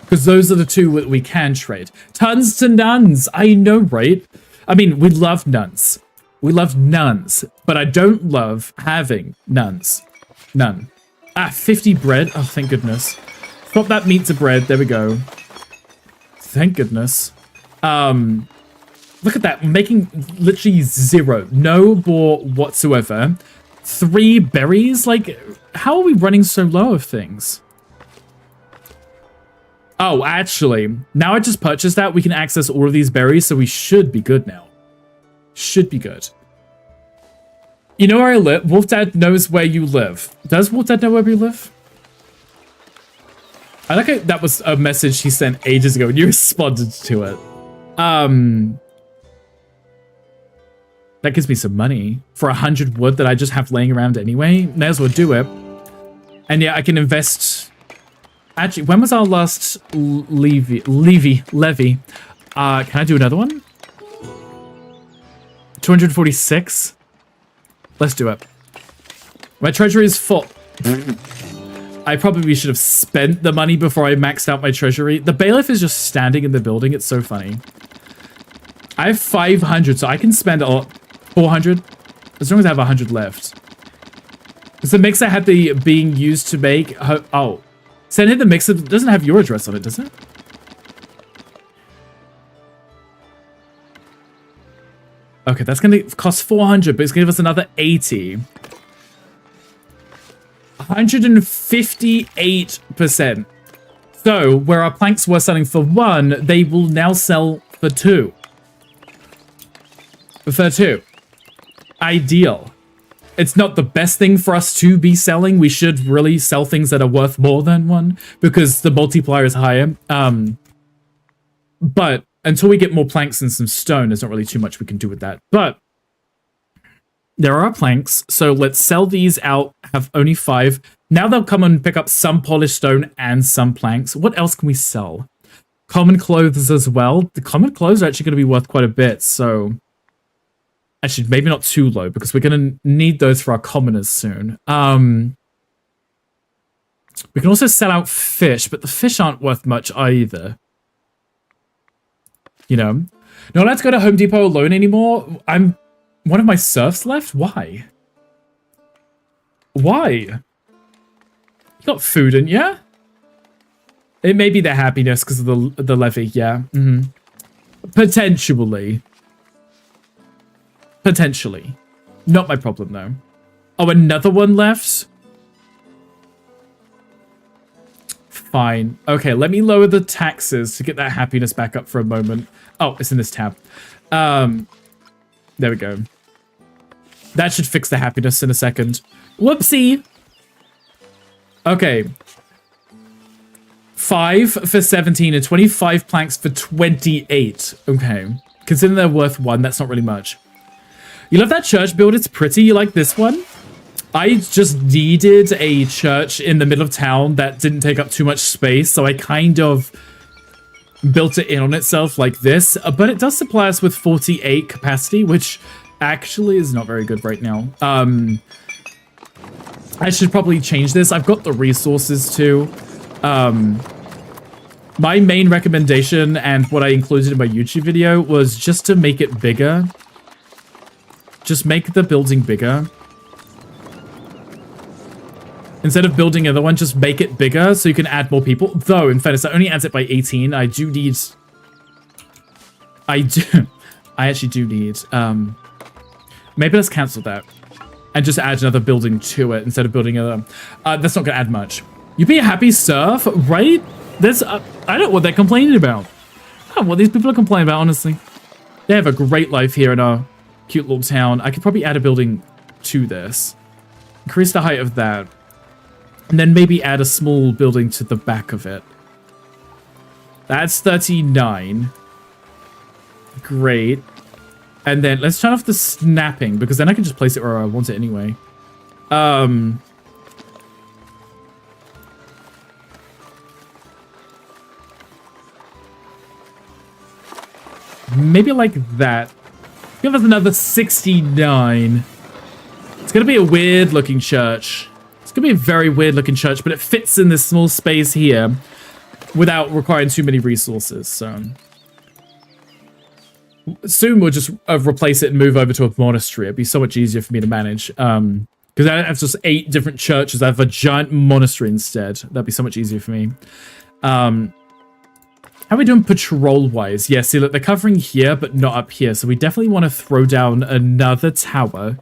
Because those are the two that we can trade. Tons to nuns. I know, right? I mean, we love nuns. We love nuns, but I don't love having nuns. None. 50 bread. Oh, thank goodness. Swap that meat to bread. There we go. Thank goodness. Look at that. Making literally 0. No more whatsoever. 3 berries? Like, how are we running so low of things? Oh, actually, now I just purchased that. We can access all of these berries, so we should be good now. Should be good. You know where I live? Wolf Dad knows where you live. Does Wolf Dad know where we live? I like it. That was a message he sent ages ago and you responded to it. That gives me some money for 100 wood that I just have laying around anyway. May as well do it. And yeah, I can invest. Actually, when was our last levy? Can I do another one? 246. Let's do it. My treasury is full. I probably should have spent the money before I maxed out my treasury. The bailiff is just standing in the building. It's so funny. I have 500, so I can spend 400 as long as I have 100 left. Because the mixer had the being used to make... Oh. Send hit the mixer. Doesn't have your address on it, does it? Okay, that's going to cost 400, but it's going to give us another 80. 158%. So, where our planks were selling for 1, they will now sell for 2. For 2. Ideal. It's not the best thing for us to be selling. We should really sell things that are worth more than 1 because the multiplier is higher. But until we get more planks and some stone, there's not really too much we can do with that. But there are planks, so let's sell these out, have only 5. Now they'll come and pick up some polished stone and some planks. What else can we sell? Common clothes as well. The common clothes are actually going to be worth quite a bit, so... Actually, maybe not too low, because we're going to need those for our commoners soon. We can also sell out fish, but the fish aren't worth much either. You know? Not allowed to go to Home Depot alone anymore. I'm... One of my serfs left? Why? Why? You got food, didn't you? It may be their happiness because of the levy, yeah. Potentially. Potentially. Not my problem, though. Oh, another one left? Fine. Okay, let me lower the taxes to get that happiness back up for a moment. Oh, it's in this tab. There we go. That should fix the happiness in a second. Whoopsie! Okay. 5 for 17 and 25 planks for 28. Okay. Considering they're worth 1, that's not really much. You love that church build? It's pretty. You like this one? I just needed a church in the middle of town that didn't take up too much space, so I kind of built it in on itself like this. But it does supply us with 48 capacity, which actually is not very good right now. I should probably change this. I've got the resources too. My main recommendation and what I included in my YouTube video was just to make it bigger. Just make the building bigger. Instead of building another one, just make it bigger so you can add more people. Though, in fairness, that only adds it by 18. I actually do need... Maybe let's cancel that. And just add another building to it instead of building another... that's not going to add much. You'd be a happy serf, right? There's... I don't know what they're complaining about. I don't know what these people are complaining about, honestly. They have a great life here in our cute little town. I could probably add a building to this. Increase the height of that. And then maybe add a small building to the back of it. That's 39. Great. And then let's turn off the snapping, because then I can just place it where I want it anyway. Maybe like that. Give us another 69. It's going to be a weird looking church. It's going to be a very weird looking church, but it fits in this small space here without requiring too many resources. So soon we'll just replace it and move over to a monastery. It'd be so much easier for me to manage. Because I don't have just 8 different churches. I have a giant monastery instead. That'd be so much easier for me. How are we doing patrol-wise? Yeah, see, look, they're covering here, but not up here. So we definitely want to throw down another tower.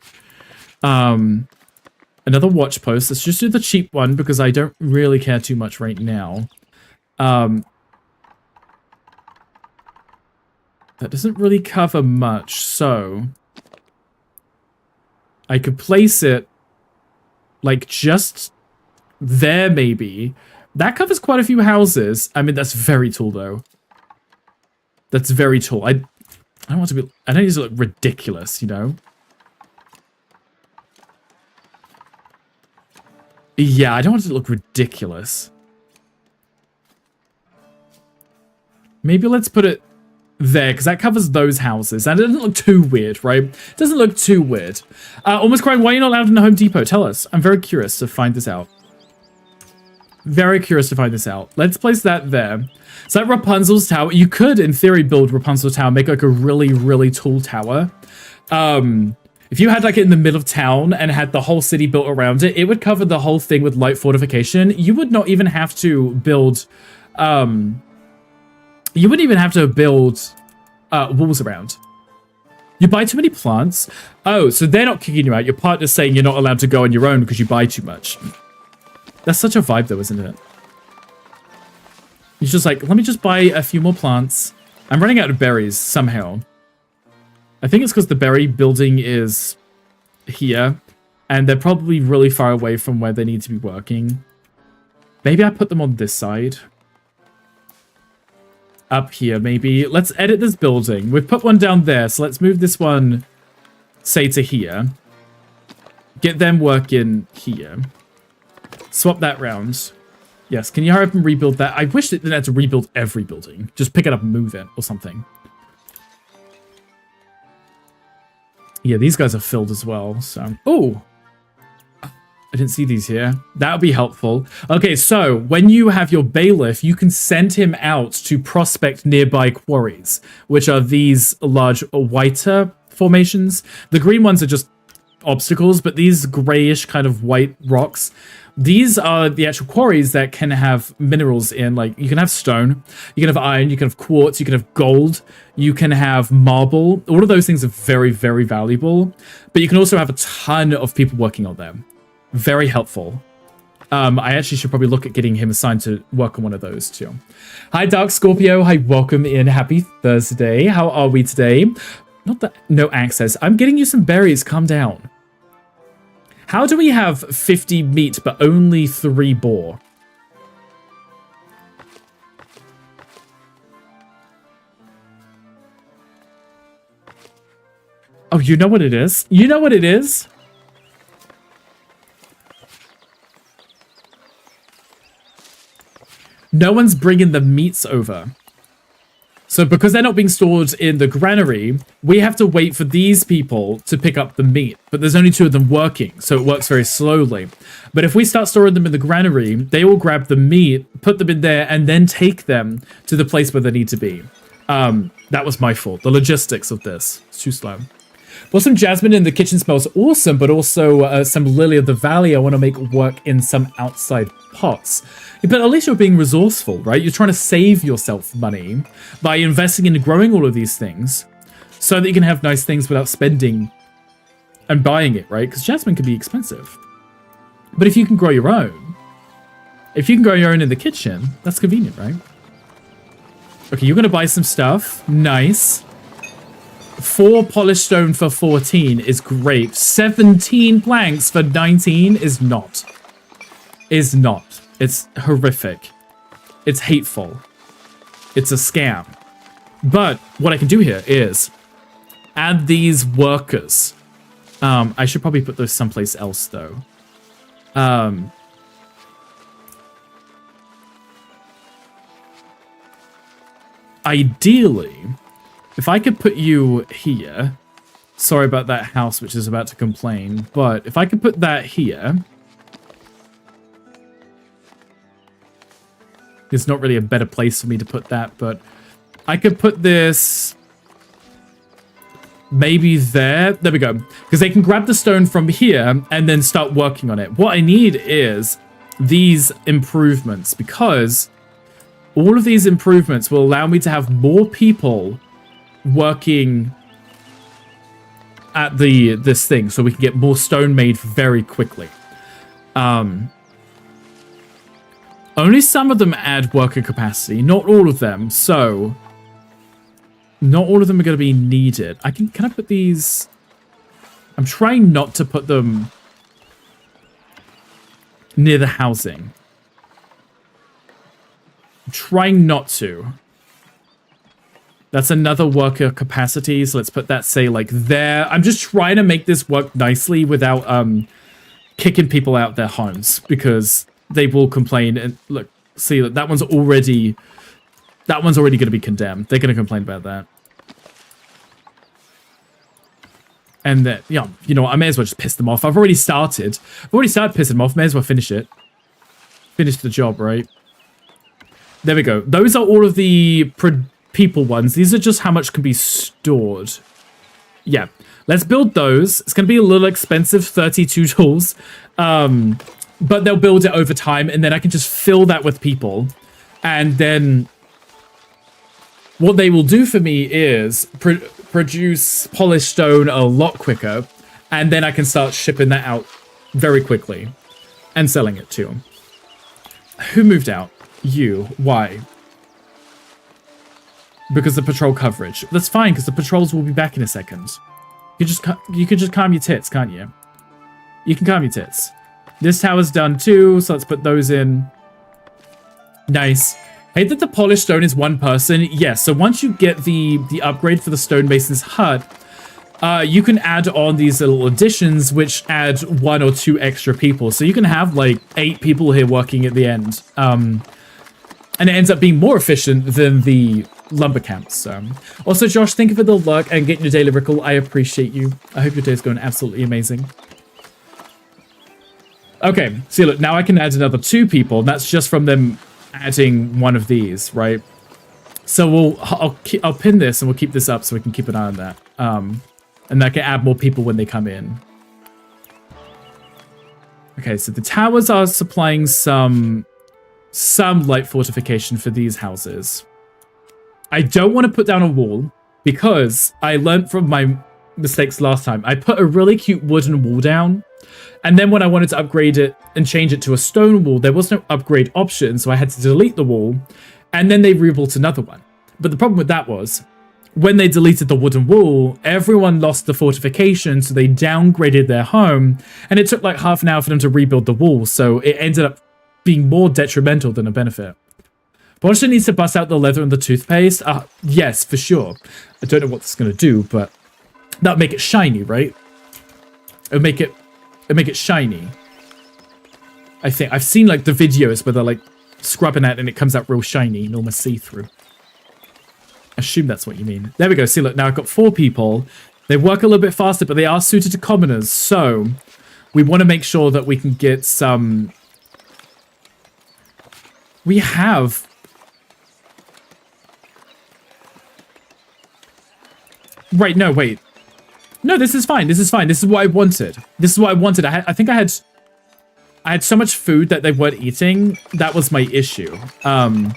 Another watch post. Let's just do the cheap one, because I don't really care too much right now. That doesn't really cover much, so... I could place it, like, just there, maybe. That covers quite a few houses. I mean, that's very tall, though. That's very tall. I don't want to be... I don't need to look ridiculous, you know? Yeah, I don't want it to look ridiculous. Maybe let's put it there, because that covers those houses. And it doesn't look too weird, right? It doesn't look too weird. Almost crying, why are you not allowed in the Home Depot? Tell us. I'm very curious to find this out. Very curious to find this out. Let's place that there. So that Rapunzel's tower, you could, in theory, build Rapunzel's tower, make like a really, really tall tower. If you had like it in the middle of town and had the whole city built around it, it would cover the whole thing with light fortification. You would not even have to build, you wouldn't even have to build walls around. You buy too many plants? Oh, so they're not kicking you out. Your partner's saying you're not allowed to go on your own because you buy too much. That's such a vibe though, isn't it? He's just like, let me just buy a few more plants. I'm running out of berries somehow. I think it's because the berry building is here. And they're probably really far away from where they need to be working. Maybe I put them on this side. Up here, maybe. Let's edit this building. We've put one down there, so let's move this one, say, to here. Get them working here. Swap that round. Yes, can you hurry up and rebuild that? I wish it didn't have to rebuild every building. Just pick it up and move it or something. Yeah, these guys are filled as well, so... Oh! I didn't see these here. That would be helpful. Okay, so when you have your bailiff, you can send him out to prospect nearby quarries, which are these large whiter formations. The green ones are just obstacles, but these grayish kind of white rocks, these are the actual quarries that can have minerals in. Like, you can have stone, you can have iron, you can have quartz, you can have gold, you can have marble. All of those things are very, very valuable, but you can also have a ton of people working on them. Very helpful. I actually should probably look at getting him assigned to work on one of those too. Hi, Dark Scorpio. Hi, welcome in. Happy Thursday. How are we today? Not that no access. I'm getting you some berries. Calm down. How do we have 50 meat but only 3 boar? Oh, you know what it is? You know what it is? No one's bringing the meats over. So because they're not being stored in the granary, we have to wait for these people to pick up the meat. But there's only 2 of them working, so it works very slowly. But if we start storing them in the granary, they will grab the meat, put them in there, and then take them to the place where they need to be. That was my fault. The logistics of this. It's too slow. Well, some jasmine in the kitchen smells awesome, but also some lily of the valley. I want to make work in some outside pots. But at least you're being resourceful, right? You're trying to save yourself money by investing in growing all of these things so that you can have nice things without spending and buying it, right? Because jasmine can be expensive. But if you can grow your own, in the kitchen, that's convenient, right? Okay, you're going to buy some stuff. Nice. 4 polished stone for 14 is great. 17 planks for 19 is not. Is not. It's horrific. It's hateful. It's a scam. But what I can do here is add these workers. I should probably put those someplace else, though. Ideally, if I could put you here... Sorry about that house which is about to complain, but if I could put that here... There's not really a better place for me to put that, but I could put this maybe there. There we go. Because they can grab the stone from here and then start working on it. What I need is these improvements, because all of these improvements will allow me to have more people working at this thing, so we can get more stone made very quickly. Only some of them add worker capacity, not all of them, so not all of them are going to be needed. Can I put these... I'm trying not to put them near the housing. I'm trying not to. That's another worker capacity, so let's put that, say, like there. I'm just trying to make this work nicely without kicking people out their homes, because they will complain. And look, see, that one's already going to be condemned. They're going to complain about that. And then, yeah, you know what, I may as well just piss them off. I've already started pissing them off. May as well finish it. Finish the job, right? There we go. Those are all of the people ones. These are just how much can be stored. Yeah, let's build those. It's going to be a little expensive, 32 tools. But they'll build it over time, and then I can just fill that with people. And then what they will do for me is produce polished stone a lot quicker, and then I can start shipping that out very quickly and selling it too. Who moved out? You. Why? Because of patrol coverage. That's fine, because the patrols will be back in a second. You can just calm your tits, can't you? You can calm your tits. This tower's done too, so let's put those in. Nice. Hate that the polished stone is one person. Yes, so once you get the upgrade for the stonemason's hut, you can add on these little additions which add 1 or 2 extra people. So you can have like 8 people here working at the end. And it ends up being more efficient than the lumber camps. Also, Josh, thank you for the luck and getting your daily rickle. I appreciate you. I hope your day is going absolutely amazing. Okay, see, look, now I can add another 2 people. And that's just from them adding one of these, right? So I'll pin this and we'll keep this up so we can keep an eye on that. And I can add more people when they come in. Okay, so the towers are supplying some light fortification for these houses. I don't want to put down a wall because I learned from my mistakes last time. I put a really cute wooden wall down, and then when I wanted to upgrade it and change it to a stone wall, there was no upgrade option, so I had to delete the wall, and then they rebuilt another one. But the problem with that was, when they deleted the wooden wall, everyone lost the fortification, so they downgraded their home, and it took like half an hour for them to rebuild the wall, so it ended up being more detrimental than a benefit. Polisher needs to bust out the leather and the toothpaste. Yes, for sure. I don't know what it's going to do, but that'll make it shiny, right? It'll make it shiny. I think. I've seen like the videos where they're like scrubbing it and it comes out real shiny and almost see-through. I assume that's what you mean. There we go. See, look, now I've got 4 people. They work a little bit faster, but they are suited to commoners. So we want to make sure that we can get some... We have... Right, no, wait. No, this is fine. This is fine. This is what I wanted. This is what I wanted. I think I had so much food that they weren't eating. That was my issue. But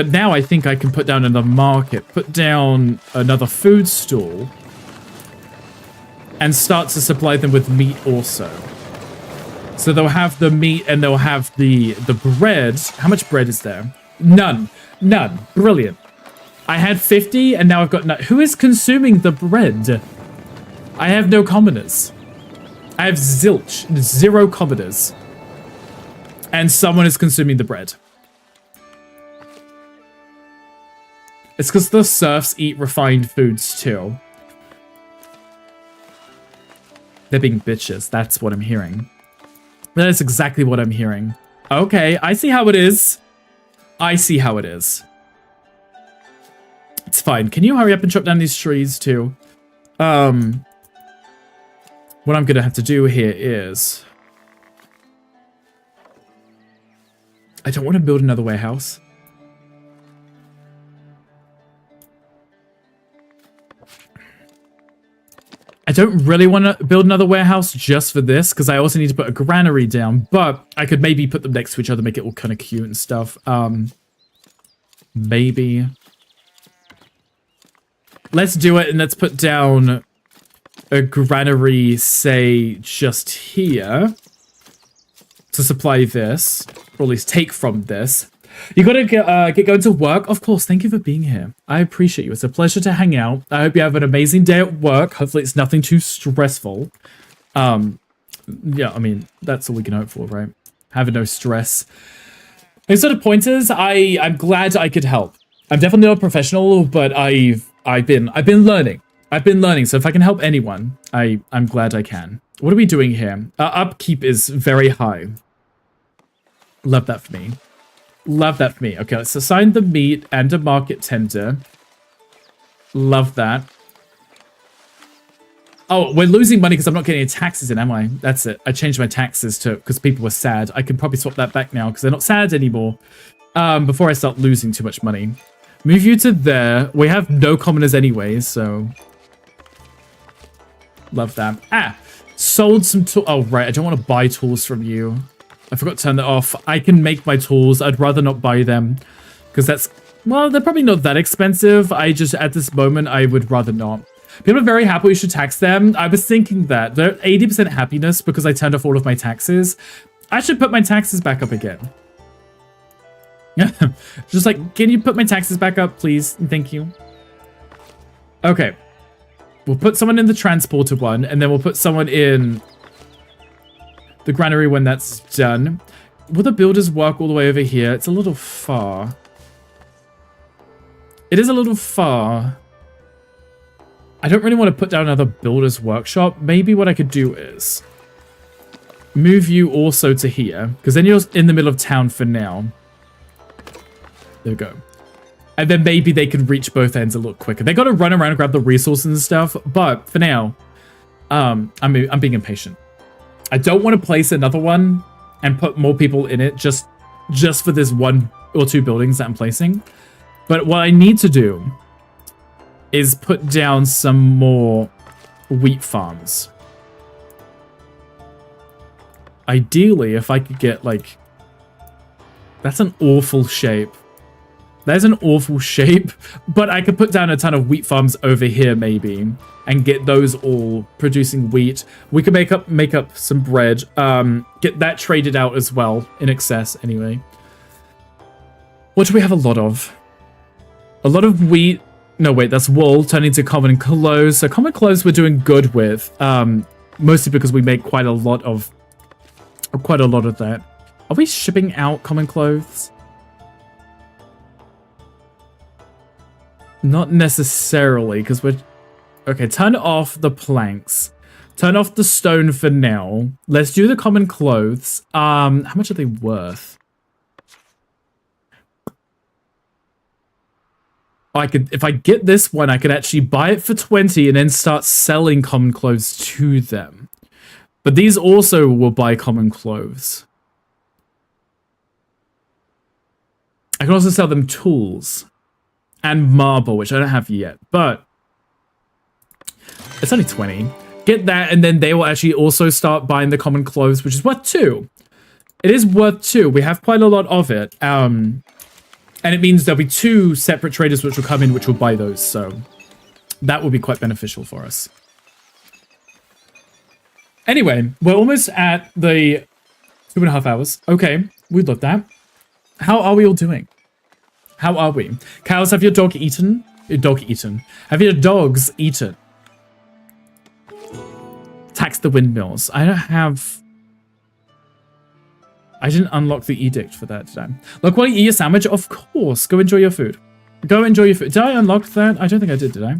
now I think I can put down another market, put down another food stall, and start to supply them with meat also. So they'll have the meat and they'll have the bread. How much bread is there? None. None. Brilliant. I had 50 and now I've got none. Who is consuming the bread? I have no commoners. I have zilch. 0 commoners. And someone is consuming the bread. It's because the serfs eat refined foods too. They're being bitches. That's what I'm hearing. That is exactly what I'm hearing. Okay, I see how it is. I see how it is. It's fine. Can you hurry up and chop down these trees too? What I'm going to have to do here is... I don't want to build another warehouse. I don't really want to build another warehouse just for this, because I also need to put a granary down, but I could maybe put them next to each other, make it all kind of cute and stuff. Maybe. Let's do it, and let's put down a granary, say, just here to supply this, or at least take from this. You gotta get going to work. Of course, thank you for being here. I appreciate you. It's a pleasure to hang out. I hope you have an amazing day at work. Hopefully it's nothing too stressful. Yeah, I mean, that's all we can hope for, right? Having no stress. Those sort of pointers, I'm glad I could help. I'm definitely not a professional, but I've been learning. I've been learning, so if I can help anyone, I'm glad I can. What are we doing here? Upkeep is very high. Love that for me. Love that for me. Okay, let's assign the meat and a market tender. Love that. Oh, we're losing money because I'm not getting any taxes in, am I? That's it. I changed my taxes to because people were sad. I can probably swap that back now because they're not sad anymore. Before I start losing too much money. Move you to there. We have no commoners anyway, so... Love that. Ah! Sold some tools. Oh, right. I don't want to buy tools from you. I forgot to turn that off. I can make my tools. I'd rather not buy them because that's Well, they're probably not that expensive. I just, at this moment, I would rather not. People are very happy we should tax them. I was thinking that. They're 80% happiness because I turned off all of my taxes. I should put my taxes back up again. Just like, can you put my taxes back up, please? Thank you. Okay. We'll put someone in the transporter one, and then we'll put someone in the granary when that's done. Will the builders work all the way over here? It's a little far. It is a little far. I don't really want to put down another builder's workshop. Maybe what I could do is move you also to here, because then you're in the middle of town for now. There we go. And then maybe they can reach both ends a little quicker. They got to run around and grab the resources and stuff, but for now, I'm being impatient. I don't want to place another one and put more people in it just for this 1 or 2 buildings that I'm placing. But what I need to do is put down some more wheat farms. Ideally, if I could get, like... That's an awful shape. That's an awful shape, but I could put down a ton of wheat farms over here, maybe, and get those all producing wheat. We could make up some bread, get that traded out as well, in excess, anyway. What do we have a lot of? A lot of wheat. No, wait, that's wool turning to common clothes. So common clothes we're doing good with, mostly because we make quite a lot of that. Are we shipping out common clothes? Not necessarily, because we're... Okay, turn off the planks. Turn off the stone for now. Let's do the common clothes. How much are they worth? If I get this one, I could actually buy it for 20 and then start selling common clothes to them. But these also will buy common clothes. I can also sell them tools and marble, which I don't have yet, but it's only 20. Get that, and then they will actually also start buying the common clothes, which is worth 2. It is worth 2. We have quite a lot of it. And it means there'll be 2 separate traders which will come in, which will buy those. So that will be quite beneficial for us. Anyway, we're almost at the 2.5 hours. Okay, we love that. How are we all doing? How are we? Cows, have your dog eaten? Your dog eaten. Have your dogs eaten? Tax the windmills. I don't have... I didn't unlock the edict for that, did I? Look, while you eat your sandwich, of course. Go enjoy your food. Go enjoy your food. Did I unlock that? I don't think I did I?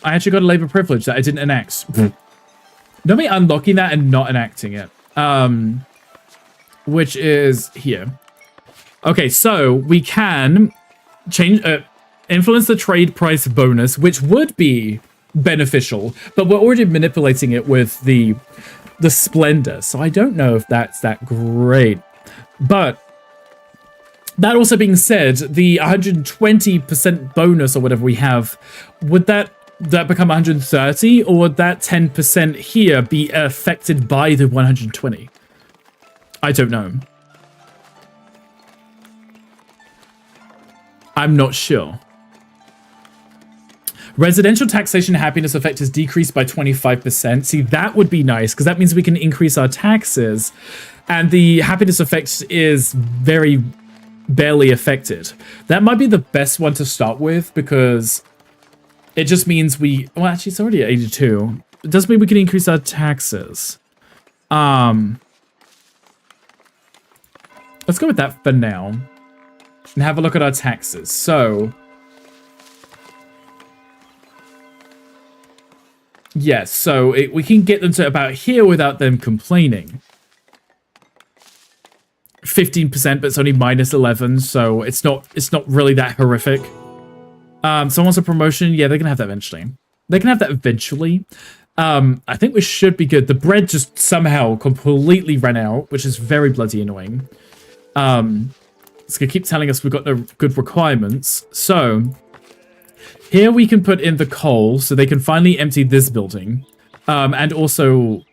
I actually got a labor privilege that I didn't enact. Don't be unlocking that and not enacting it. Which is here. Okay, so we can change, influence the trade price bonus, which would be beneficial, but we're already manipulating it with the splendor, so I don't know if that's that great. But that also being said, the 120% bonus or whatever we have, would that become 130, or would that 10% here be affected by the 120? I don't know. I'm not sure. Residential taxation happiness effect is decreased by 25%. See, that would be nice, because that means we can increase our taxes. And the happiness effect is very barely affected. That might be the best one to start with, because it just means we... Well, actually, it's already at 82. It does mean we can increase our taxes. Let's go with that for now. And have a look at our taxes. So... Yes, so we can get them to about here without them complaining. 15%, but it's only minus 11, so it's not really that horrific. Someone wants a promotion? Yeah, they're gonna have that eventually. They can have that eventually. I think we should be good. The bread just somehow completely ran out, which is very bloody annoying. It's gonna keep telling us we've got no good requirements. So here we can put in the coal, so they can finally empty this building. And also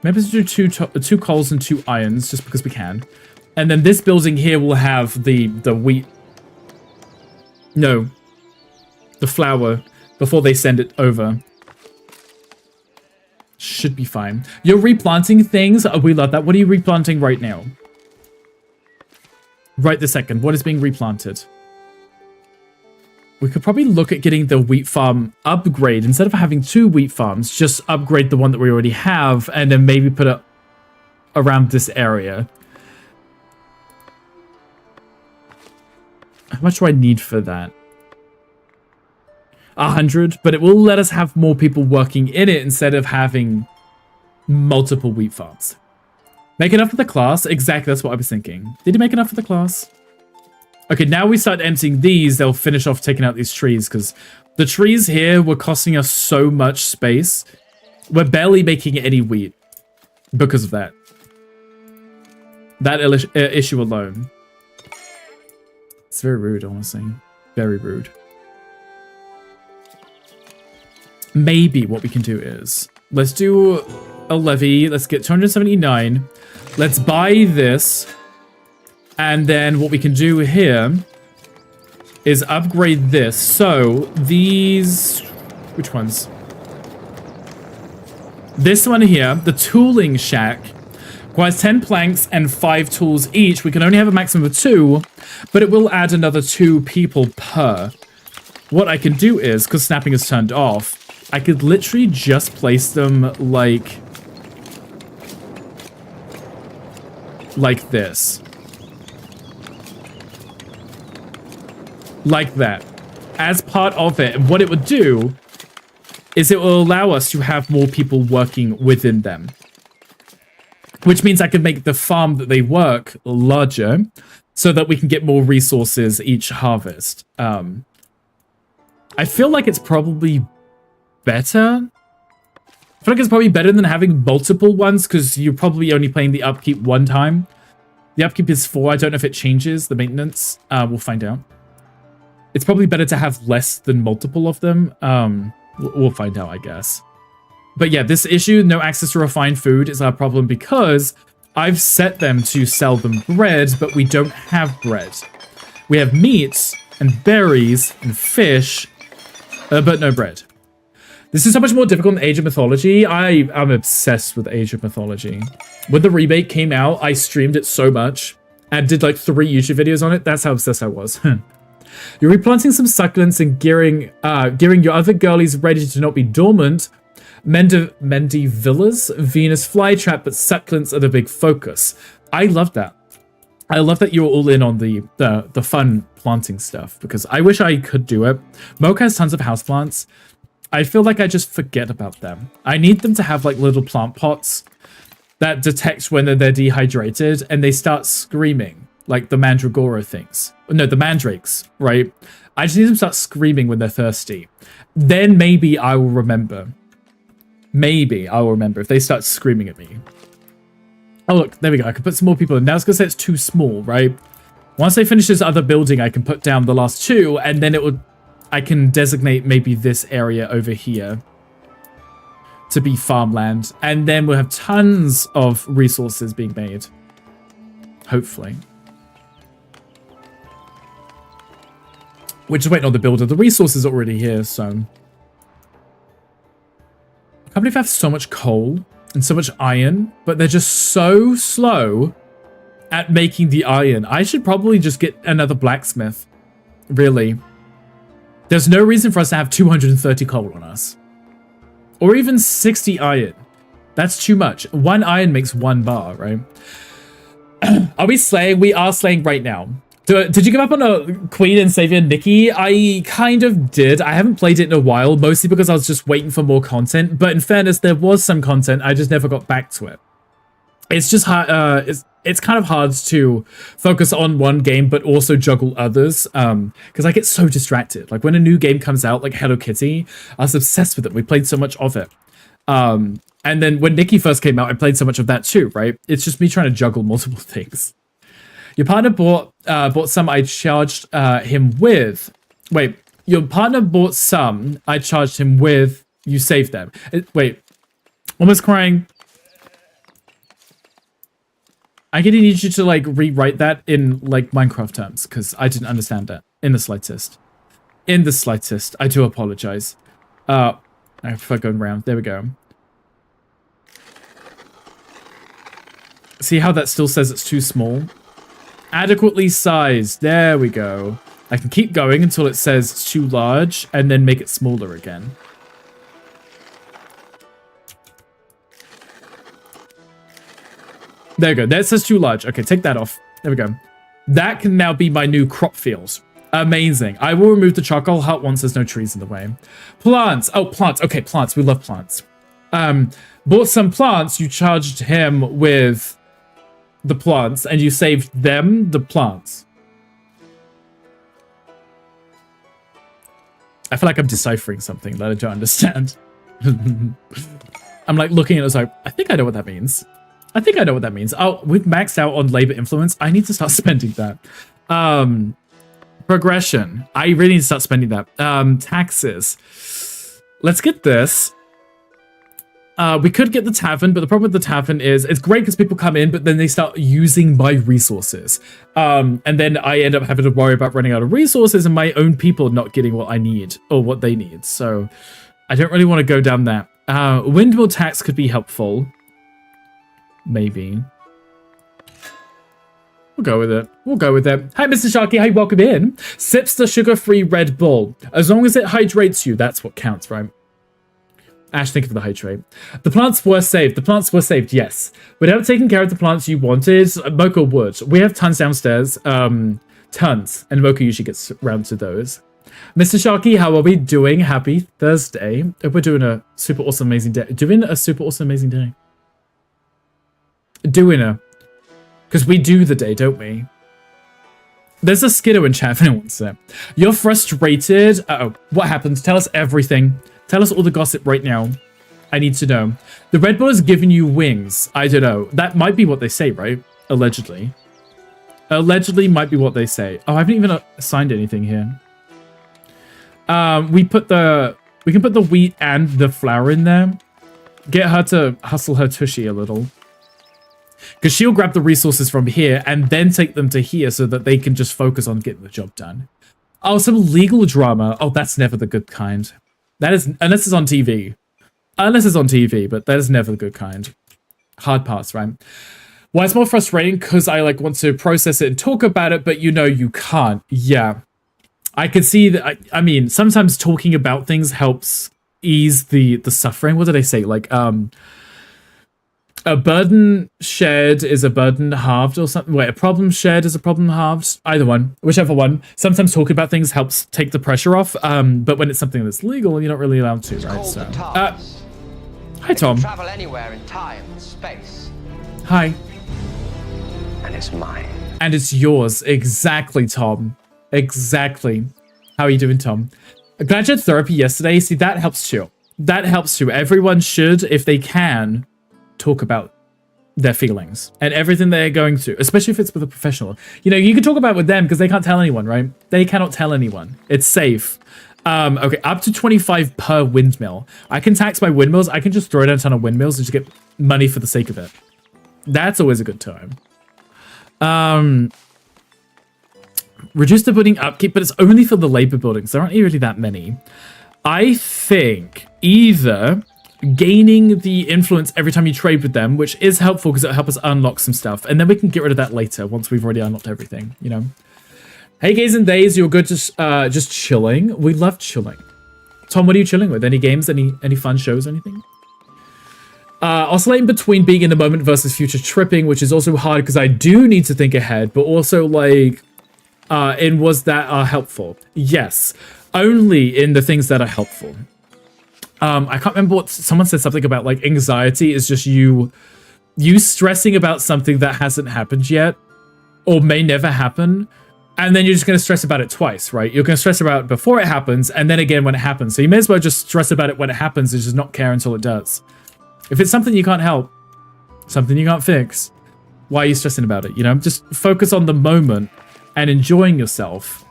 Maybe let's do two coals and 2 irons, just because we can. And then this building here will have the wheat. No. The flour before they send it over. Should be fine. You're replanting things. Oh, we love that. What are you replanting right now? Right this second. What is being replanted? We could probably look at getting the wheat farm upgrade. Instead of having 2 wheat farms, just upgrade the one that we already have and then maybe put it around this area. How much do I need for that? 100, but it will let us have more people working in it instead of having multiple wheat farms. Make enough for the class? Exactly, that's what I was thinking. Did he make enough for the class? Okay, now we start emptying these, they'll finish off taking out these trees, because the trees here were costing us so much space. We're barely making any wheat because of that. That issue alone. It's very rude, honestly. Very rude. Maybe what we can do is, let's do a levy. Let's get 279. Let's buy this. And then what we can do here is upgrade this. So these, which ones? This one here, the tooling shack, requires 10 planks and 5 tools each. We can only have a maximum of 2, but it will add another 2 people per. What I can do is, because snapping is turned off, I could literally just place them like this. Like that. As part of it. And what it would do is it will allow us to have more people working within them. Which means I could make the farm that they work larger so that we can get more resources each harvest. I feel like it's probably better. I feel like it's probably better than having multiple ones because you're probably only playing the upkeep 1 time. The upkeep is 4. I don't know if it changes the maintenance. We'll find out. It's probably better to have less than multiple of them. We'll find out, I guess. But yeah, this issue, no access to refined food, is our problem because I've set them to sell them bread, but we don't have bread. We have meats and berries and fish, but no bread. This is so much more difficult than Age of Mythology. I'm obsessed with Age of Mythology. When the remake came out, I streamed it so much and did like 3 YouTube videos on it. That's how obsessed I was. You're replanting some succulents and gearing your other girlies ready to not be dormant. Mendy Villas, Venus flytrap, but succulents are the big focus. I love that. I love that you're all in on the fun planting stuff because I wish I could do it. Mocha has tons of houseplants. I feel like I just forget about them. I need them to have like little plant pots that detect when they're dehydrated and they start screaming like the mandragora things. No, the mandrakes, right? I just need them to start screaming when they're thirsty. Then maybe I will remember. Maybe I will remember if they start screaming at me. Oh, look, there we go. I can put some more people in. Now it's going to say it's too small, right? Once they finish this other building, I can put down the last 2, and then it would... I can designate maybe this area over here to be farmland. And then we'll have tons of resources being made. Hopefully. We're just waiting on the builder. The resources are already here, so... I can't believe I have so much coal and so much iron, but they're just so slow at making the iron. I should probably just get another blacksmith. Really. There's no reason for us to have 230 coal on us. Or even 60 iron. That's too much. 1 iron makes 1 bar, right? Are we slaying? We are slaying right now. Did you give up on a Queen and Savior Nikki? I kind of did. I haven't played it in a while, mostly because I was just waiting for more content. But in fairness, there was some content. I just never got back to it. It's just hard. It's kind of hard to focus on one game, but also juggle others. Because I get so distracted. Like when a new game comes out, like Hello Kitty, I was obsessed with it. We played so much of it. And then when Nikki first came out, I played so much of that too, right? It's just me trying to juggle multiple things. Your partner bought some I charged him with. Wait, your partner bought some I charged him with. You saved them. Wait, almost crying. I'm gonna need you to like rewrite that in like Minecraft terms because I didn't understand that in the slightest. In the slightest. I do apologize. I prefer going round. There we go. See how that still says it's too small? Adequately sized. There we go. I can keep going until it says it's too large and then make it smaller again. There we go. That says too large. Okay, take that off. There we go. That can now be my new crop field. Amazing. I will remove the charcoal hut once there's no trees in the way. Plants. Oh, plants. Okay, plants. We love plants. Bought some plants. You charged him with the plants and you saved them the plants. I feel like I'm deciphering something that I don't understand. I'm like looking at it, I was like, I think I know what that means. I think I know what that means. Oh, we've maxed out on labor influence. I need to start spending that. Progression. I really need to start spending that. Taxes. Let's get this. We could get the tavern, but the problem with the tavern is it's great because people come in, but then they start using my resources. And then I end up having to worry about running out of resources and my own people not getting what I need or what they need. So I don't really want to go down that. Windmill tax could be helpful. Maybe. We'll go with it. We'll go with it. Hi, Mr. Sharky. Hi, welcome in. Sips the sugar-free Red Bull. As long as it hydrates you, that's what counts, right? Ash, thank you for the hydrate. The plants were saved. The plants were saved, yes. Without taking care of the plants you wanted, Mocha would. We have tons downstairs. Tons. And Mocha usually gets around to those. Mr. Sharky, how are we doing? Happy Thursday. Hope we're doing a super awesome, amazing day. Doing a super awesome, amazing day. Doing a... Because we do the day, don't we? There's a skiddo in chat if anyone wants it. You're frustrated. Uh-oh. What happened? Tell us everything. Tell us all the gossip right now. I need to know. The Red Bull has given you wings. I don't know. That might be what they say, right? Allegedly. Allegedly might be what they say. Oh, I haven't even assigned anything here. We can put the wheat and the flour in there. Get her to hustle her tushy a little. Because she'll grab the resources from here and then take them to here so that they can just focus on getting the job done. Oh, some legal drama. Oh, that's never the good kind. That is, unless it's on TV. Unless it's on TV, but that is never the good kind. Hard parts, right? Why it's more frustrating? Because I like want to process it and talk about it, but you know you can't. Yeah. I could see that. I mean, sometimes talking about things helps ease the suffering. What did I say? Like, a burden shared is a burden halved or something. Wait, a problem shared is a problem halved. Either one, whichever one. Sometimes talking about things helps take the pressure off. But when it's something that's legal, you're not really allowed to, right? So, hi, Tom.
Travel anywhere in time and space.
Hi.
And it's mine.
And it's yours. Exactly, Tom. Exactly. How are you doing, Tom? I'm glad you had therapy yesterday. See, that helps too. That helps too. Everyone should, if they can, talk about their feelings and everything they're going through, especially if it's with a professional. You know, you can talk about it with them because they can't tell anyone, right? They cannot tell anyone. It's safe. Okay, up to 25 per windmill. I can tax my windmills. I can just throw down a ton of windmills and just get money for the sake of it. That's always a good time. Reduce the building upkeep, but it's only for the labor buildings. There aren't really that many. I think either gaining the influence every time you trade with them, which is helpful because it'll help us unlock some stuff, and then we can get rid of that later once we've already unlocked everything, you know. Hey gays and days, you're good just chilling. We love chilling. Tom, what are you chilling with? Any games, any fun shows, anything? Oscillating between being in the moment versus future tripping, which is also hard because I do need to think ahead, but also like in was that helpful? Yes, only in the things that are helpful. I can't remember what someone said, something about like anxiety is just you stressing about something that hasn't happened yet or may never happen. And then you're just going to stress about it twice, right? You're going to stress about it before it happens and then again when it happens. So you may as well just stress about it when it happens and just not care until it does. If it's something you can't help, something you can't fix, why are you stressing about it? You know, just focus on the moment and enjoying yourself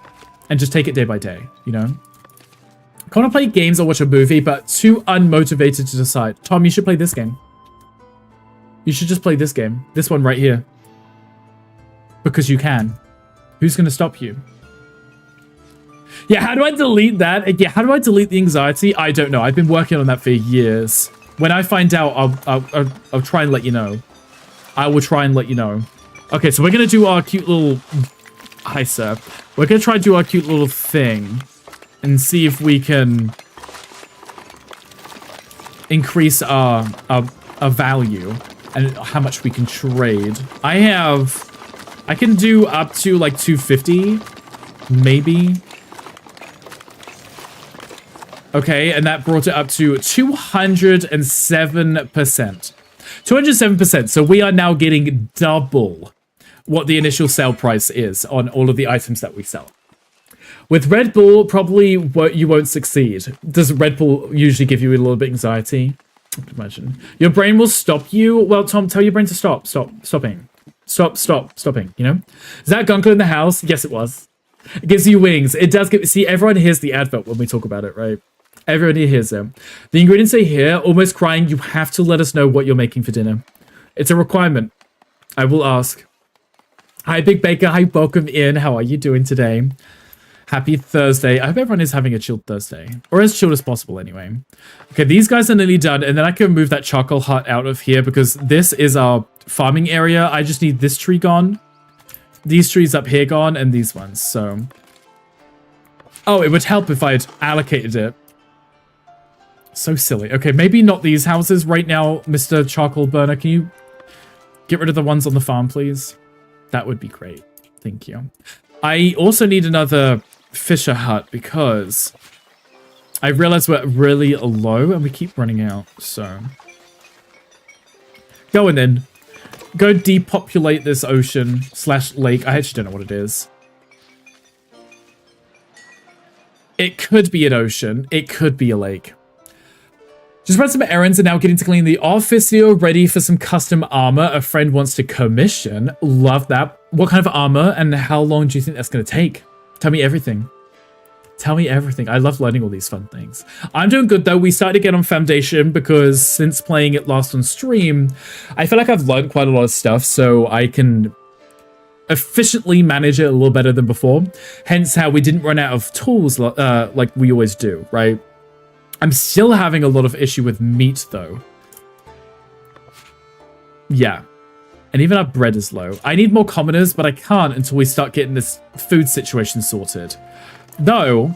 and just take it day by day, you know? I want to play games or watch a movie, but too unmotivated to decide. Tom, you should play this game. You should just play this game. This one right here. because you can. Who's going to stop you? Yeah, how do I delete that? Yeah, how do I delete the anxiety? I don't know. I've been working on that for years. When I find out, I'll try and let you know. I will try and let you know. Okay, so we're going to do our cute little... Hi, sir. We're going to try and do our cute little thing and see if we can increase our value and how much we can trade. I can do up to like 250, maybe. Okay, and that brought it up to 207%. 207%. So we are now getting double what the initial sale price is on all of the items that we sell. With Red Bull, probably you won't succeed. Does Red Bull usually give you a little bit of anxiety? I would imagine. Your brain will stop you. Well, Tom, tell your brain to stopping. Stopping, you know? Is that Gunko in the house? Yes, it was. It gives you wings. It does give... See, everyone hears the advert when we talk about it, right? Everyone hears it. The ingredients are here. Almost crying. You have to let us know what you're making for dinner. It's a requirement. I will ask. Hi, Big Baker. Hi, welcome in. How are you doing today? Happy Thursday. I hope everyone is having a chilled Thursday. Or as chilled as possible, anyway. Okay, these guys are nearly done. And then I can move that charcoal hut out of here because this is our farming area. I just need this tree gone. These trees up here gone. And these ones, so... Oh, it would help if I'd allocated it. So silly. Okay, maybe not these houses right now, Mr. Charcoal Burner. Can you get rid of the ones on the farm, please? That would be great. Thank you. I also need another fisher hut because I realize we're really low and we keep running out, so... Go in then. Go depopulate this ocean / lake. I actually don't know what it is. It could be an ocean. It could be a lake. Just run some errands and now getting to clean the office. You're ready for some custom armor a friend wants to commission. Love that. What kind of armor and how long do you think that's going to take? Tell me everything. Tell me everything. I love learning all these fun things. I'm doing good though. We started to get on Foundation because since playing it last on stream, I feel like I've learned quite a lot of stuff so I can efficiently manage it a little better than before. Hence how we didn't run out of tools like we always do, right? I'm still having a lot of issue with meat, though. Yeah. And even our bread is low. I need more commoners, but I can't until we start getting this food situation sorted. Though...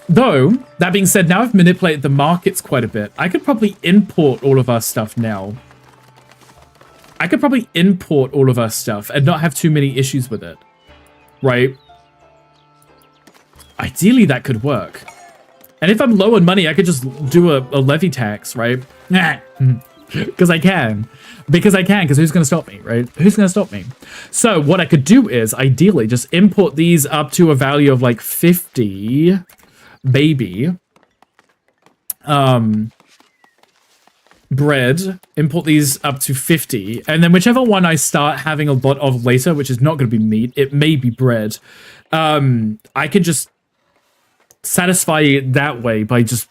that being said, now I've manipulated the markets quite a bit. I could probably import all of our stuff now. I could probably import all of our stuff and not have too many issues with it. Right? Ideally, that could work. And if I'm low on money, I could just do a levy tax, right? Because I can. Because who's going to stop me, right? Who's going to stop me? So what I could do is, ideally, just import these up to a value of like 50, baby. Bread, import these up to 50, and then whichever one I start having a lot of later, which is not going to be meat, it may be bread, I could just satisfy it that way by just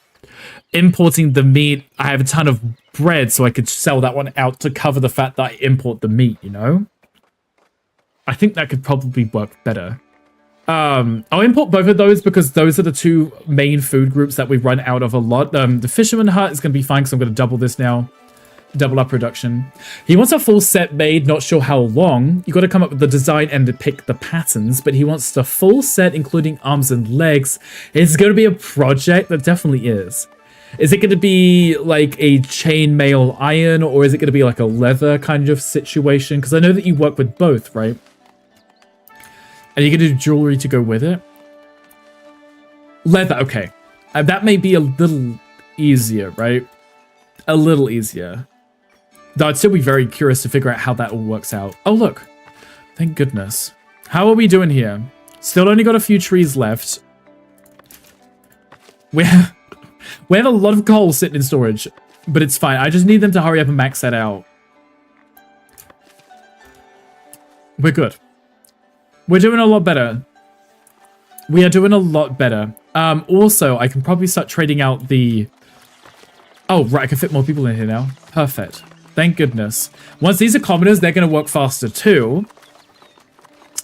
importing the meat. I have a ton of bread, so I could sell that one out to cover the fact that I import the meat, you know? I think that could probably work better. I'll import both of those because those are the two main food groups that we run out of a lot. The fisherman hut is going to be fine because I'm going to double this now. Double up production. He wants a full set made, not sure how long. You got to come up with the design and pick the patterns, but he wants the full set, including arms and legs. It's going to be a project. That definitely is. Is it going to be like a chainmail iron, or is it going to be like a leather kind of situation? Because I know that you work with both, right? And you can do jewelry to go with it. Leather, okay. That may be a little easier, right? A little easier. Though I'd still be very curious to figure out how that all works out. Oh, look. Thank goodness. How are we doing here? Still only got a few trees left. We have a lot of coal sitting in storage, but it's fine. I just need them to hurry up and max that out. We're good. We're doing a lot better. We are doing a lot better. Also, I can probably start trading out the... Oh, right, I can fit more people in here now. Perfect. Thank goodness. Once these are commoners, they're going to work faster too.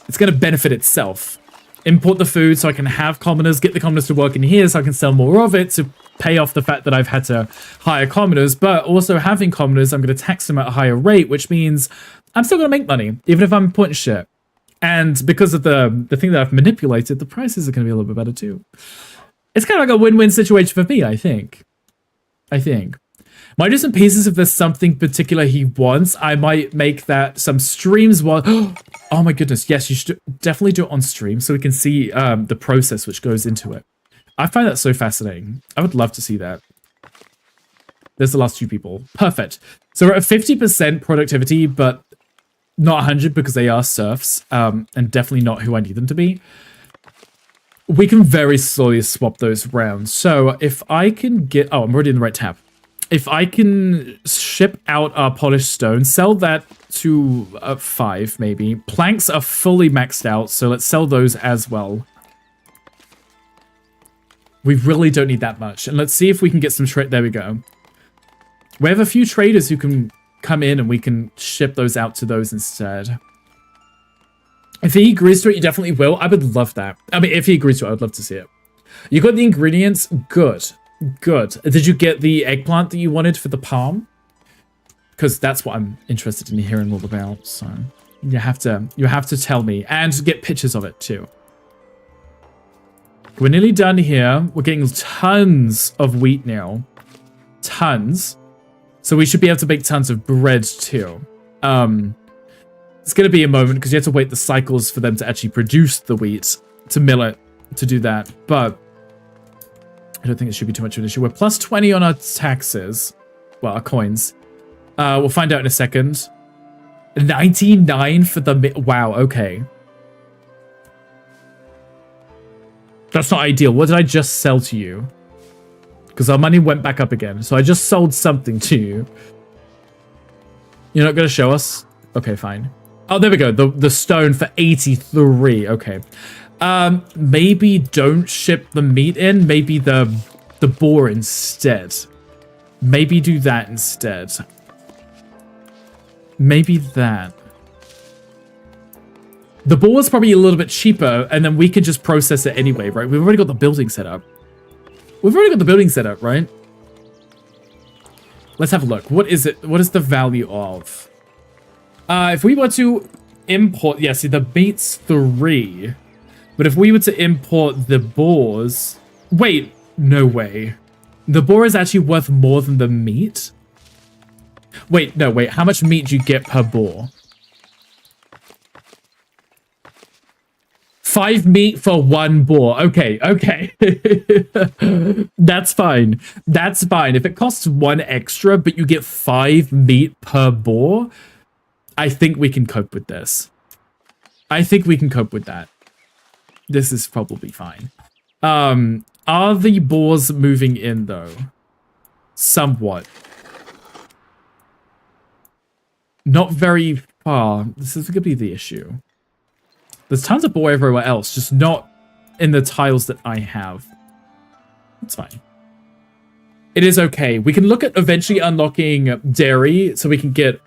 It's going to benefit itself. Import the food so I can have commoners, get the commoners to work in here so I can sell more of it to pay off the fact that I've had to hire commoners, but also having commoners, I'm going to tax them at a higher rate, which means I'm still going to make money, even if I'm importing shit. And because of the thing that I've manipulated, the prices are going to be a little bit better too. It's kind of like a win-win situation for me, I think. Might do some pieces if there's something particular he wants. I might make that some streams while... Oh my goodness, yes, you should definitely do it on stream so we can see the process which goes into it. I find that so fascinating. I would love to see that. There's the last 2 people. Perfect. So we're at 50% productivity, but not 100 because they are serfs, and definitely not who I need them to be. We can very slowly swap those rounds. So if I can get... Oh, I'm already in the right tab. If I can ship out our polished stone, sell that to 5 maybe. Planks are fully maxed out, so let's sell those as well. We really don't need that much. And let's see if we can get some trade. There we go. We have a few traders who can come in and we can ship those out to those instead. If he agrees to it, you definitely will. I would love that. I mean, if he agrees to it, I would love to see it. You got the ingredients? Good. Good. Did you get the eggplant that you wanted for the palm? Because that's what I'm interested in hearing all about. So you have to tell me and get pictures of it too. We're nearly done here. We're getting tons of wheat now. Tons. So we should be able to make tons of bread too. It's going to be a moment because you have to wait the cycles for them to actually produce the wheat, to mill it, to do that. But I don't think it should be too much of an issue. We're plus 20 on our taxes. Well, our coins. We'll find out in a second. 99 for the... Wow, okay. That's not ideal. What did I just sell to you? Because our money went back up again. So I just sold something to you. You're not going to show us? Okay, fine. Oh, there we go. The stone for 83. Okay. Maybe don't ship the meat in. Maybe the boar instead. Maybe do that instead. Maybe that. The boar is probably a little bit cheaper, and then we can just process it anyway, right? We've already got the building set up. Right? Let's have a look. What is it? What is the value of? If we were to import... Yeah, see, the meat's 3. But if we were to import the boars... Wait, no way. The boar is actually worth more than the meat? Wait, no, wait. How much meat do you get per boar? 5 meat for 1 boar. Okay, okay. That's fine. That's fine. If it costs 1 extra, but you get 5 meat per boar, I think we can cope with this. I think we can cope with that. This is probably fine. Are the boars moving in, though? Somewhat. Not very far. This is going to be the issue. There's tons of boar everywhere else, just not in the tiles that I have. It's fine. It is okay. We can look at eventually unlocking dairy so we can get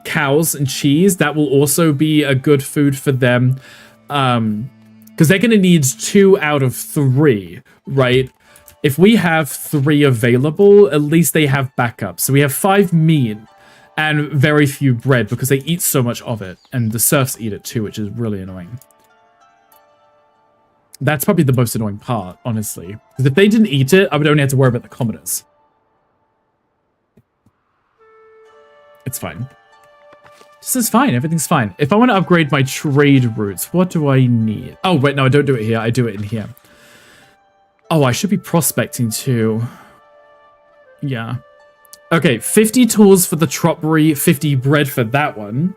cows and cheese. That will also be a good food for them. Because they're going to need 2 out of 3, right? If we have 3 available, at least they have backup. So we have 5 meat and very few bread because they eat so much of it. And the serfs eat it too, which is really annoying. That's probably the most annoying part, honestly. Because if they didn't eat it, I would only have to worry about the commoners. It's fine. This is fine. Everything's fine. If I want to upgrade my trade routes, what do I need? Oh, wait, no, I don't do it here. I do it in here. Oh, I should be prospecting too. Yeah. Okay, 50 tools for the troppery, 50 bread for that one.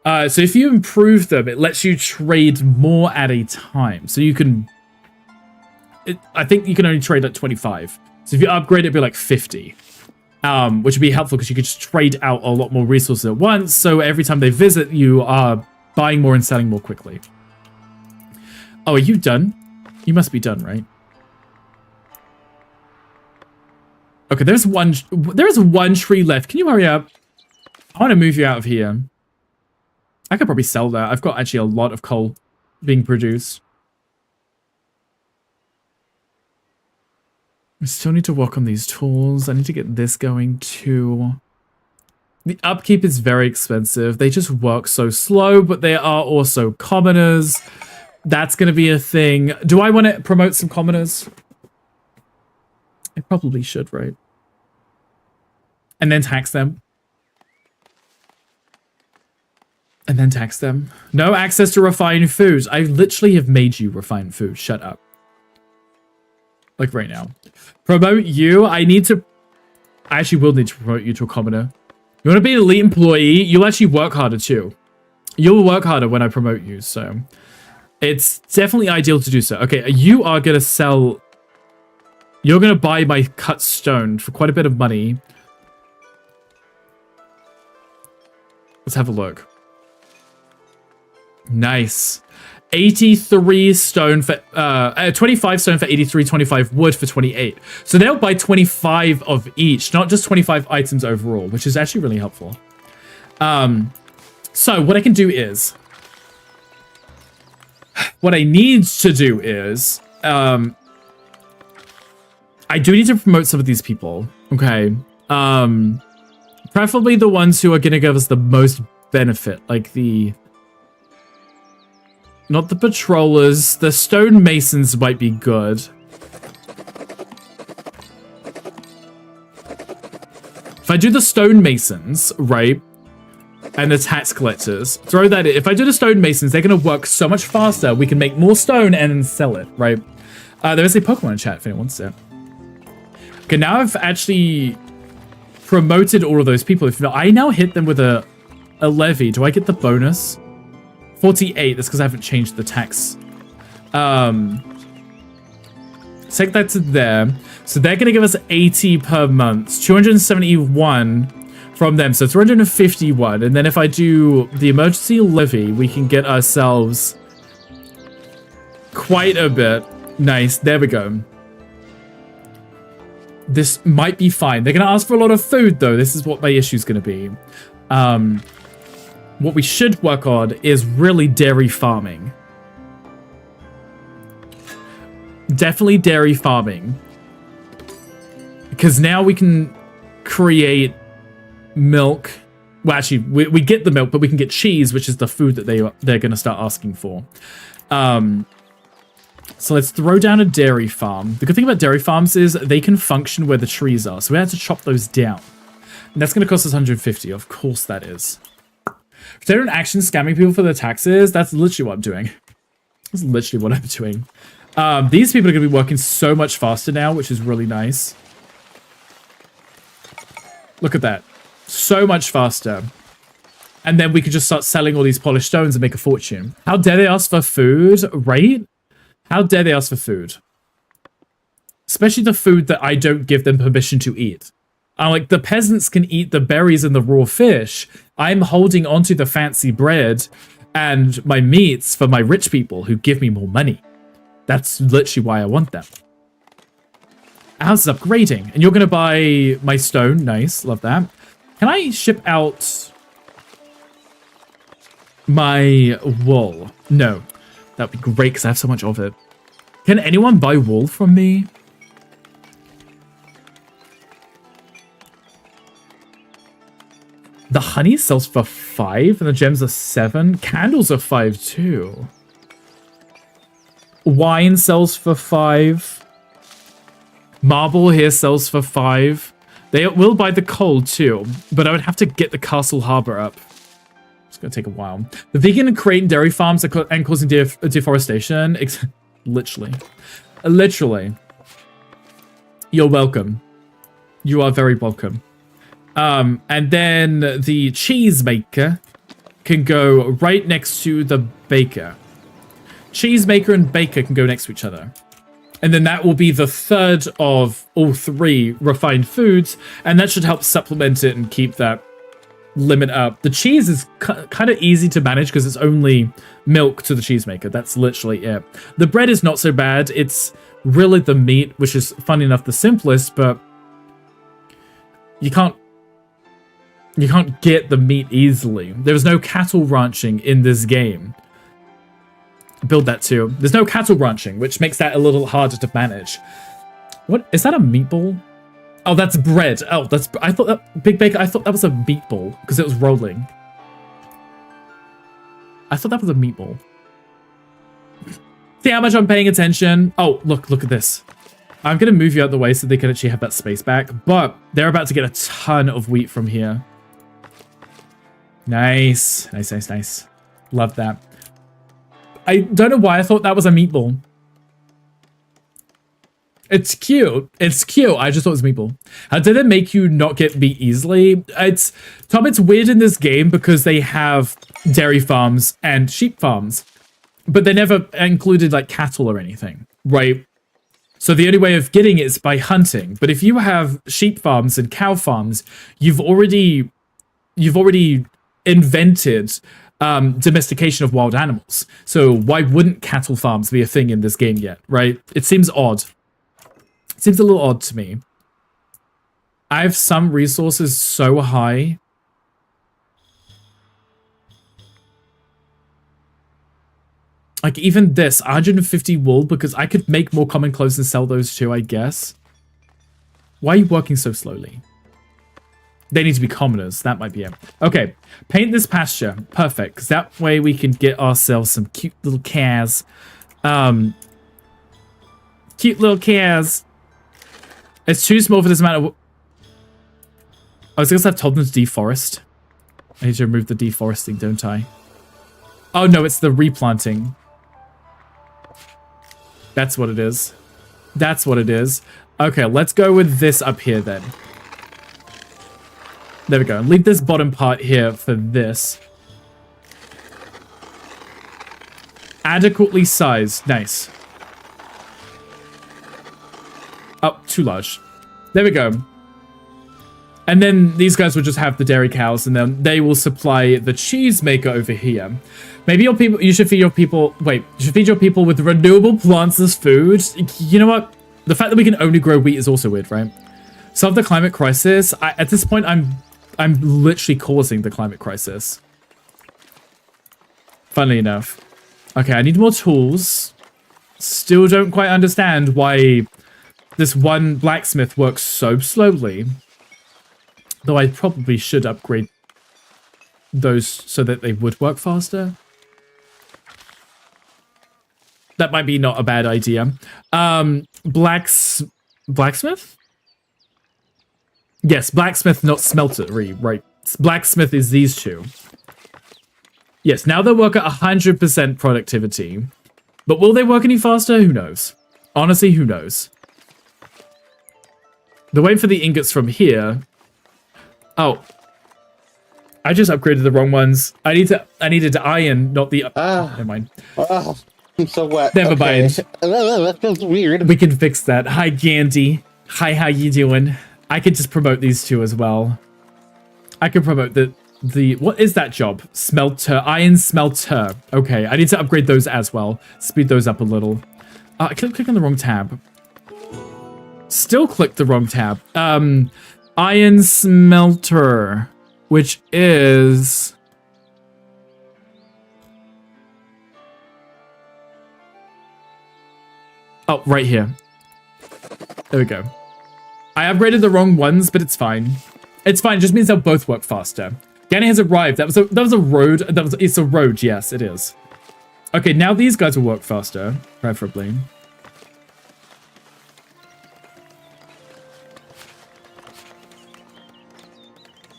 So if you improve them, it lets you trade more at a time. So you can... I think you can only trade at 25. So if you upgrade it, it'd be like 50. Which would be helpful because you could just trade out a lot more resources at once. So every time they visit, you are buying more and selling more quickly. Oh, are you done? You must be done, right? Okay, there's one tree left. Can you hurry up? I want to move you out of here. I could probably sell that. I've got actually a lot of coal being produced. I still need to work on these tools. I need to get this going too. The upkeep is very expensive. They just work so slow, but they are also commoners. That's going to be a thing. Do I want to promote some commoners? I probably should, right? And then tax them. And then tax them. No access to refined food. I literally have made you refine food. Shut up. Like right now. Promote you. I actually will need to promote you to a commoner. You want to be an elite employee? You'll actually work harder too. You'll work harder when I promote you, so it's definitely ideal to do so. Okay, you are going to sell... You're going to buy my cut stone for quite a bit of money. Let's have a look. Nice. 83 stone for 25 stone for 83, 25 wood for 28. So they'll buy 25 of each, not just 25 items overall, which is actually really helpful. So what I can do is, what I need to do is, I do need to promote some of these people. Okay. Preferably the ones who are going to give us the most benefit, like the... Not the patrollers. The stonemasons might be good. If I do the stonemasons, right, and the tax collectors, throw that in. If I do the stonemasons, they're going to work so much faster. We can make more stone and then sell it, right? There is a Pokemon chat if anyone wants it. Okay, now I've actually promoted all of those people. If not, I now hit them with a levy. Do I get the bonus? 48, that's because I haven't changed the tax. Take that to there. So they're going to give us 80 per month. 271 from them. So 351. And then if I do the emergency levy, we can get ourselves quite a bit. Nice. There we go. This might be fine. They're going to ask for a lot of food, though. This is what my issue is going to be. What we should work on is really dairy farming. Definitely dairy farming. Because now we can create milk. Well, actually, we get the milk, but we can get cheese, which is the food that they're going to start asking for. So let's throw down a dairy farm. The good thing about dairy farms is they can function where the trees are. So we have to chop those down. And that's going to cost us 150. Of course that is. If they're in action scamming people for their taxes, that's literally what I'm doing. That's literally what I'm doing. These people are going to be working so much faster now, which is really nice. Look at that. So much faster. And then we could just start selling all these polished stones and make a fortune. How dare they ask for food, right? How dare they ask for food? Especially the food that I don't give them permission to eat. Like, the peasants can eat the berries and the raw fish. I'm holding onto the fancy bread and my meats for my rich people who give me more money. That's literally why I want them. House is upgrading. And you're going to buy my stone. Nice. Love that. Can I ship out my wool? No. That'd be great because I have so much of it. Can anyone buy wool from me? The honey sells for 5 and the gems are 7. Candles are 5 too. Wine sells for 5. Marble here sells for 5. They will buy the coal too, but I would have to get the castle harbor up. It's going to take a while. The vegan and creating dairy farms are and causing deforestation. Literally. Literally. You're welcome. You are very welcome. And then the cheese maker can go right next to the baker. Cheese maker and baker can go next to each other. And then that will be the third of all 3 refined foods. And that should help supplement it and keep that limit up. The cheese is kind of easy to manage because it's only milk to the cheese maker. That's literally it. The bread is not so bad. It's really the meat, which is, funny enough, the simplest, but you can't get the meat easily. There's no cattle ranching in this game. Build that too. There's no cattle ranching, which makes that a little harder to manage. What is that, a meatball? Oh, that's bread. Oh, I thought that Big Baker, I thought that was a meatball because it was rolling. I thought that was a meatball. See how much I'm paying attention? Oh, look at this. I'm going to move you out of the way so they can actually have that space back, but they're about to get a ton of wheat from here. Nice. Nice. Love that. I don't know why I thought that was a meatball. It's cute. It's cute. I just thought it was meatball. How did it make you not get meat easily? Tom, it's weird in this game because they have dairy farms and sheep farms, but they never included like cattle or anything, right? So the only way of getting it is by hunting. But if you have sheep farms and cow farms, you've already invented domestication of wild animals. So why wouldn't cattle farms be a thing in this game yet, right? It seems odd. It seems a little odd to me. I have some resources so high. Like even this, 150 wool, because I could make more common clothes and sell those too, I guess. Why are you working so slowly? They need to be commoners. That might be it. Okay, paint this pasture. Perfect, because that way we can get ourselves some cute little cows. Cute little cows. It's too small for this amount of... I was going to have told them to deforest. I need to remove the deforesting, don't I? Oh no, it's the replanting. That's what it is. That's what it is. Okay, let's go with this up here then. There we go. Leave this bottom part here for this. Adequately sized. Nice. Oh, too large. There we go. And then these guys will just have the dairy cows, and then they will supply the cheese maker over here. Maybe your people, you should feed your people, wait, you should feed your people with renewable plants as food. You know what? The fact that we can only grow wheat is also weird, right? Solve the climate crisis. At this point, I'm literally causing the climate crisis. Funnily enough. Okay, I need more tools. Still don't quite understand why this one blacksmith works so slowly. Though I probably should upgrade those so that they would work faster. That might be not a bad idea. Blacksmith? Yes, blacksmith, not smeltery, right? Blacksmith is these two. Yes, now they work at 100% productivity. But will they work any faster? Who knows? Honestly, who knows? The wait for the ingots from here. Oh. I just upgraded the wrong ones. I needed iron, not the... never mind.
I'm so wet.
Never mind.
That feels weird.
We can fix that. Hi, Gandhi. Hi, how you doing? I could just promote these two as well. I could promote the what is that job? Smelter. Iron smelter. Okay, I need to upgrade those as well. Speed those up a little. I click on the wrong tab. Still clicked the wrong tab. Iron smelter, which is... Oh, right here. There we go. I upgraded the wrong ones, but it's fine. It's fine. It just means they'll both work faster. Danny has arrived. That was a road. It's a road. Yes, it is. Okay, now these guys will work faster, preferably.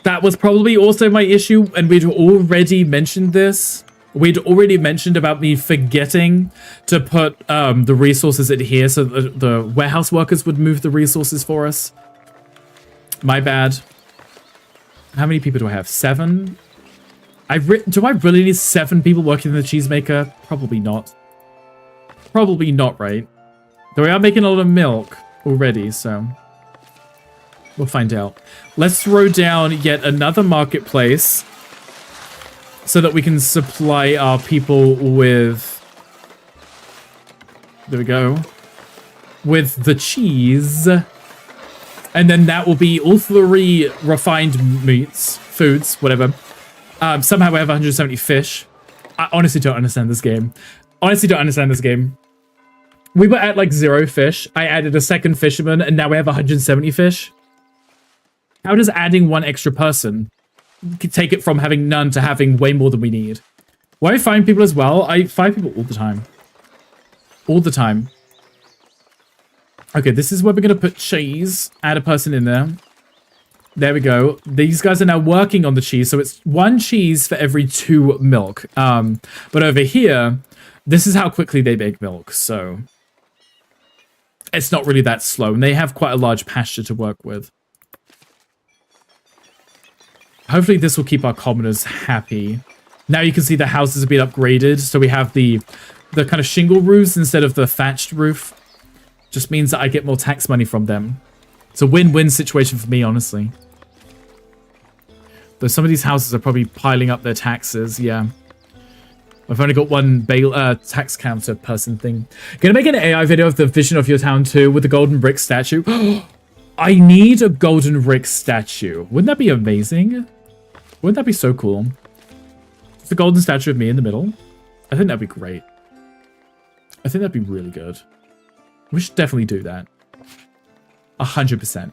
That was probably also my issue, and we'd already mentioned this. We'd already mentioned about me forgetting to put the resources in here so that the warehouse workers would move the resources for us. My bad. How many people do I have? 7? Do I really need 7 people working in the cheesemaker? Probably not. Probably not, right? Though we are making a lot of milk already, so... we'll find out. Let's throw down yet another marketplace so that we can supply our people with... there we go. With the cheese. And then that will be all 3 refined meats, foods, whatever. Somehow we have 170 fish. I honestly don't understand this game. We were at like 0 fish. I added a second fisherman, and now we have 170 fish. How does adding 1 extra person take it from having none to having way more than we need? Why I find people as well? I find people all the time. All the time. Okay, this is where we're going to put cheese. Add a person in there. There we go. These guys are now working on the cheese, so it's 1 cheese for every 2 milk. But over here, this is how quickly they make milk, so it's not really that slow, and they have quite a large pasture to work with. Hopefully this will keep our commoners happy. Now you can see the houses have been upgraded, so we have the kind of shingle roofs instead of the thatched roof. Just means that I get more tax money from them. It's a win-win situation for me, honestly. Though some of these houses are probably piling up their taxes, yeah. I've only got 1 tax counter person thing. Gonna make an AI video of the vision of your town too with the golden brick statue. I need a golden brick statue. Wouldn't that be amazing? Wouldn't that be so cool? It's the golden statue of me in the middle. I think that'd be great. I think that'd be really good. We should definitely do that. 100%.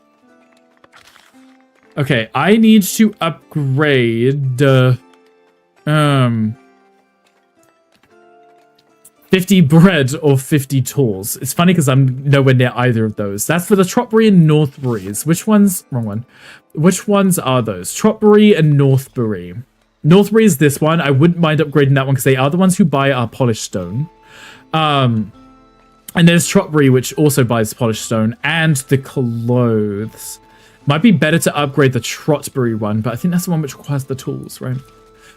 Okay, I need to upgrade 50 bread or 50 tools. It's funny because I'm nowhere near either of those. That's for the Tropbury and Northbury's. Which ones? Wrong one. Which ones are those? Tropbury and Northbury. Northbury is this one. I wouldn't mind upgrading that one because they are the ones who buy our polished stone. And there's Tropbury, which also buys polished stone, and the clothes. Might be better to upgrade the Trotbury one, but I think that's the one which requires the tools, right?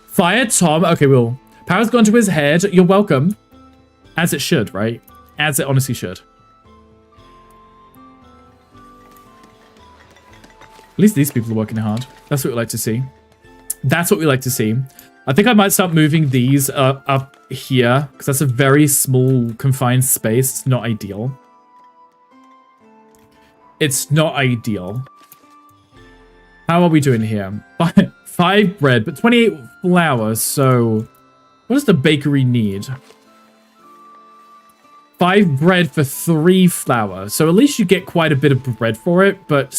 Fire Tom. Okay, well, power's gone to his head. You're welcome. As it should, right? As it honestly should. At least these people are working hard. That's what we like to see. That's what we like to see. I think I might start moving these up here, because that's a very small, confined space. It's not ideal. It's not ideal. How are we doing here? 5 bread, but 28 flour, so what does the bakery need? 5 bread for 3 flour, so at least you get quite a bit of bread for it, but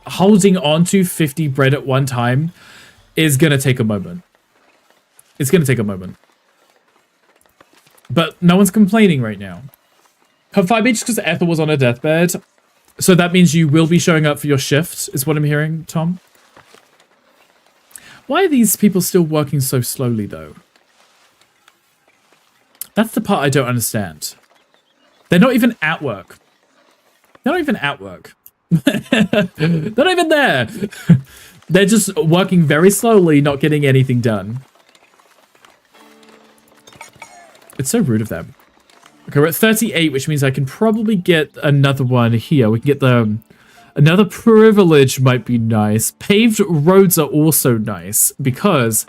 holding on to 50 bread at one time is going to take a moment. It's going to take a moment. But no one's complaining right now. Confined me just because Ethel was on her deathbed. So that means you will be showing up for your shift, is what I'm hearing, Tom. Why are these people still working so slowly, though? That's the part I don't understand. They're not even at work. They're not even at work. They're not even there. They're just working very slowly, not getting anything done. It's so rude of them. Okay, we're at 38, which means I can probably get another one here. We can get the... Another privilege might be nice. Paved roads are also nice, because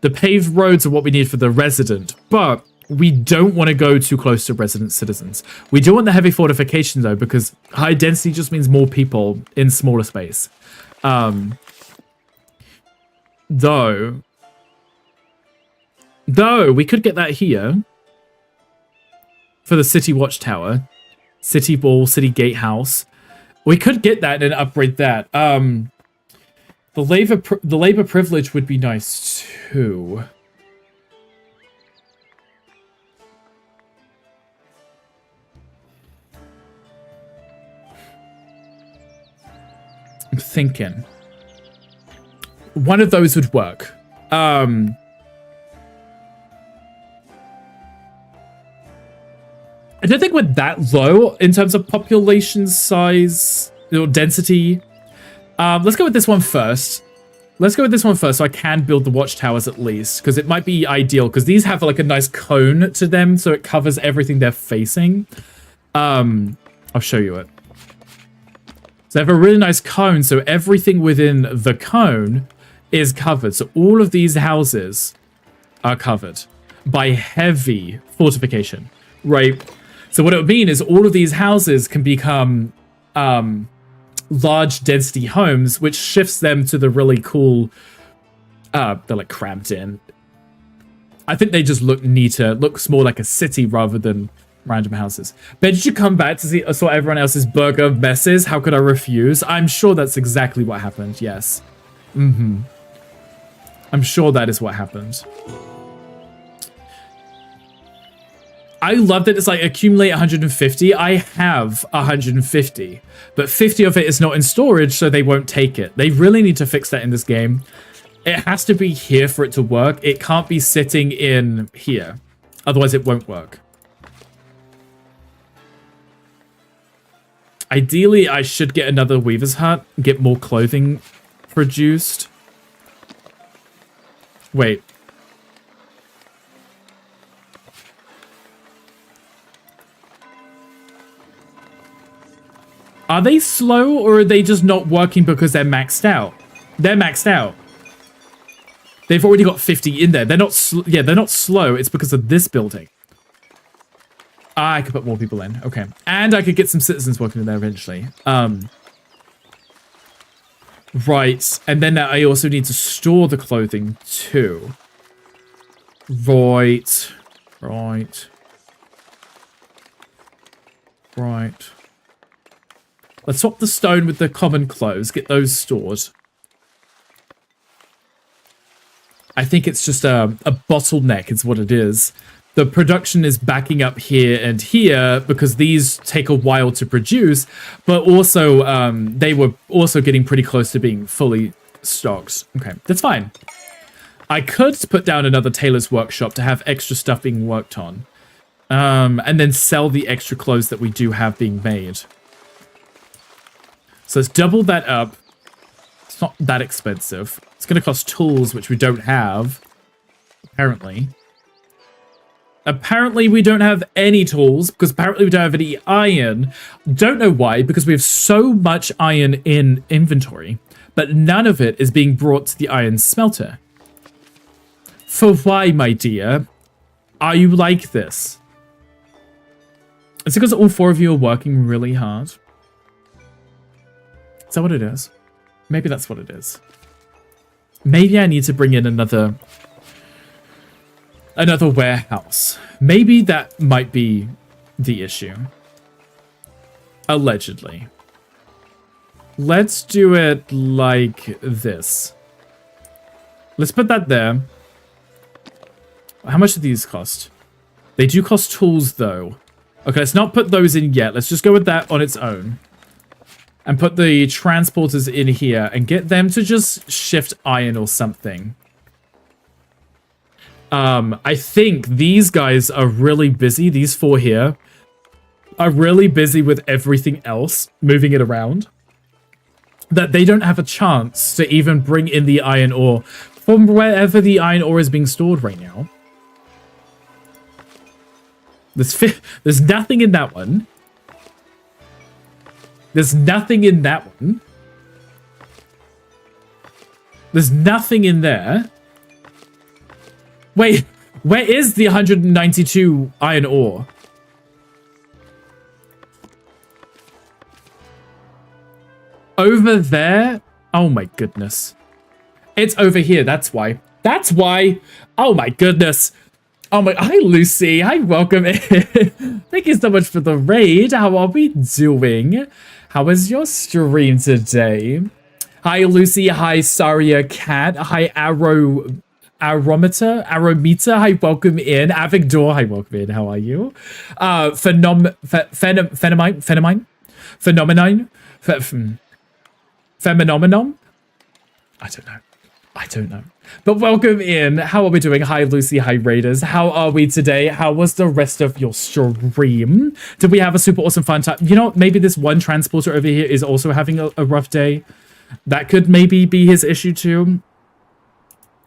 the paved roads are what we need for the resident. But we don't want to go too close to resident citizens. We do want the heavy fortification, though, because high density just means more people in smaller space. Though, we could get that here. For the city watchtower, city wall, city gatehouse, we could get that and upgrade that. The labor privilege would be nice too. I'm thinking one of those would work. I don't think we're that low in terms of population size or density. Let's go with this one first. Let's go with this one first so I can build the watchtowers at least, because it might be ideal, because these have like a nice cone to them, so it covers everything they're facing. I'll show you it. So they have a really nice cone, so everything within the cone is covered. So all of these houses are covered by heavy fortification, right? So what it would mean is all of these houses can become large density homes, which shifts them to the really cool, they're like cramped in. I think they just look neater, looks more like a city rather than random houses. But did you come back to see saw everyone else's burger messes? How could I refuse? I'm sure that's exactly what happened, yes. I'm sure that is what happened. I love that it's like accumulate 150. I have 150, but 50 of it is not in storage, so they won't take it. They really need to fix that in this game. It has to be here for it to work. It can't be sitting in here. Otherwise, it won't work. Ideally, I should get another weaver's hut, get more clothing produced. Wait. Are they slow, or are they just not working because they're maxed out? They're maxed out. They've already got 50 in there. They're not yeah, they're not slow. It's because of this building. I could put more people in. Okay. And I could get some citizens working in there eventually. Right. And then I also need to store the clothing too. Right. Right. Right. Let's swap the stone with the common clothes. Get those stored. I think it's just a bottleneck is what it is. The production is backing up here and here because these take a while to produce, but also they were also getting pretty close to being fully stocked. Okay, that's fine. I could put down another tailor's workshop to have extra stuff being worked on, and then sell the extra clothes that we do have being made. So let's double that up. It's not that expensive. It's going to cost tools, which we don't have, apparently. Apparently, we don't have any tools, because apparently we don't have any iron. Don't know why, because we have so much iron in inventory, but none of it is being brought to the iron smelter. For why, my dear? Are you like this? It's because all four of you are working really hard. Is that what it is? Maybe that's what it is. Maybe I need to bring in another warehouse. Maybe that might be the issue. Allegedly. Let's do it like this. Let's put that there. How much do these cost? They do cost tools, though. Okay, let's not put those in yet. Let's just go with that on its own. And put the transporters in here and get them to just shift iron or something. I think these guys are really busy. These four here are really busy with everything else, moving it around, that they don't have a chance to even bring in the iron ore from wherever the iron ore is being stored right now. There's nothing in that one. There's nothing in that one. There's nothing in there. Wait, where is the 192 iron ore? Over there? Oh my goodness. It's over here, that's why. That's why. Oh my goodness. Oh my, hi Lucy, hi, welcome in. Thank you so much for the raid. How are we doing? How was your stream today? Hi Lucy, hi Saria Cat, hi Aromita, hi, welcome in. Avigdor, hi, welcome in. How are you? Phenomenon? I don't know. But welcome in. How are we doing? Hi, Lucy. Hi, Raiders. How are we today? How was the rest of your stream? Did we have a super awesome fun time? You know, maybe this one transporter over here is also having a rough day. That could maybe be his issue too.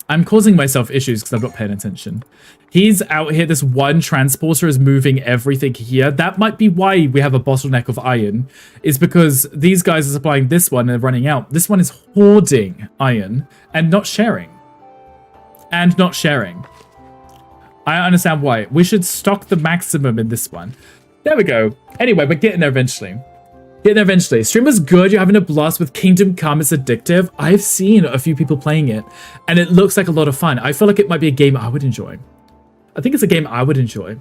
I'm causing myself issues because I'm not paying attention. He's out here. This one transporter is moving everything here. That might be why we have a bottleneck of iron, is because these guys are supplying this one and they're running out. This one is hoarding iron and not sharing. And not sharing. I understand why. We should stock the maximum in this one. There we go. Anyway, we're getting there eventually. Get there eventually. Stream was good. You're having a blast with Kingdom Come. It's addictive. I've seen a few people playing it, and it looks like a lot of fun. I feel like it might be a game I would enjoy. I think it's a game I would enjoy.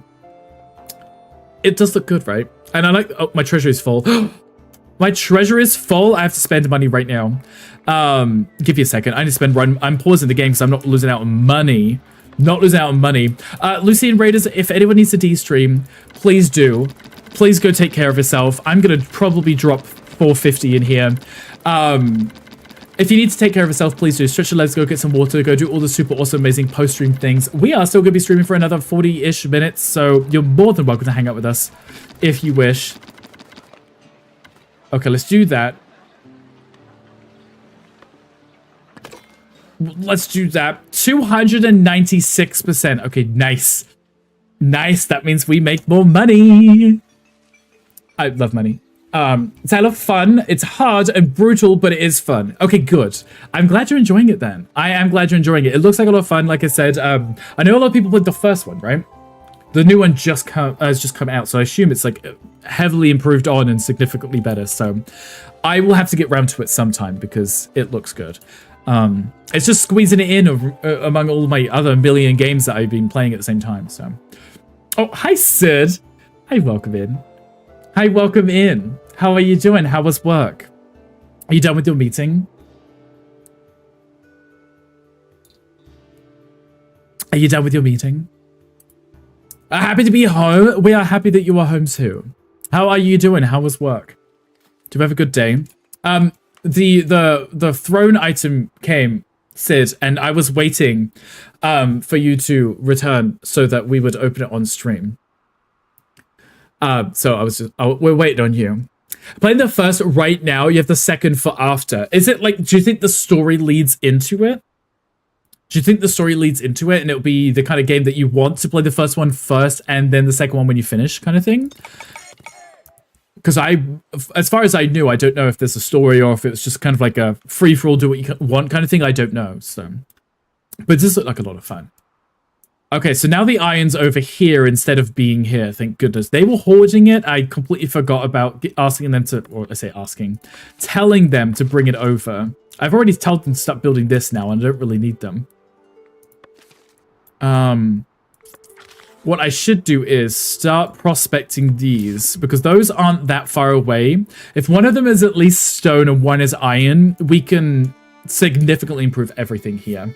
It does look good, right? And I like... Oh, my treasure is full. My treasure is full. I have to spend money right now. Give you a second. I need to spend... I'm pausing the game because I'm not losing out on money. Not losing out on money. Lucy and Raiders, if anyone needs to de-stream, please do. Please go take care of yourself. I'm going to probably drop 450 in here. If you need to take care of yourself, please do. Stretch your legs, go get some water, go do all the super awesome, amazing post-stream things. We are still going to be streaming for another 40-ish minutes, so you're more than welcome to hang out with us if you wish. Okay, let's do that. Let's do that. 296%. Okay, nice. Nice. That means we make more money. I love money. It's a lot of fun. It's hard and brutal, but it is fun. Okay, good. I'm glad you're enjoying it then. I am glad you're enjoying it. It looks like a lot of fun. Like I said, I know a lot of people played the first one, right? The new one has just come out, so I assume it's like heavily improved on and significantly better. So I will have to get round to it sometime because it looks good. It's just squeezing it in among all my other million games that I've been playing at the same time. So, oh, hi Sid. Hi, welcome in. Hi, welcome in. How are you doing? How was work? Are you done with your meeting? Are you done with your meeting? Happy to be home. We are happy that you are home too. How are you doing? How was work? Do you have a good day? The throne item came, Sid, and I was waiting for you to return so that we would open it on stream. So I was just, we're waiting on you. Playing the first right now, you have the second for after. Is it like, do you think the story leads into it? Do you think the story leads into it and it'll be the kind of game that you want to play the first one first and then the second one when you finish kind of thing? Because as far as I knew, I don't know if there's a story or if it's just kind of like a free-for-all, do what you want kind of thing. I don't know, so. But it does look like a lot of fun. Okay, so now the iron's over here instead of being here, thank goodness. They were hoarding it. I completely forgot about asking them to, or I say asking, telling them to bring it over. I've already told them to start building this now, and I don't really need them. What I should do is start prospecting these, because those aren't that far away. If one of them is at least stone and one is iron, we can significantly improve everything here.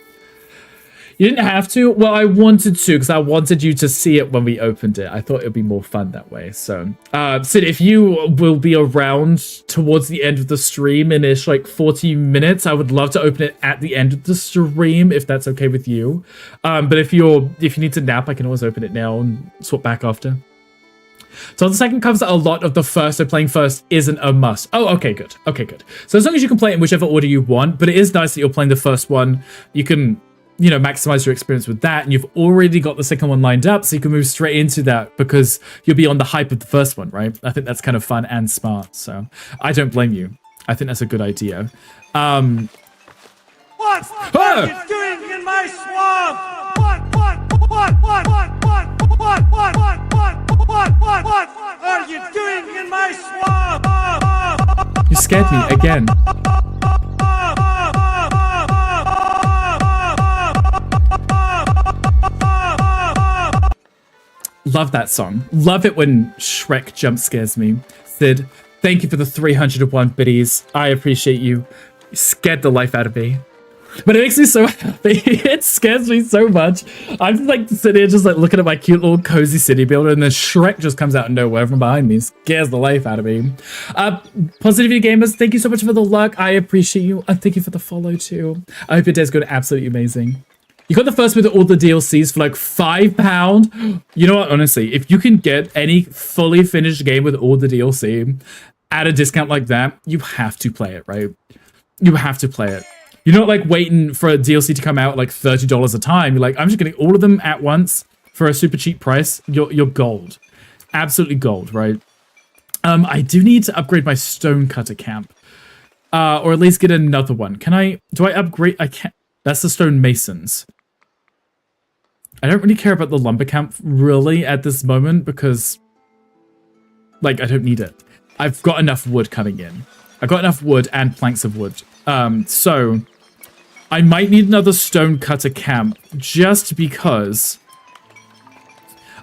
You didn't have to? Well, I wanted to, because I wanted you to see it when we opened it. I thought it would be more fun that way. So, Sid, if you will be around towards the end of the stream in ish like 40 minutes, I would love to open it at the end of the stream, if that's okay with you. But if you need to nap, I can always open it now and swap back after. So the second covers a lot of the first, so playing first isn't a must. Oh, okay, good. Okay, good. So as long as you can play it in whichever order you want, but it is nice that you're playing the first one. You can, you know, maximize your experience with that, and you've already got the second one lined up, so you can move straight into that because you'll be on the hype of the first one, right? I think that's kind of fun and smart, so I don't blame you. I think that's a good idea.
What are you doing in my swamp? What are you doing in my swamp?
You scared me again. Love that song. Love it when Shrek jump scares me. Sid, thank you for the 301 biddies. I appreciate you. You scared the life out of me. But it makes me so happy. It scares me so much. I'm just like sitting here just like looking at my cute little cozy city builder, and then Shrek just comes out of nowhere from behind me. Scares the life out of me. Positivity Gamers, thank you so much for the luck. I appreciate you. And thank you for the follow too. I hope your day's going absolutely amazing. You got the first with all the DLCs for like £5. You know what, honestly, if you can get any fully finished game with all the DLC at a discount like that, you have to play it, right? You have to play it. You're not like waiting for a DLC to come out like $30 a time. You're like, I'm just getting all of them at once for a super cheap price. You're gold. Absolutely gold, right? I do need to upgrade my stonecutter camp. Or at least get another one. Do I upgrade? I can't. That's the stone masons. I don't really care about the lumber camp really at this moment because, like, I don't need it. I've got enough wood coming in. I've got enough wood and planks of wood. So I might need another stone cutter camp just because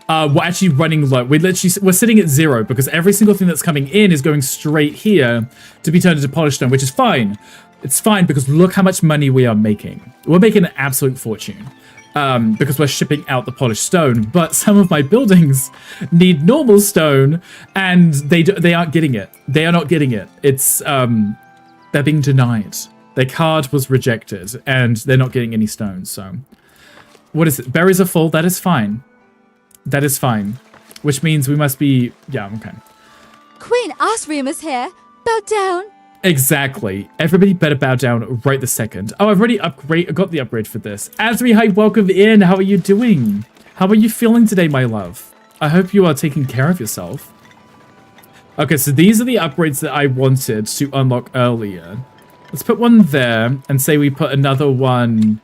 we're actually running low. We're sitting at 0 because every single thing that's coming in is going straight here to be turned into polished stone, which is fine. It's fine because look how much money we are making. We're making an absolute fortune because we're shipping out the polished stone. But some of my buildings need normal stone and they aren't getting it. They are not getting it. It's they're being denied. Their card was rejected and they're not getting any stones. So what is it? Berries are full. That is fine. That is fine. Which means we must be... Yeah, okay.
Queen Osrium is here. Bow down.
Exactly. Everybody better bow down right the second. Oh, I've already got the upgrade for this. Asri, hi, welcome in. How are you doing? How are you feeling today, my love? I hope you are taking care of yourself. Okay, so these are the upgrades that I wanted to unlock earlier. Let's put one there and say we put another one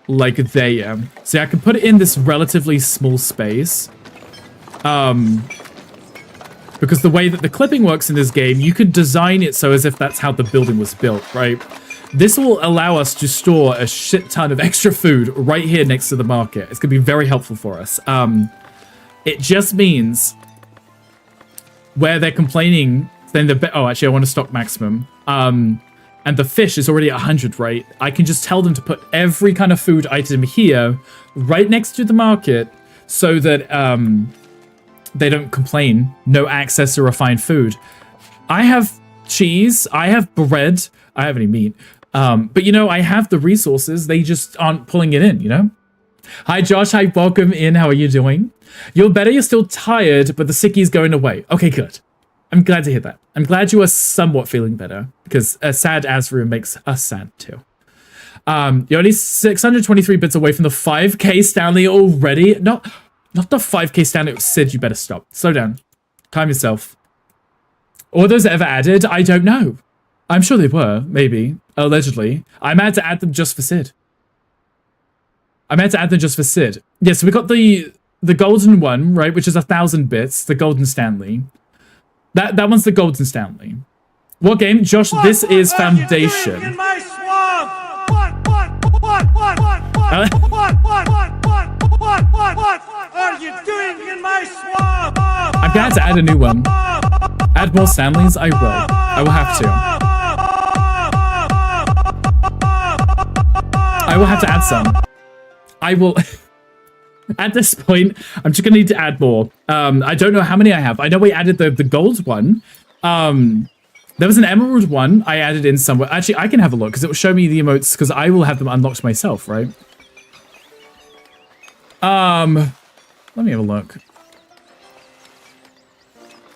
like there. See, I can put it in this relatively small space. Because the way that the clipping works in this game, you could design it so as if that's how the building was built, right? This will allow us to store a shit ton of extra food right here next to the market. It's going to be very helpful for us. It just means where they're complaining, then oh, actually, I want to stock maximum. And the fish is already at 100, right? I can just tell them to put every kind of food item here right next to the market so that they don't complain. No access to refined food. I have cheese. I have bread. I have any meat. But, you know, I have the resources. They just aren't pulling it in, you know? Hi, Josh. Hi, welcome in. How are you doing? You're better. You're still tired, but the sickie's going away. Okay, good. I'm glad to hear that. I'm glad you are somewhat feeling better because a sad Asrium makes us sad too. You're only 623 bits away from the 5k Stanley already. Not the 5k Stanley. Sid, you better stop. Slow down. Calm yourself. Were those ever added? I don't know. I'm sure they were, maybe. Allegedly. I meant to add them just for Sid. Yeah, so we got the golden one, right, which is 1,000 bits. The golden Stanley. That one's the golden Stanley. What game? Josh, this is Foundation.
In my swamp? What are you doing in my swamp?
I'm going to add a new one. Add more Stanleys? I will. I will have to. I will have to add some. I will... At this point, I'm just going to need to add more. I don't know how many I have. I know we added the gold one. There was an emerald one I added in somewhere. Actually, I can have a look because it will show me the emotes because I will have them unlocked myself, right? Let me have a look.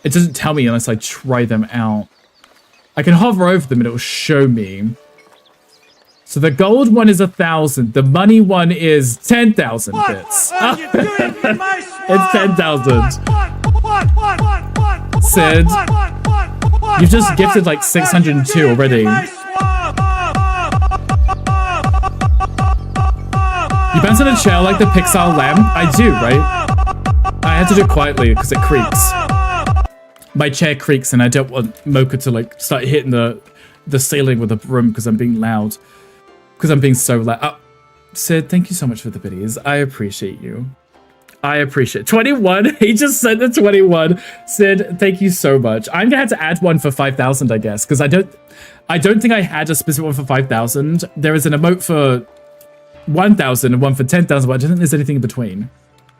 It doesn't tell me unless I try them out. I can hover over them and it will show me. So the gold one is 1,000. The money one is 10,000 bits. It's 10,000. Sid, you've just gifted like 602 already. You bounce on a chair like the Pixar lamp? I do, right? I have to do it quietly because it creaks. My chair creaks and I don't want Mocha to like start hitting the ceiling with a broom because I'm being loud. Because I'm being so loud. Oh, Sid, thank you so much for the biddies. I appreciate you. I appreciate 21. He just sent the 21. Sid, thank you so much. I'm gonna have to add one for 5,000, I guess, because I don't think I had a specific one for 5,000. There is an emote for 1,000 and one for 10,000, but I don't think there's anything in between.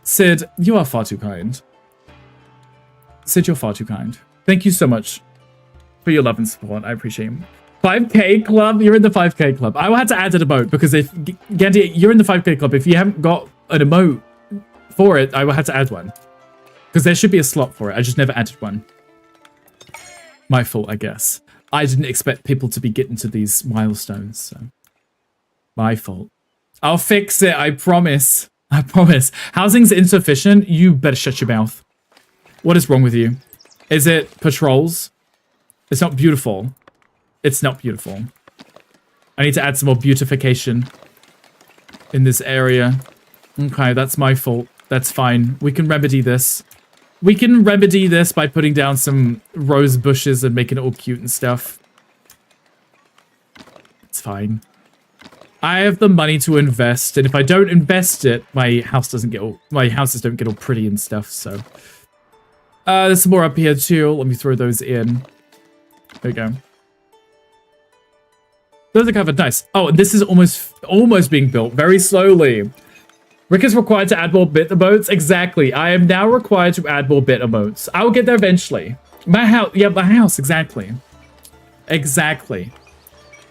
Sid, you are far too kind. Sid, you're far too kind. Thank you so much for your love and support. I appreciate it. 5k club? You're in the 5k club. I will have to add an emote because if Gandhi, you're in the 5k club. If you haven't got an emote for it, I will have to add one. Because there should be a slot for it. I just never added one. My fault, I guess. I didn't expect people to be getting to these milestones, so. My fault. I'll fix it, I promise. I promise. Housing's insufficient? You better shut your mouth. What is wrong with you? Is it patrols? It's not beautiful. It's not beautiful. I need to add some more beautification in this area. Okay, that's my fault. That's fine. We can remedy this. We can remedy this by putting down some rose bushes and making it all cute and stuff. It's fine. I have the money to invest, and if I don't invest it, my houses don't get all pretty and stuff, so. There's some more up here too. Let me throw those in. There we go. Those are covered nice. Oh, and this is almost being built very slowly. Rick is required to add more bit emotes. Exactly. I am now required to add more bit emotes. I will get there eventually. My house. Yeah, my house. Exactly. Exactly.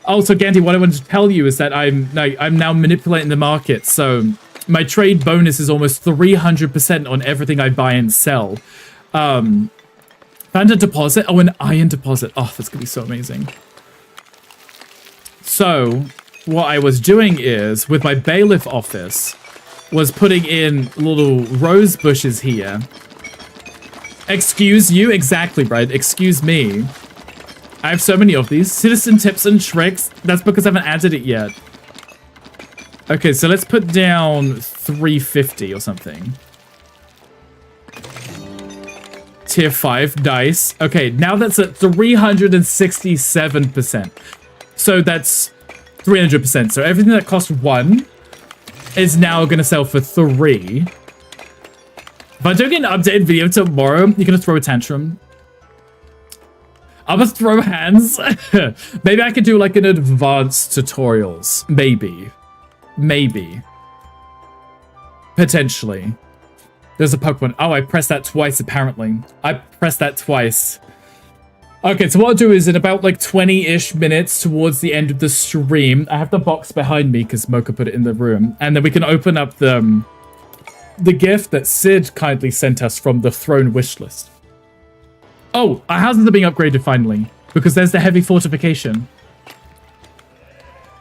Also, Gandhi, what I wanted to tell you is that I'm now manipulating the market. So my trade bonus is almost 300% on everything I buy and sell. Found a deposit. Oh, an iron deposit. Oh, that's gonna be so amazing. So what I was doing is with my bailiff office was putting in little rose bushes here. Excuse you? Exactly, Brad. Excuse me. I have so many of these. Citizen tips and tricks. That's because I haven't added it yet. Okay, so let's put down 350 or something. Tier 5. Nice. Okay, now that's at 367%. So that's 300%. So everything that cost 1 is now going to sell for 3. If I don't get an updated video tomorrow, you're going to throw a tantrum. I'm gonna throw hands. Maybe I could do like an advanced tutorials. Maybe. Maybe. Potentially. There's a Pokemon. Oh, I pressed that twice apparently. I pressed that twice. Okay, so what I'll do is in about like 20-ish minutes towards the end of the stream, I have the box behind me because Mocha put it in the room. And then we can open up the gift that Sid kindly sent us from the throne wish list. Oh, our houses are being upgraded finally, because there's the heavy fortification.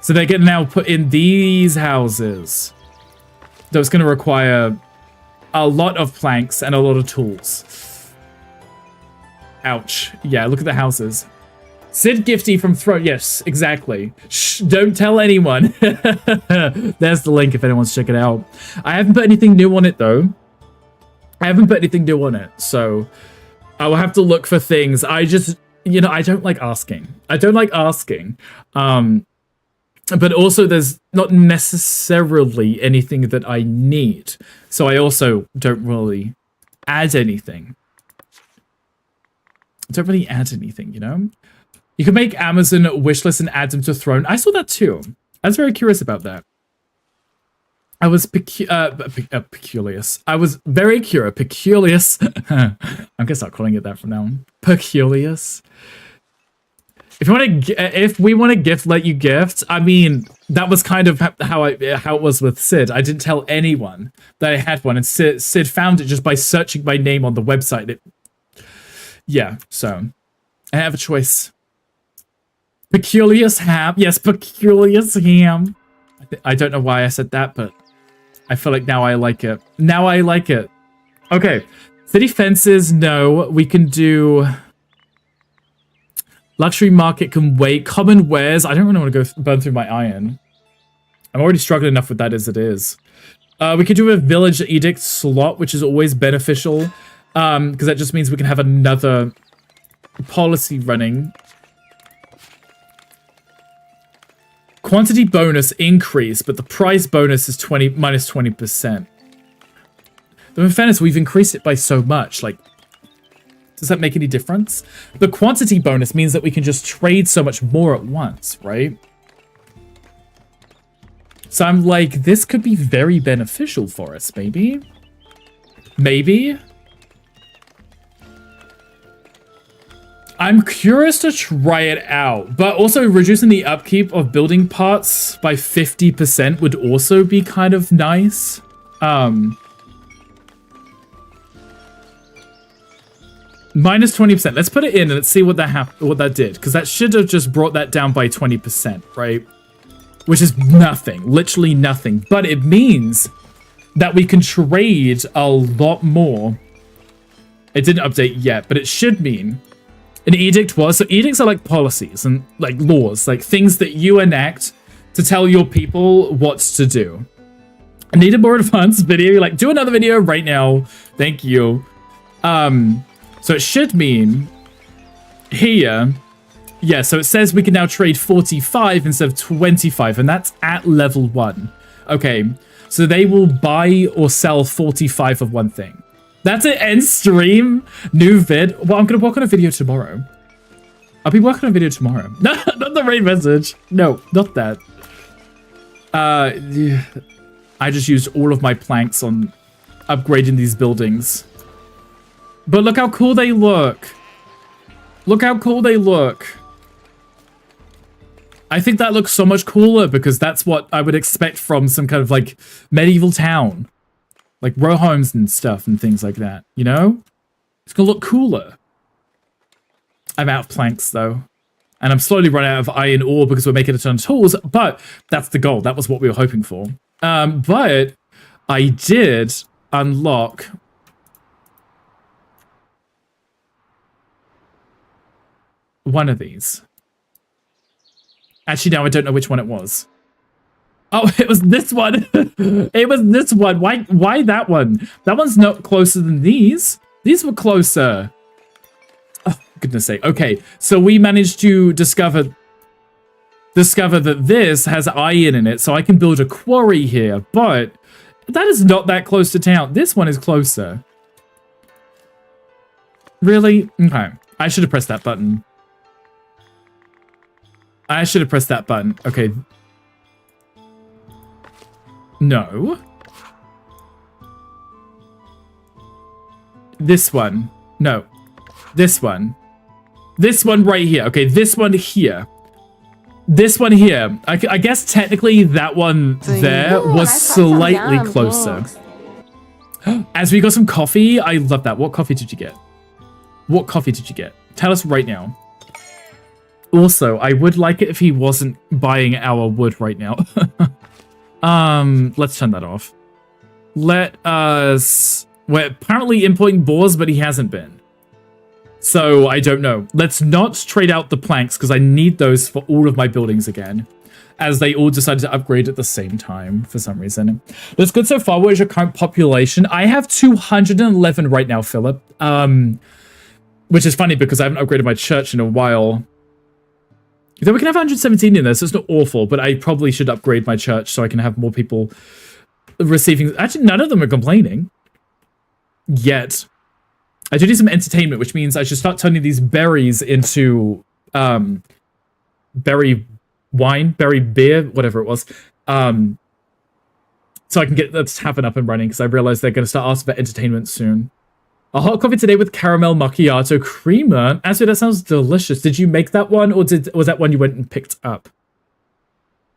So they get now put in these houses. So it's going to require a lot of planks and a lot of tools. Ouch. Yeah, look at the houses. Sid Gifty from Throne. Yes, exactly. Shh, don't tell anyone. There's the link if anyone wants to check it out. I haven't put anything new on it, though. I haven't put anything new on it, so I will have to look for things. I just, you know, I don't like asking. I don't like asking. But also there's not necessarily anything that I need. So I also don't really add anything. I don't really add anything, you know? You can make Amazon wishlist and add them to Throne. I saw that too. I was very curious about that. I was peculious. I was very peculious. I'm gonna start calling it that from now on. Peculious. If you want to, if we want to gift, let you gift. I mean, that was kind of how it was with Sid. I didn't tell anyone that I had one, and Sid found it just by searching my name on the website. Yeah, so I have a choice. Peculious ham. Yes, peculious ham. I don't know why I said that, but I feel like now I like it. Now I like it. Okay. City fences, no. We can do... Luxury market can wait. Common wares. I don't really want to go burn through my iron. I'm already struggling enough with that as it is. We could do a village edict slot, which is always beneficial. Because that just means we can have another policy running. Quantity bonus increase, but the price bonus is minus 20%. Though in fairness, we've increased it by so much. Like, does that make any difference? The quantity bonus means that we can just trade so much more at once, right? So I'm like, this could be very beneficial for us, maybe? Maybe? I'm curious to try it out, but also reducing the upkeep of building parts by 50% would also be kind of nice. Minus 20%. Let's put it in and let's see what that did, because that should have just brought that down by 20%, right? Which is nothing, literally nothing. But it means that we can trade a lot more. It didn't update yet, but it should mean an edict was. So edicts are like policies and like laws, like things that you enact to tell your people what to do. I need a more advanced video. Like, do another video right now. Thank you. So it should mean here, yeah, so it says we can now trade 45 instead of 25, and that's at level 1. Okay, so they will buy or sell 45 of one thing. That's it, end stream, new vid. Well, I'm gonna work on a video tomorrow. I'll be working on a video tomorrow. No, not the raid message. No, not that. Yeah. I just used all of my planks on upgrading these buildings. But look how cool they look. Look how cool they look. I think that looks so much cooler because that's what I would expect from some kind of like medieval town. Like row homes and stuff and things like that, you know? It's gonna look cooler. I'm out of planks though. And I'm slowly running out of iron ore because we're making a ton of tools, but that's the goal. That was what we were hoping for. But I did unlock one of these. Actually, now I don't know which one it was. Oh, it was this one. It was this one. Why that one? That one's not closer than these. These were closer. Oh, goodness sake. Okay, so we managed to discover that this has iron in it, so I can build a quarry here, but that is not that close to town. This one is closer. Really? Okay. I should have pressed that button. I should have pressed that button. Okay. No. This one. No. This one. This one right here. Okay, this one here. This one here. I guess technically that one there was slightly closer. As we got some coffee. I love that. What coffee did you get? What coffee did you get? Tell us right now. Also, I would like it if he wasn't buying our wood right now. Let's turn that off. Let us... We're apparently importing boars, but he hasn't been. So, I don't know. Let's not trade out the planks, because I need those for all of my buildings again. As they all decided to upgrade at the same time, for some reason. That's good so far. What is your current population? I have 211 right now, Philip. Which is funny, because I haven't upgraded my church in a while. Though we can have 117 in there, so it's not awful, but I probably should upgrade my church so I can have more people receiving... Actually, none of them are complaining. Yet. I do need some entertainment, which means I should start turning these berries into berry wine, berry beer, whatever it was. So I can get that happen up and running, because I realize they're going to start asking for entertainment soon. A hot coffee today with caramel macchiato creamer. Actually, that sounds delicious. Did you make that one, or was that one you went and picked up?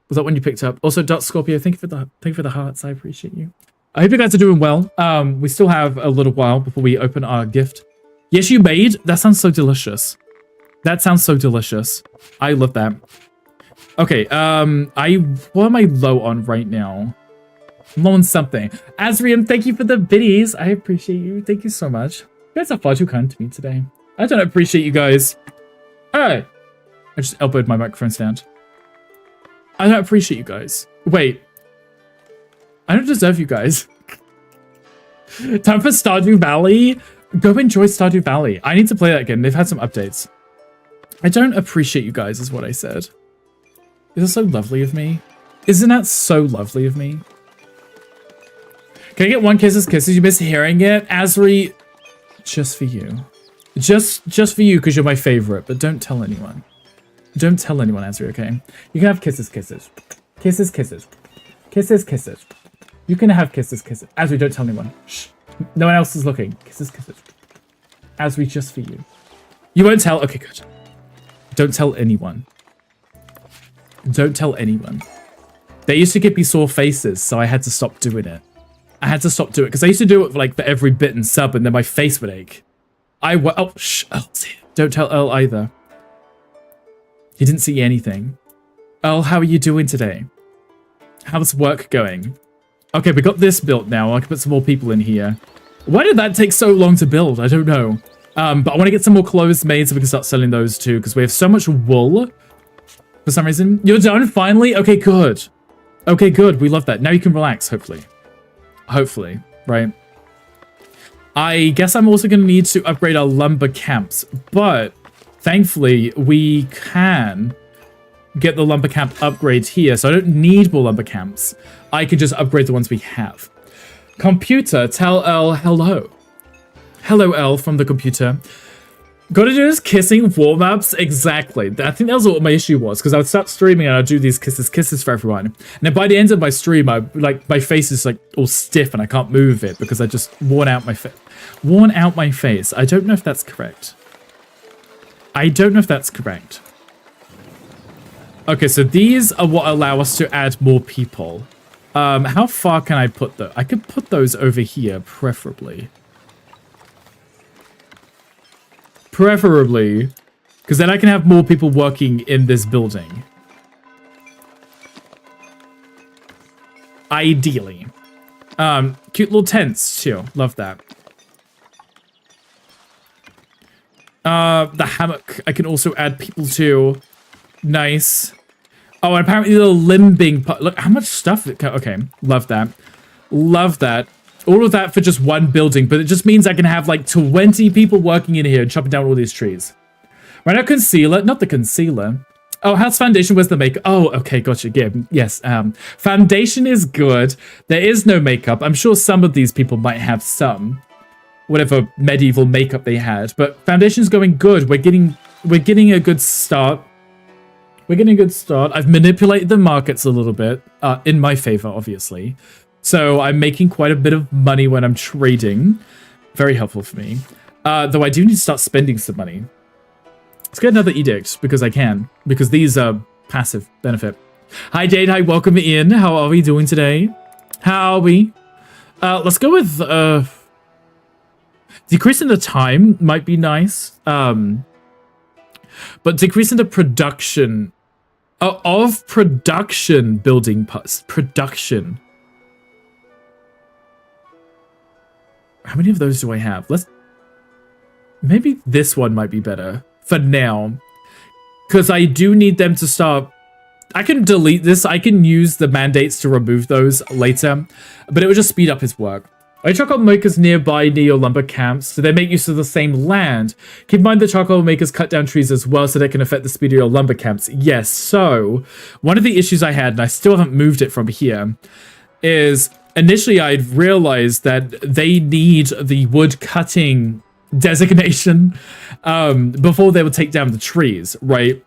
Was that one you picked up? Also, Dot Scorpio, thank you for the hearts. I appreciate you. I hope you guys are doing well. We still have a little while before we open our gift. Yes, you made. That sounds so delicious. That sounds so delicious. I love that. Okay. What am I low on right now? I'm low on something. Azrian, thank you for the biddies. I appreciate you. Thank you so much. You guys are far too kind to me today. I don't appreciate you guys. Alright. I just elbowed my microphone stand. I don't appreciate you guys. Wait. I don't deserve you guys. Time for Stardew Valley. Go enjoy Stardew Valley. I need to play that again. They've had some updates. I don't appreciate you guys is what I said. Is that so lovely of me? Isn't that so lovely of me? Can I get one kisses? You miss hearing it? Asri, just for you. Just for you, because you're my favorite, but don't tell anyone. Don't tell anyone, Asri, okay? You can have kisses. Kisses. You can have kisses. Asri, don't tell anyone. Shh. No one else is looking. Kisses. Asri, just for you. You won't tell? Okay, good. Don't tell anyone. Don't tell anyone. They used to give me sore faces, so I had to stop doing it. I had to stop doing it because I used to do it like for every bit and sub, and then my face would ache. Don't tell Earl either. He didn't see anything. Earl, how are you doing today? How's work going? Okay, we got this built now. I can put some more people in here. Why did that take so long to build? I don't know. But I want to get some more clothes made so we can start selling those too, because we have so much wool. For some reason. You're done finally? Okay, good. Okay, good. We love that. Now you can relax, hopefully. Hopefully, right? I guess I'm also going to need to upgrade our lumber camps, but thankfully we can get the lumber camp upgrades here, so I don't need more lumber camps. I can just upgrade the ones we have. Computer, tell L hello. Hello, L from the computer. Gotta do this kissing warm-ups? Exactly. I think that was what my issue was, because I would start streaming and I'd do these kisses for everyone. And then by the end of my stream, my face is like all stiff and I can't move it because I just worn out my face. I don't know if that's correct. Okay, so these are what allow us to add more people. How far can I put those? I could put those over here, preferably. Because then I can have more people working in this building. Ideally. Cute little tents, too. Love that. The hammock, I can also add people to. Nice. Oh, and apparently the limbing part. Look, how much stuff it can. Okay, love that. Love that. All of that for just one building, but it just means I can have like 20 people working in here and chopping down all these trees. Right now, concealer, not the concealer. Oh, how's foundation? Where's the makeup? Oh, okay, gotcha. Yeah, yes. Foundation is good. There is no makeup. I'm sure some of these people might have some, whatever medieval makeup they had, but foundation's going good. We're getting a good start. I've manipulated the markets a little bit, in my favor, obviously. So I'm making quite a bit of money when I'm trading. Very helpful for me. Though I do need to start spending some money. Let's get another edict, because I can. Because these are passive benefit. Hi Jade, hi, welcome in. How are we doing today? How are we? Let's go with, decreasing the time might be nice. But decreasing the production of production building production. How many of those do I have? Maybe this one might be better for now. Because I do need them to start. I can delete this. I can use the mandates to remove those later. But it would just speed up his work. Are charcoal makers nearby near your lumber camps? So they make use of the same land. Keep in mind the charcoal makers cut down trees as well so they can affect the speed of your lumber camps. Yes, so one of the issues I had, and I still haven't moved it from here, is initially I'd realized that they need the wood cutting designation before they would take down the trees, right?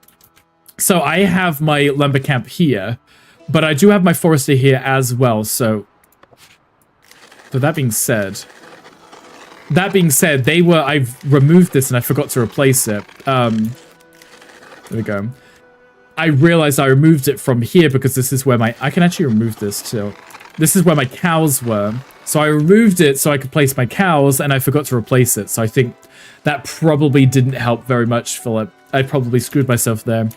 So I have my lumber camp here, but I do have my forester here as well, so that being said, I've removed this and I forgot to replace it. There we go. I realized I removed it from here because this is where I can actually remove this too. This is where my cows were. So I removed it so I could place my cows and I forgot to replace it. So I think that probably didn't help very much, Philip. I probably screwed myself there.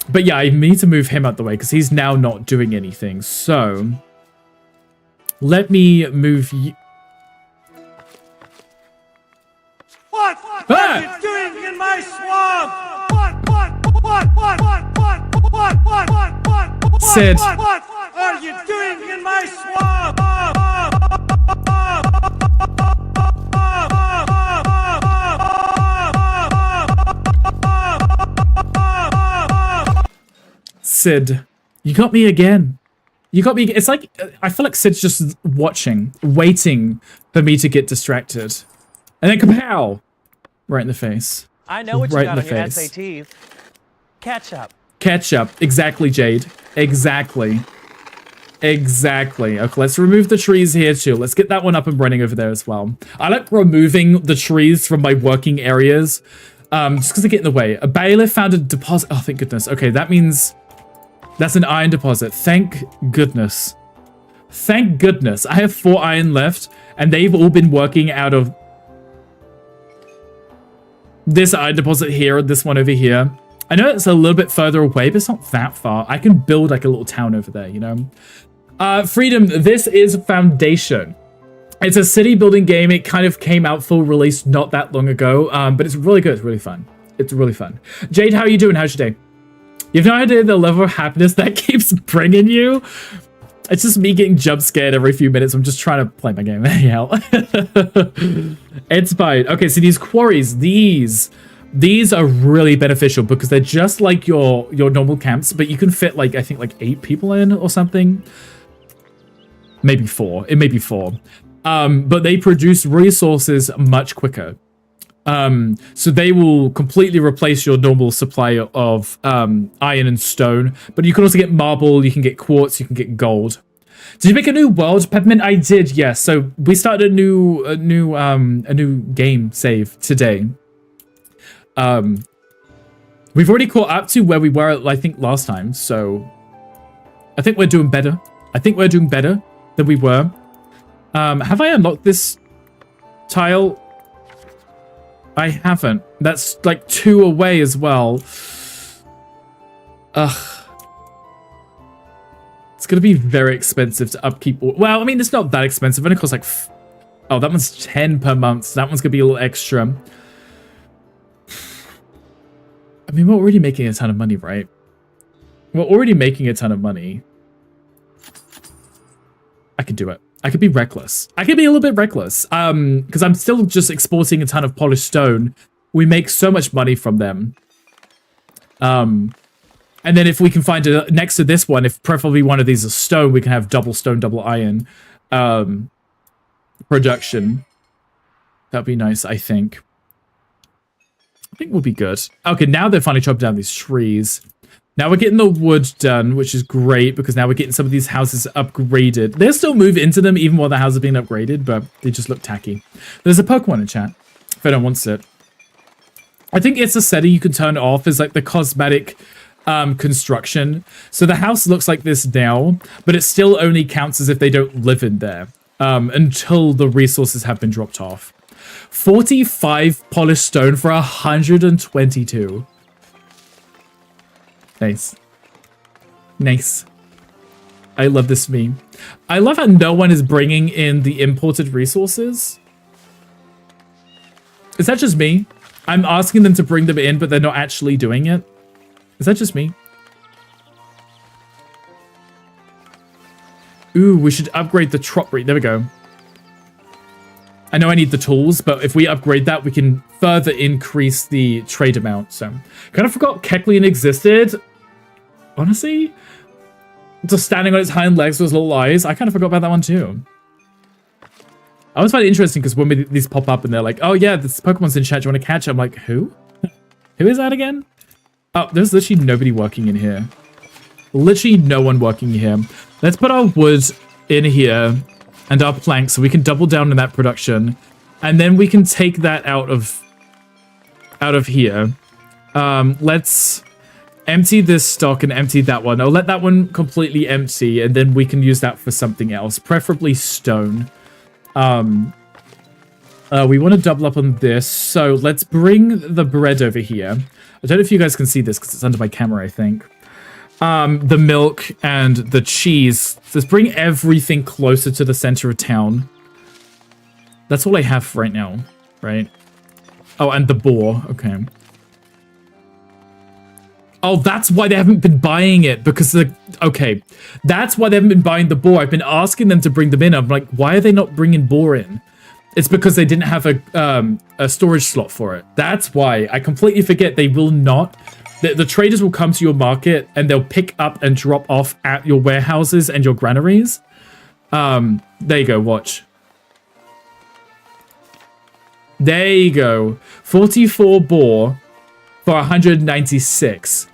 But yeah, I need to move him out the way because he's now not doing anything. So let me move you.
What are you doing in my swamp?
Sid.
What are you doing in my swamp?
Sid, you got me again. You got me. It's like, I feel like Sid's just watching, waiting for me to get distracted. And then kapow! Right in the face.
I know what you got on your SATs. Ketchup.
Ketchup. Exactly, Jade. Exactly. Exactly. Okay, let's remove the trees here too. Let's get that one up and running over there as well. I like removing the trees from my working areas. Just because they get in the way. A bailiff found a deposit. Oh, thank goodness. Okay, that means that's an iron deposit. Thank goodness. Thank goodness. I have 4 iron left, and they've all been working out of this iron deposit here, this one over here. I know it's a little bit further away, but it's not that far. I can build like a little town over there, you know? Freedom, this is Foundation. It's a city building game. It kind of came out full release not that long ago, but it's really good. It's really fun. It's really fun. Jade, how are you doing? How's your day? You have no idea the level of happiness that keeps bringing you. It's just me getting jump scared every few minutes. I'm just trying to play my game. Anyhow. It's fine. Okay, so these quarries, these are really beneficial because they're just like your normal camps, but you can fit like, I think like 8 people in or something. Maybe 4. It may be 4. But they produce resources much quicker. So they will completely replace your normal supply of iron and stone, but you can also get marble, you can get quartz, you can get gold. Did you make a new world, Peppermint? I did, yes. So we started a new game save today. We've already caught up to where we were, I think, last time. So I think we're doing better. I think we're doing better than we were. Have I unlocked this tile? I haven't. That's like 2 away as well. Ugh. It's going to be very expensive to upkeep. Well, I mean, it's not that expensive. It only costs like... Oh, that one's 10 per month. So that one's going to be a little extra. I mean, we're already making a ton of money, right? We're already making a ton of money. I could do it. I could be reckless. I could be a little bit reckless. Because I'm still just exporting a ton of polished stone. We make so much money from them. And then if we can find it next to this one, if preferably one of these is stone, we can have double stone, double iron production. That'd be nice, I think. I think we'll be good. Okay, now they're finally chopping down these trees. Now we're getting the wood done, which is great because now we're getting some of these houses upgraded. They'll still move into them even while the houses are being upgraded, but they just look tacky. There's a Pokemon in chat if anyone wants it. I think it's a setting you can turn off as like the cosmetic construction. So the house looks like this now, but it still only counts as if they don't live in there until the resources have been dropped off. 45 polished stone for 122. Nice. Nice. I love this meme. I love how no one is bringing in the imported resources. Is that just me? I'm asking them to bring them in, but they're not actually doing it. Is that just me? Ooh, we should upgrade the troppery. There we go. I know I need the tools, but if we upgrade that, we can further increase the trade amount. So, kind of forgot Kecleon existed. Honestly, just standing on its hind legs with its little eyes. I kind of forgot about that one too. I always find it interesting because when these pop up and they're like, "Oh yeah, this Pokemon's in chat. Do you want to catch it?" I'm like, "Who? Who is that again?" Oh, there's literally nobody working in here. Literally no one working here. Let's put our wood in here. And our planks, so we can double down on that production, and then we can take that out of here. Let's empty this stock and empty that one. I'll let that one completely empty, and then we can use that for something else, preferably stone. We want to double up on this, so let's bring the bread over here. I don't know if you guys can see this because it's under my camera, I think. The milk and the cheese. Let's bring everything closer to the center of town. That's all I have right now, right? Oh, and the boar. Okay. Oh, that's why they haven't been buying it, because the... Okay. That's why they haven't been buying the boar. I've been asking them to bring them in. I'm like, why are they not bringing boar in? It's because they didn't have a storage slot for it. That's why. I completely forget they will not... The traders will come to your market and they'll pick up and drop off at your warehouses and your granaries. There you go, watch. There you go. 44 boar for 196.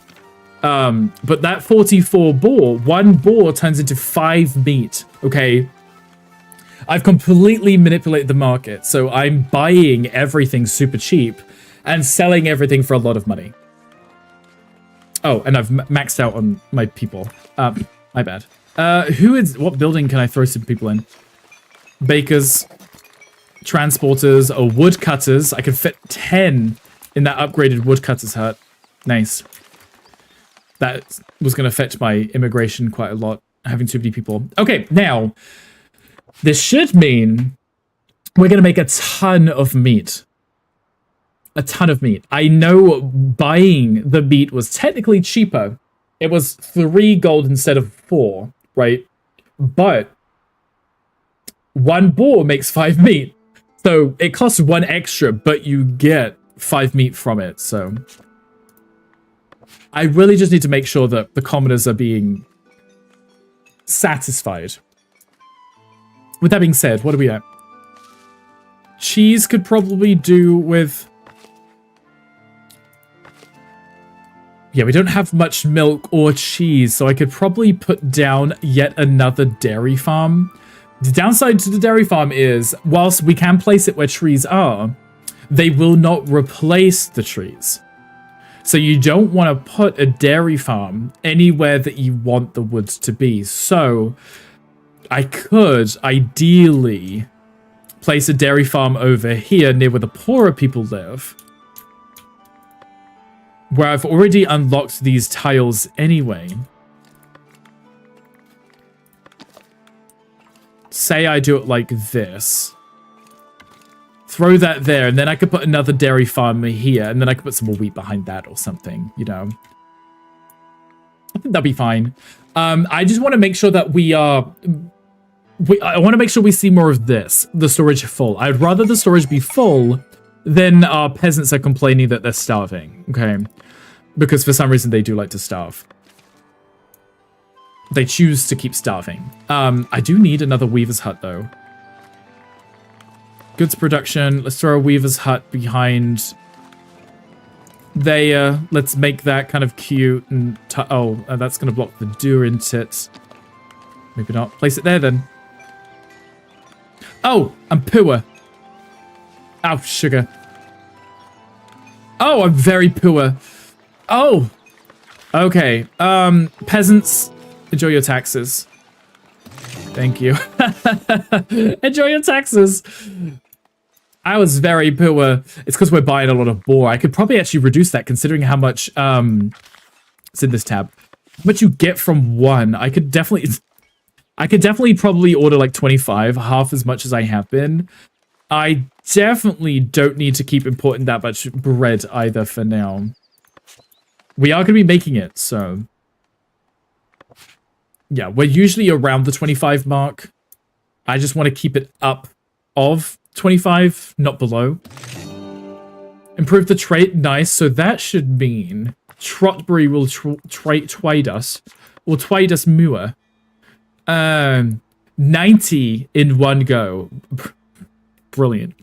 But that 44 boar, 1 boar turns into 5 meat, okay? I've completely manipulated the market, so I'm buying everything super cheap and selling everything for a lot of money. Oh, and I've maxed out on my people. My bad. What building can I throw some people in? Bakers, transporters, or woodcutters. I can fit 10 in that upgraded woodcutter's hut. Nice. That was going to fetch my immigration quite a lot, having too many people. Okay, now, this should mean we're going to make a ton of meat. A ton of meat. I know buying the meat was technically cheaper. It was 3 gold instead of 4, right? but 1 boar makes 5 meat. So it costs 1 extra, but you get 5 meat from it. So I really just need to make sure that the commoners are being satisfied. With that being said, what are we at? Cheese could probably do with... Yeah, we don't have much milk or cheese, so I could probably put down yet another dairy farm. The downside to the dairy farm is, whilst we can place it where trees are, they will not replace the trees. So you don't want to put a dairy farm anywhere that you want the woods to be. So I could ideally place a dairy farm over here near where the poorer people live, where I've already unlocked these tiles anyway. Say I do it like this. Throw that there, and then I could put another dairy farm here, and then I could put some more wheat behind that or something, you know. I think that'd be fine. I just want to make sure that I want to make sure we see more of this, the storage full. I'd rather the storage be full than our peasants are complaining that they're starving, okay? Because for some reason they do like to starve. They choose to keep starving. I do need another weaver's hut though. Goods production. Let's throw a weaver's hut behind there. Let's make that kind of cute. And that's going to block the door, isn't it? Maybe not. Place it there then. Oh, I'm poor. Ow, sugar. Oh, I'm very poor. Oh, okay. Peasants, enjoy your taxes. Thank you. Enjoy your taxes. I was very poor. It's because we're buying a lot of boar. I could probably actually reduce that considering how much, it's in this tab. How much you get from 1. I could definitely probably order like 25, half as much as I have been. I definitely don't need to keep importing that much bread either for now. We are going to be making it, so... Yeah, we're usually around the 25 mark. I just want to keep it up of 25, not below. Improve the trait, nice. So that should mean Trotbury will twide us. Will twide us more. 90 in one go. Brilliant.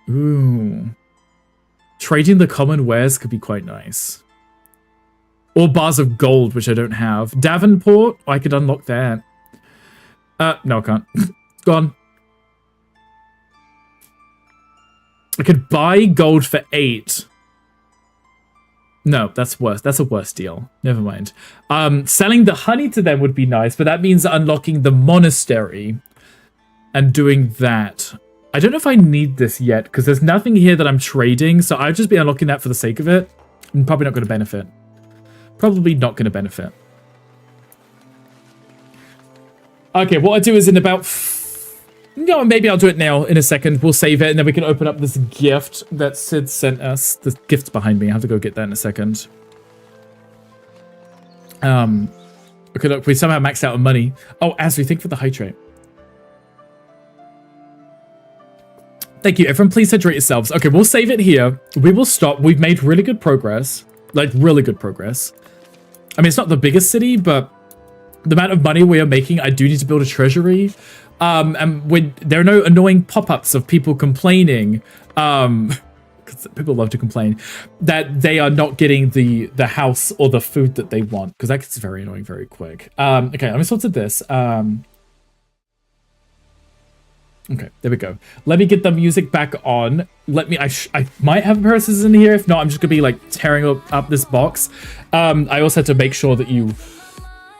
Ooh. Trading the common wares could be quite nice. Or bars of gold, which I don't have. Davenport, I could unlock that. No, I can't. Gone. I could buy gold for 8. No, that's worse. That's a worse deal. Never mind. Selling the honey to them would be nice, but that means unlocking the monastery and doing that. I don't know if I need this yet, because there's nothing here that I'm trading, so I'll just be unlocking that for the sake of it. I'm probably not going to benefit. Probably not going to benefit. Okay, what I'll do is in about... No, maybe I'll do it now in a second. We'll save it, and then we can open up this gift that Sid sent us. The gift's behind me. I have to go get that in a second. Okay, look, we somehow maxed out on money. Oh, Ashley, thank you for the hydrate. Thank you. Everyone, please hydrate yourselves. Okay, we'll save it here. We will stop. We've made really good progress. Like, really good progress. I mean, it's not the biggest city, but the amount of money we are making, I do need to build a treasury. And when there are no annoying pop-ups of people complaining, because people love to complain, that they are not getting the house or the food that they want, because that gets very annoying very quick. Okay, let me sort this. Okay, there we go. Let me get the music back on. Let me, I might have purses in here. If not, I'm just gonna be like tearing up this box. I also have to make sure that you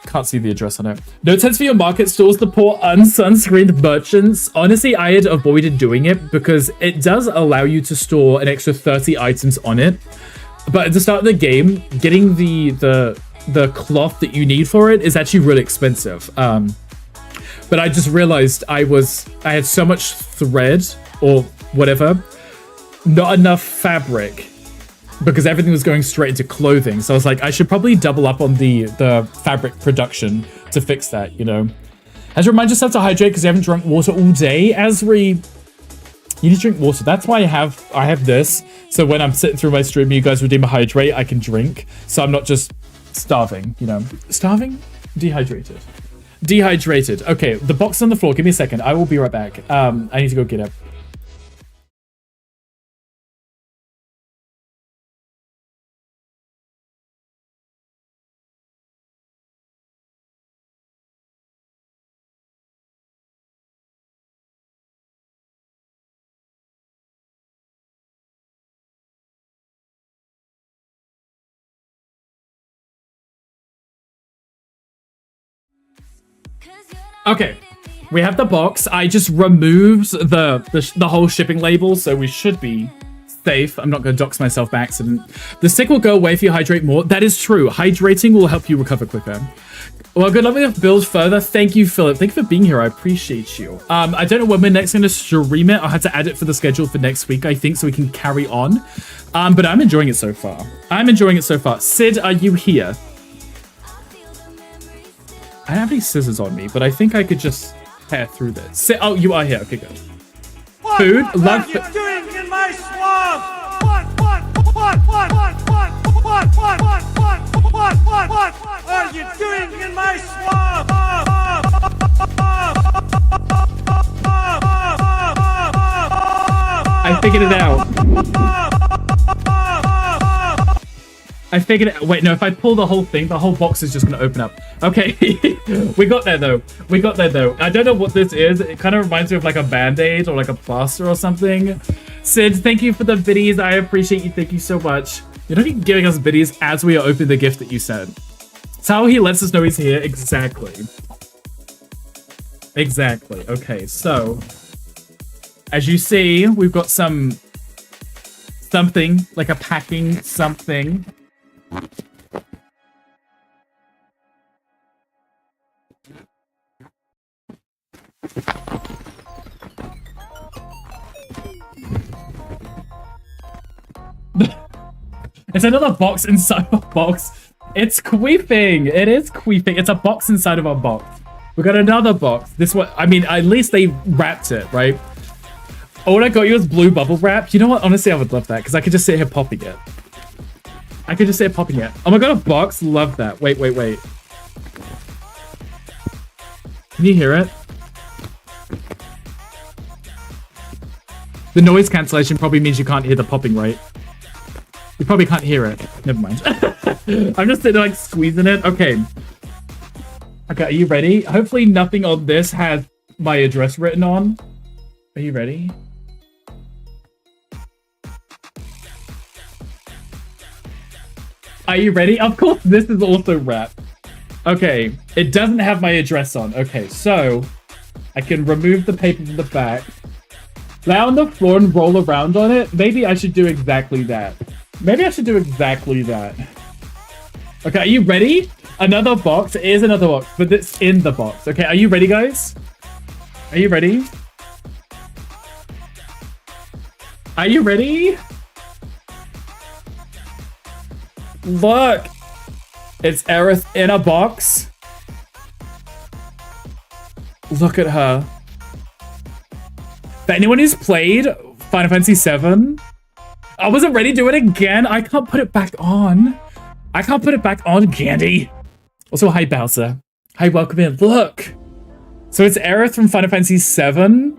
can't see the address on it. No sense for your market stores to pour unsunscreened merchants. Honestly, I had avoided doing it because it does allow you to store an extra 30 items on it. But at the start of the game, getting the cloth that you need for it is actually really expensive. But I just realized I had so much thread or whatever, not enough fabric because everything was going straight into clothing. So I was like, I should probably double up on the fabric production to fix that, you know. As remind yourself to hydrate because you haven't drunk water all day. Asri, you need to drink water. That's why I have this. So when I'm sitting through my stream, you guys redeem a hydrate, I can drink. So I'm not just starving, you know. Starving? Dehydrated. Dehydrated. Okay, the box on the floor. Give me a second. I will be right back. I need to go get it. Okay, we have the box. I just removed the whole shipping label, so we should be safe. I'm not going to dox myself by accident. The sick will go away if you hydrate more. That is true. Hydrating will help you recover quicker. Well, good luck with your build further. Thank you, Philip. Thank you for being here. I appreciate you. I don't know when we're next going to stream it. I'll have to add it for the schedule for next week, I think, so we can carry on. But I'm enjoying it so far. I'm enjoying it so far. Sid, are you here? I don't have any scissors on me, but I think I could just tear through this. Oh, you are here. Okay, good. Food. Love.
What are you doing in my swamp? What are you doing in my swamp?
I figured it out. I figured it. Wait, no, if I pull the whole thing, the whole box is just going to open up. Okay, we got there though. We got there though. I don't know what this is. It kind of reminds me of like a band-aid or like a plaster or something. Sid, thank you for the biddies. I appreciate you. Thank you so much. You're not even giving us biddies as we are opening the gift that you sent. It's how he lets us know he's here. Exactly. Exactly. Okay, so as you see, we've got something like a packing something. It's another box inside a box. It's queefing. It is queefing. It's a box inside of a box. We got another box. This one, I mean, at least they wrapped it, right? All I got you was blue bubble wrap. You know what? Honestly, I would love that because I could just sit here popping it. I could just sit here popping it. Oh my god, a box. Love that. Wait. Can you hear it? The noise cancellation probably means you can't hear the popping, right? You probably can't hear it. Never mind. I'm just sitting there, like, squeezing it. Okay. Okay, are you ready? Hopefully nothing on this has my address written on. Are you ready? Are you ready? Of course, this is also wrapped. Okay, it doesn't have my address on. Okay, so I can remove the paper from the back, lay on the floor and roll around on it. Maybe I should do exactly that. Maybe I should do exactly that. Okay, are you ready? Another box. It is another box, but it's in the box. Okay, are you ready, guys? Are you ready? Are you ready? Look! It's Aerith in a box. Look at her. For anyone who's played Final Fantasy VII, I wasn't ready to do it again. I can't put it back on. I can't put it back on, Candy. Also, hi, Bowser. Hi, welcome in. Look. So it's Aerith from Final Fantasy VII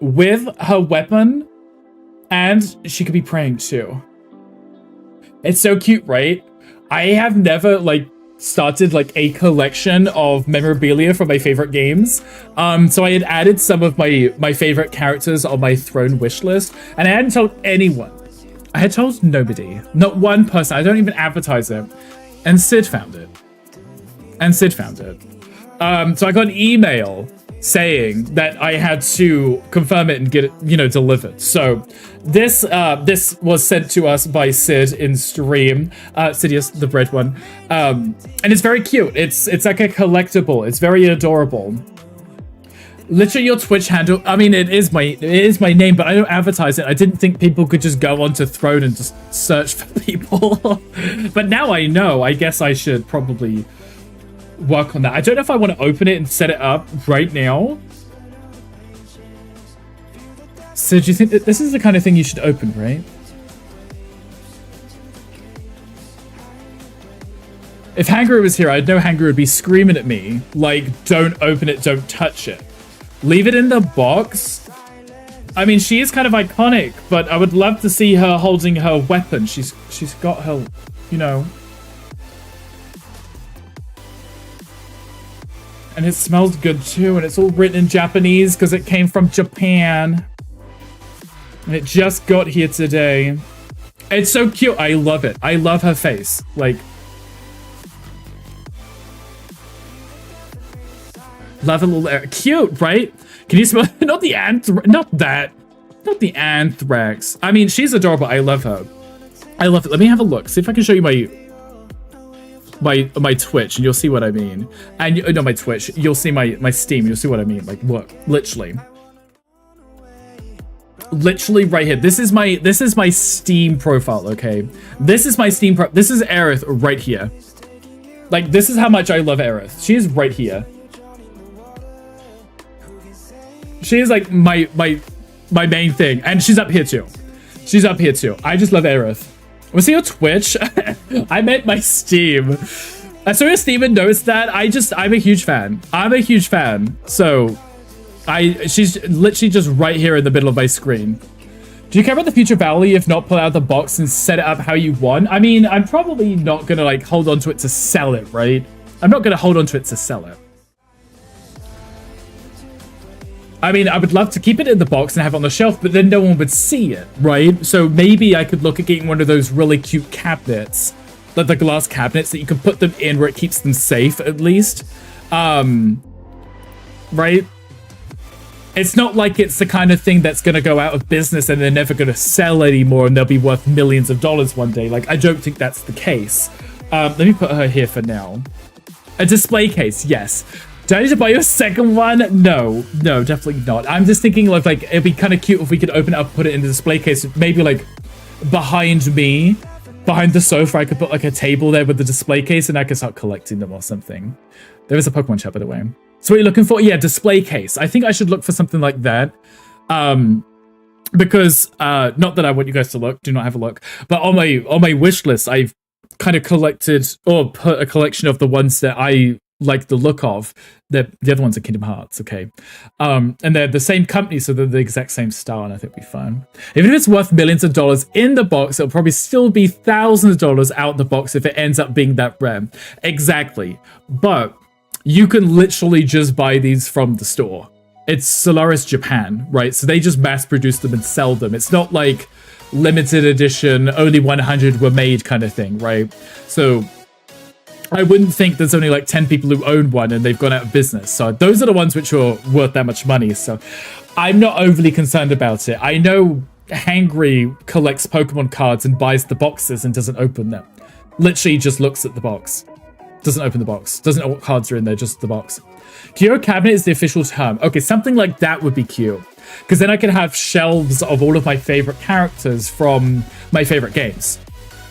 with her weapon, and she could be praying too. It's so cute, right? I have never, like, started, like, a collection of memorabilia from my favorite games. So I had added some of my favorite characters on my throne wish list, and I hadn't told anyone. I had told nobody. Not one person. I don't even advertise it. And Sid found it. So I got an email saying that I had to confirm it and get it, you know, delivered. So this was sent to us by Sid in stream. Sidious, the bread one. And it's very cute. It's like a collectible. It's very adorable. Literally your Twitch handle. I mean, it is my name, but I don't advertise it. I didn't think people could just go onto Throne and just search for people. But now I know. I guess I should probably work on that. I don't know if I want to open it and set it up right now. So do you think that this is the kind of thing you should open, right? If Hangry was here, I'd know Hangry would be screaming at me, like, don't open it, don't touch it. Leave it in the box. I mean, she is kind of iconic, but I would love to see her holding her weapon. She's got her, you know. And it smells good too, and it's all written in Japanese because it came from Japan. And it just got here today. It's so cute. I love it. I love her face. Like, love a little cute, right? Can you smell? Not the anthrax. I mean, she's adorable. I love her. I love it. Let me have a look. See if I can show you my Twitch, and you'll see what I mean. And no, my Twitch. You'll see my Steam. You'll see what I mean. Like, look, literally right here. This is my Steam profile. Okay, this is my Steam this is Aerith right here. Like, this is how much I love Aerith. She is right here. She is like my main thing, and she's up here too. She's up here too. I just love Aerith. Was he your Twitch? I meant my Steam. I saw your Steam and noticed that. I'm a huge fan. I'm a huge fan. So, she's literally just right here in the middle of my screen. Do you care about the future value if not pull out the box and set it up how you want? I mean, I'm probably not gonna like hold on to it to sell it, right? I'm not gonna hold on to it to sell it. I mean, I would love to keep it in the box and have it on the shelf, but then no one would see it, right? So maybe I could look at getting one of those really cute cabinets, like the glass cabinets that you can put them in where it keeps them safe, at least. Right? It's not like it's the kind of thing that's going to go out of business and they're never going to sell anymore and they'll be worth millions of dollars one day. Like, I don't think that's the case. Let me put her here for now. A display case, yes. Do I need to buy you a second one? No, definitely not. I'm just thinking like it'd be kind of cute if we could open it up, put it in the display case, maybe like behind me, behind the sofa. I could put like a table there with the display case, and I could start collecting them or something. There is a Pokemon shop, by the way. So what are you looking for? Yeah, display case. I think I should look for something like that. Because not that I want you guys to look. Do not have a look. But on my wish list, I've kind of collected or put a collection of the ones that I like the look of. The other ones are Kingdom Hearts, okay? And they're the same company, so they're the exact same style, and I think it'll be fun. Even if it's worth millions of dollars in the box, it'll probably still be thousands of dollars out the box if it ends up being that rare. Exactly. But you can literally just buy these from the store. It's Solaris Japan, right? So they just mass produce them and sell them. It's not like limited edition, only 100 were made kind of thing, right? So I wouldn't think there's only like 10 people who own one and they've gone out of business. So those are the ones which are worth that much money. So I'm not overly concerned about it. I know Hangry collects Pokemon cards and buys the boxes and doesn't open them. Literally just looks at the box. Doesn't open the box. Doesn't know what cards are in there, just the box. Curio cabinet is the official term. Okay, something like that would be cute. Because then I can have shelves of all of my favorite characters from my favorite games.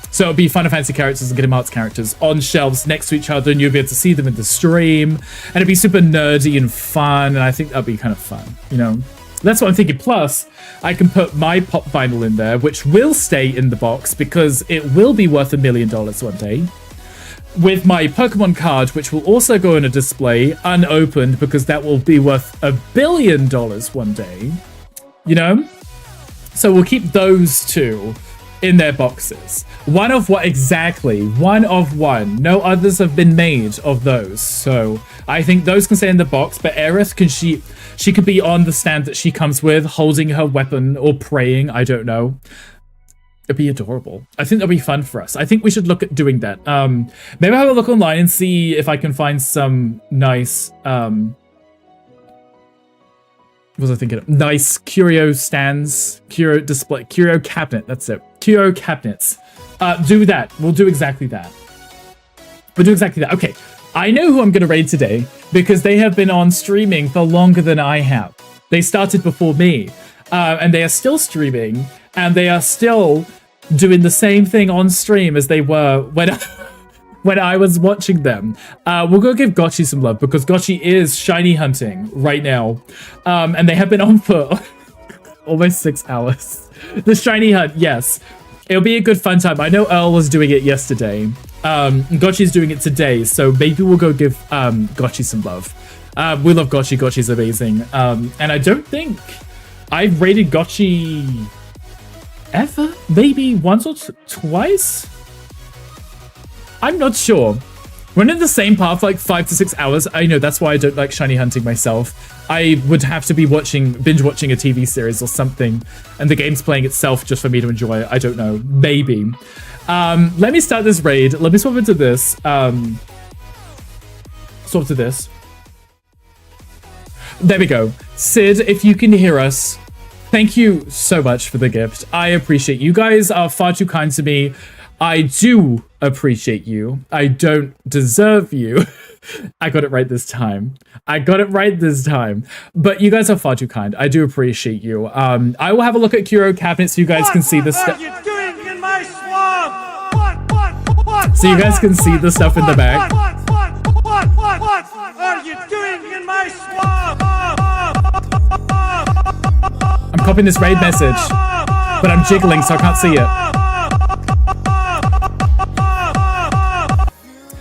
So it'd be Final Fantasy characters and Kingdom Hearts characters on shelves next to each other, and you'll be able to see them in the stream. And it'd be super nerdy and fun, and I think that'd be kind of fun, you know? That's what I'm thinking. Plus, I can put my pop vinyl in there, which will stay in the box because it will be worth $1 million one day. With my Pokemon card, which will also go in a display, unopened, because that will be worth $1 billion one day. You know? So we'll keep those two in their boxes. One of what exactly? One of one. No others have been made of those. So I think those can stay in the box, but Aerith, she could be on the stand that she comes with, holding her weapon or praying. I don't know. It'd be adorable. I think that'll be fun for us. I think we should look at doing that. Maybe I'll have a look online and see if I can find some nice, what was I thinking of? Nice curio stands, curio display, curio cabinet. That's it. Curio cabinets. Do that. We'll do exactly that. We'll do exactly that. Okay. I know who I'm going to raid today because they have been on streaming for longer than I have. They started before me, and they are still streaming, and they are still doing the same thing on stream as they were when I was watching them. We'll go give Gotchi some love because Gotchi is shiny hunting right now, and they have been on for almost 6 hours. The shiny hunt, yes. It'll be a good fun time. I know Earl was doing it yesterday. Gotchi's doing it today, so maybe we'll go give Gotchi some love. We love Gotchi. Gotchi's amazing. And I don't think I've raided Gotchi ever. Maybe once or twice? I'm not sure. We're in the same path for like 5 to 6 hours. I know, that's why I don't like shiny hunting myself. I would have to be binge watching a TV series or something, and the game's playing itself just for me to enjoy it. I don't know. Maybe. Let me start this raid. Let me swap into this. Swap to this. There we go. Sid, if you can hear us, thank you so much for the gift. I appreciate you. You guys are far too kind to me. I do appreciate you. I don't deserve you. I got it right this time. But you guys are far too kind. I do appreciate you. I will have a look at Kuro cabinet so you guys can see the stuff.
What are you doing in my swamp?
So you guys can see the stuff in the back.
What are you doing in my swamp?
I'm copying this raid message, but I'm jiggling so I can't see it.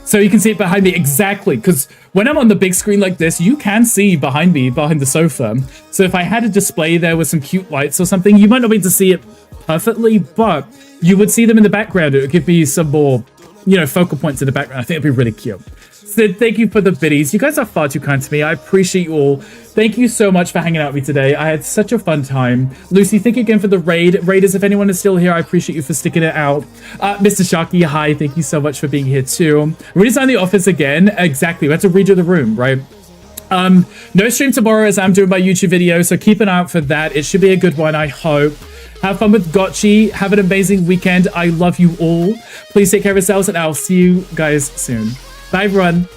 So you can see it behind me exactly, because when I'm on the big screen like this, you can see behind me, behind the sofa. So if I had a display there with some cute lights or something, you might not be able to see it perfectly, but you would see them in the background. It would give me some more, focal points in the background. I think it'd be really cute. Sid, thank you for the biddies. You guys are far too kind to me. I appreciate you all. Thank you so much for hanging out with me today. I had such a fun time. Lucy, thank you again for the raid. Raiders, if anyone is still here, I appreciate you for sticking it out. Mr. Sharky, hi. Thank you so much for being here too. Redesign the office again. Exactly. We have to redo the room, right? No stream tomorrow as I'm doing my YouTube video, so keep an eye out for that. It should be a good one, I hope. Have fun with Gotchi. Have an amazing weekend. I love you all. Please take care of yourselves, and I'll see you guys soon. Bye, everyone.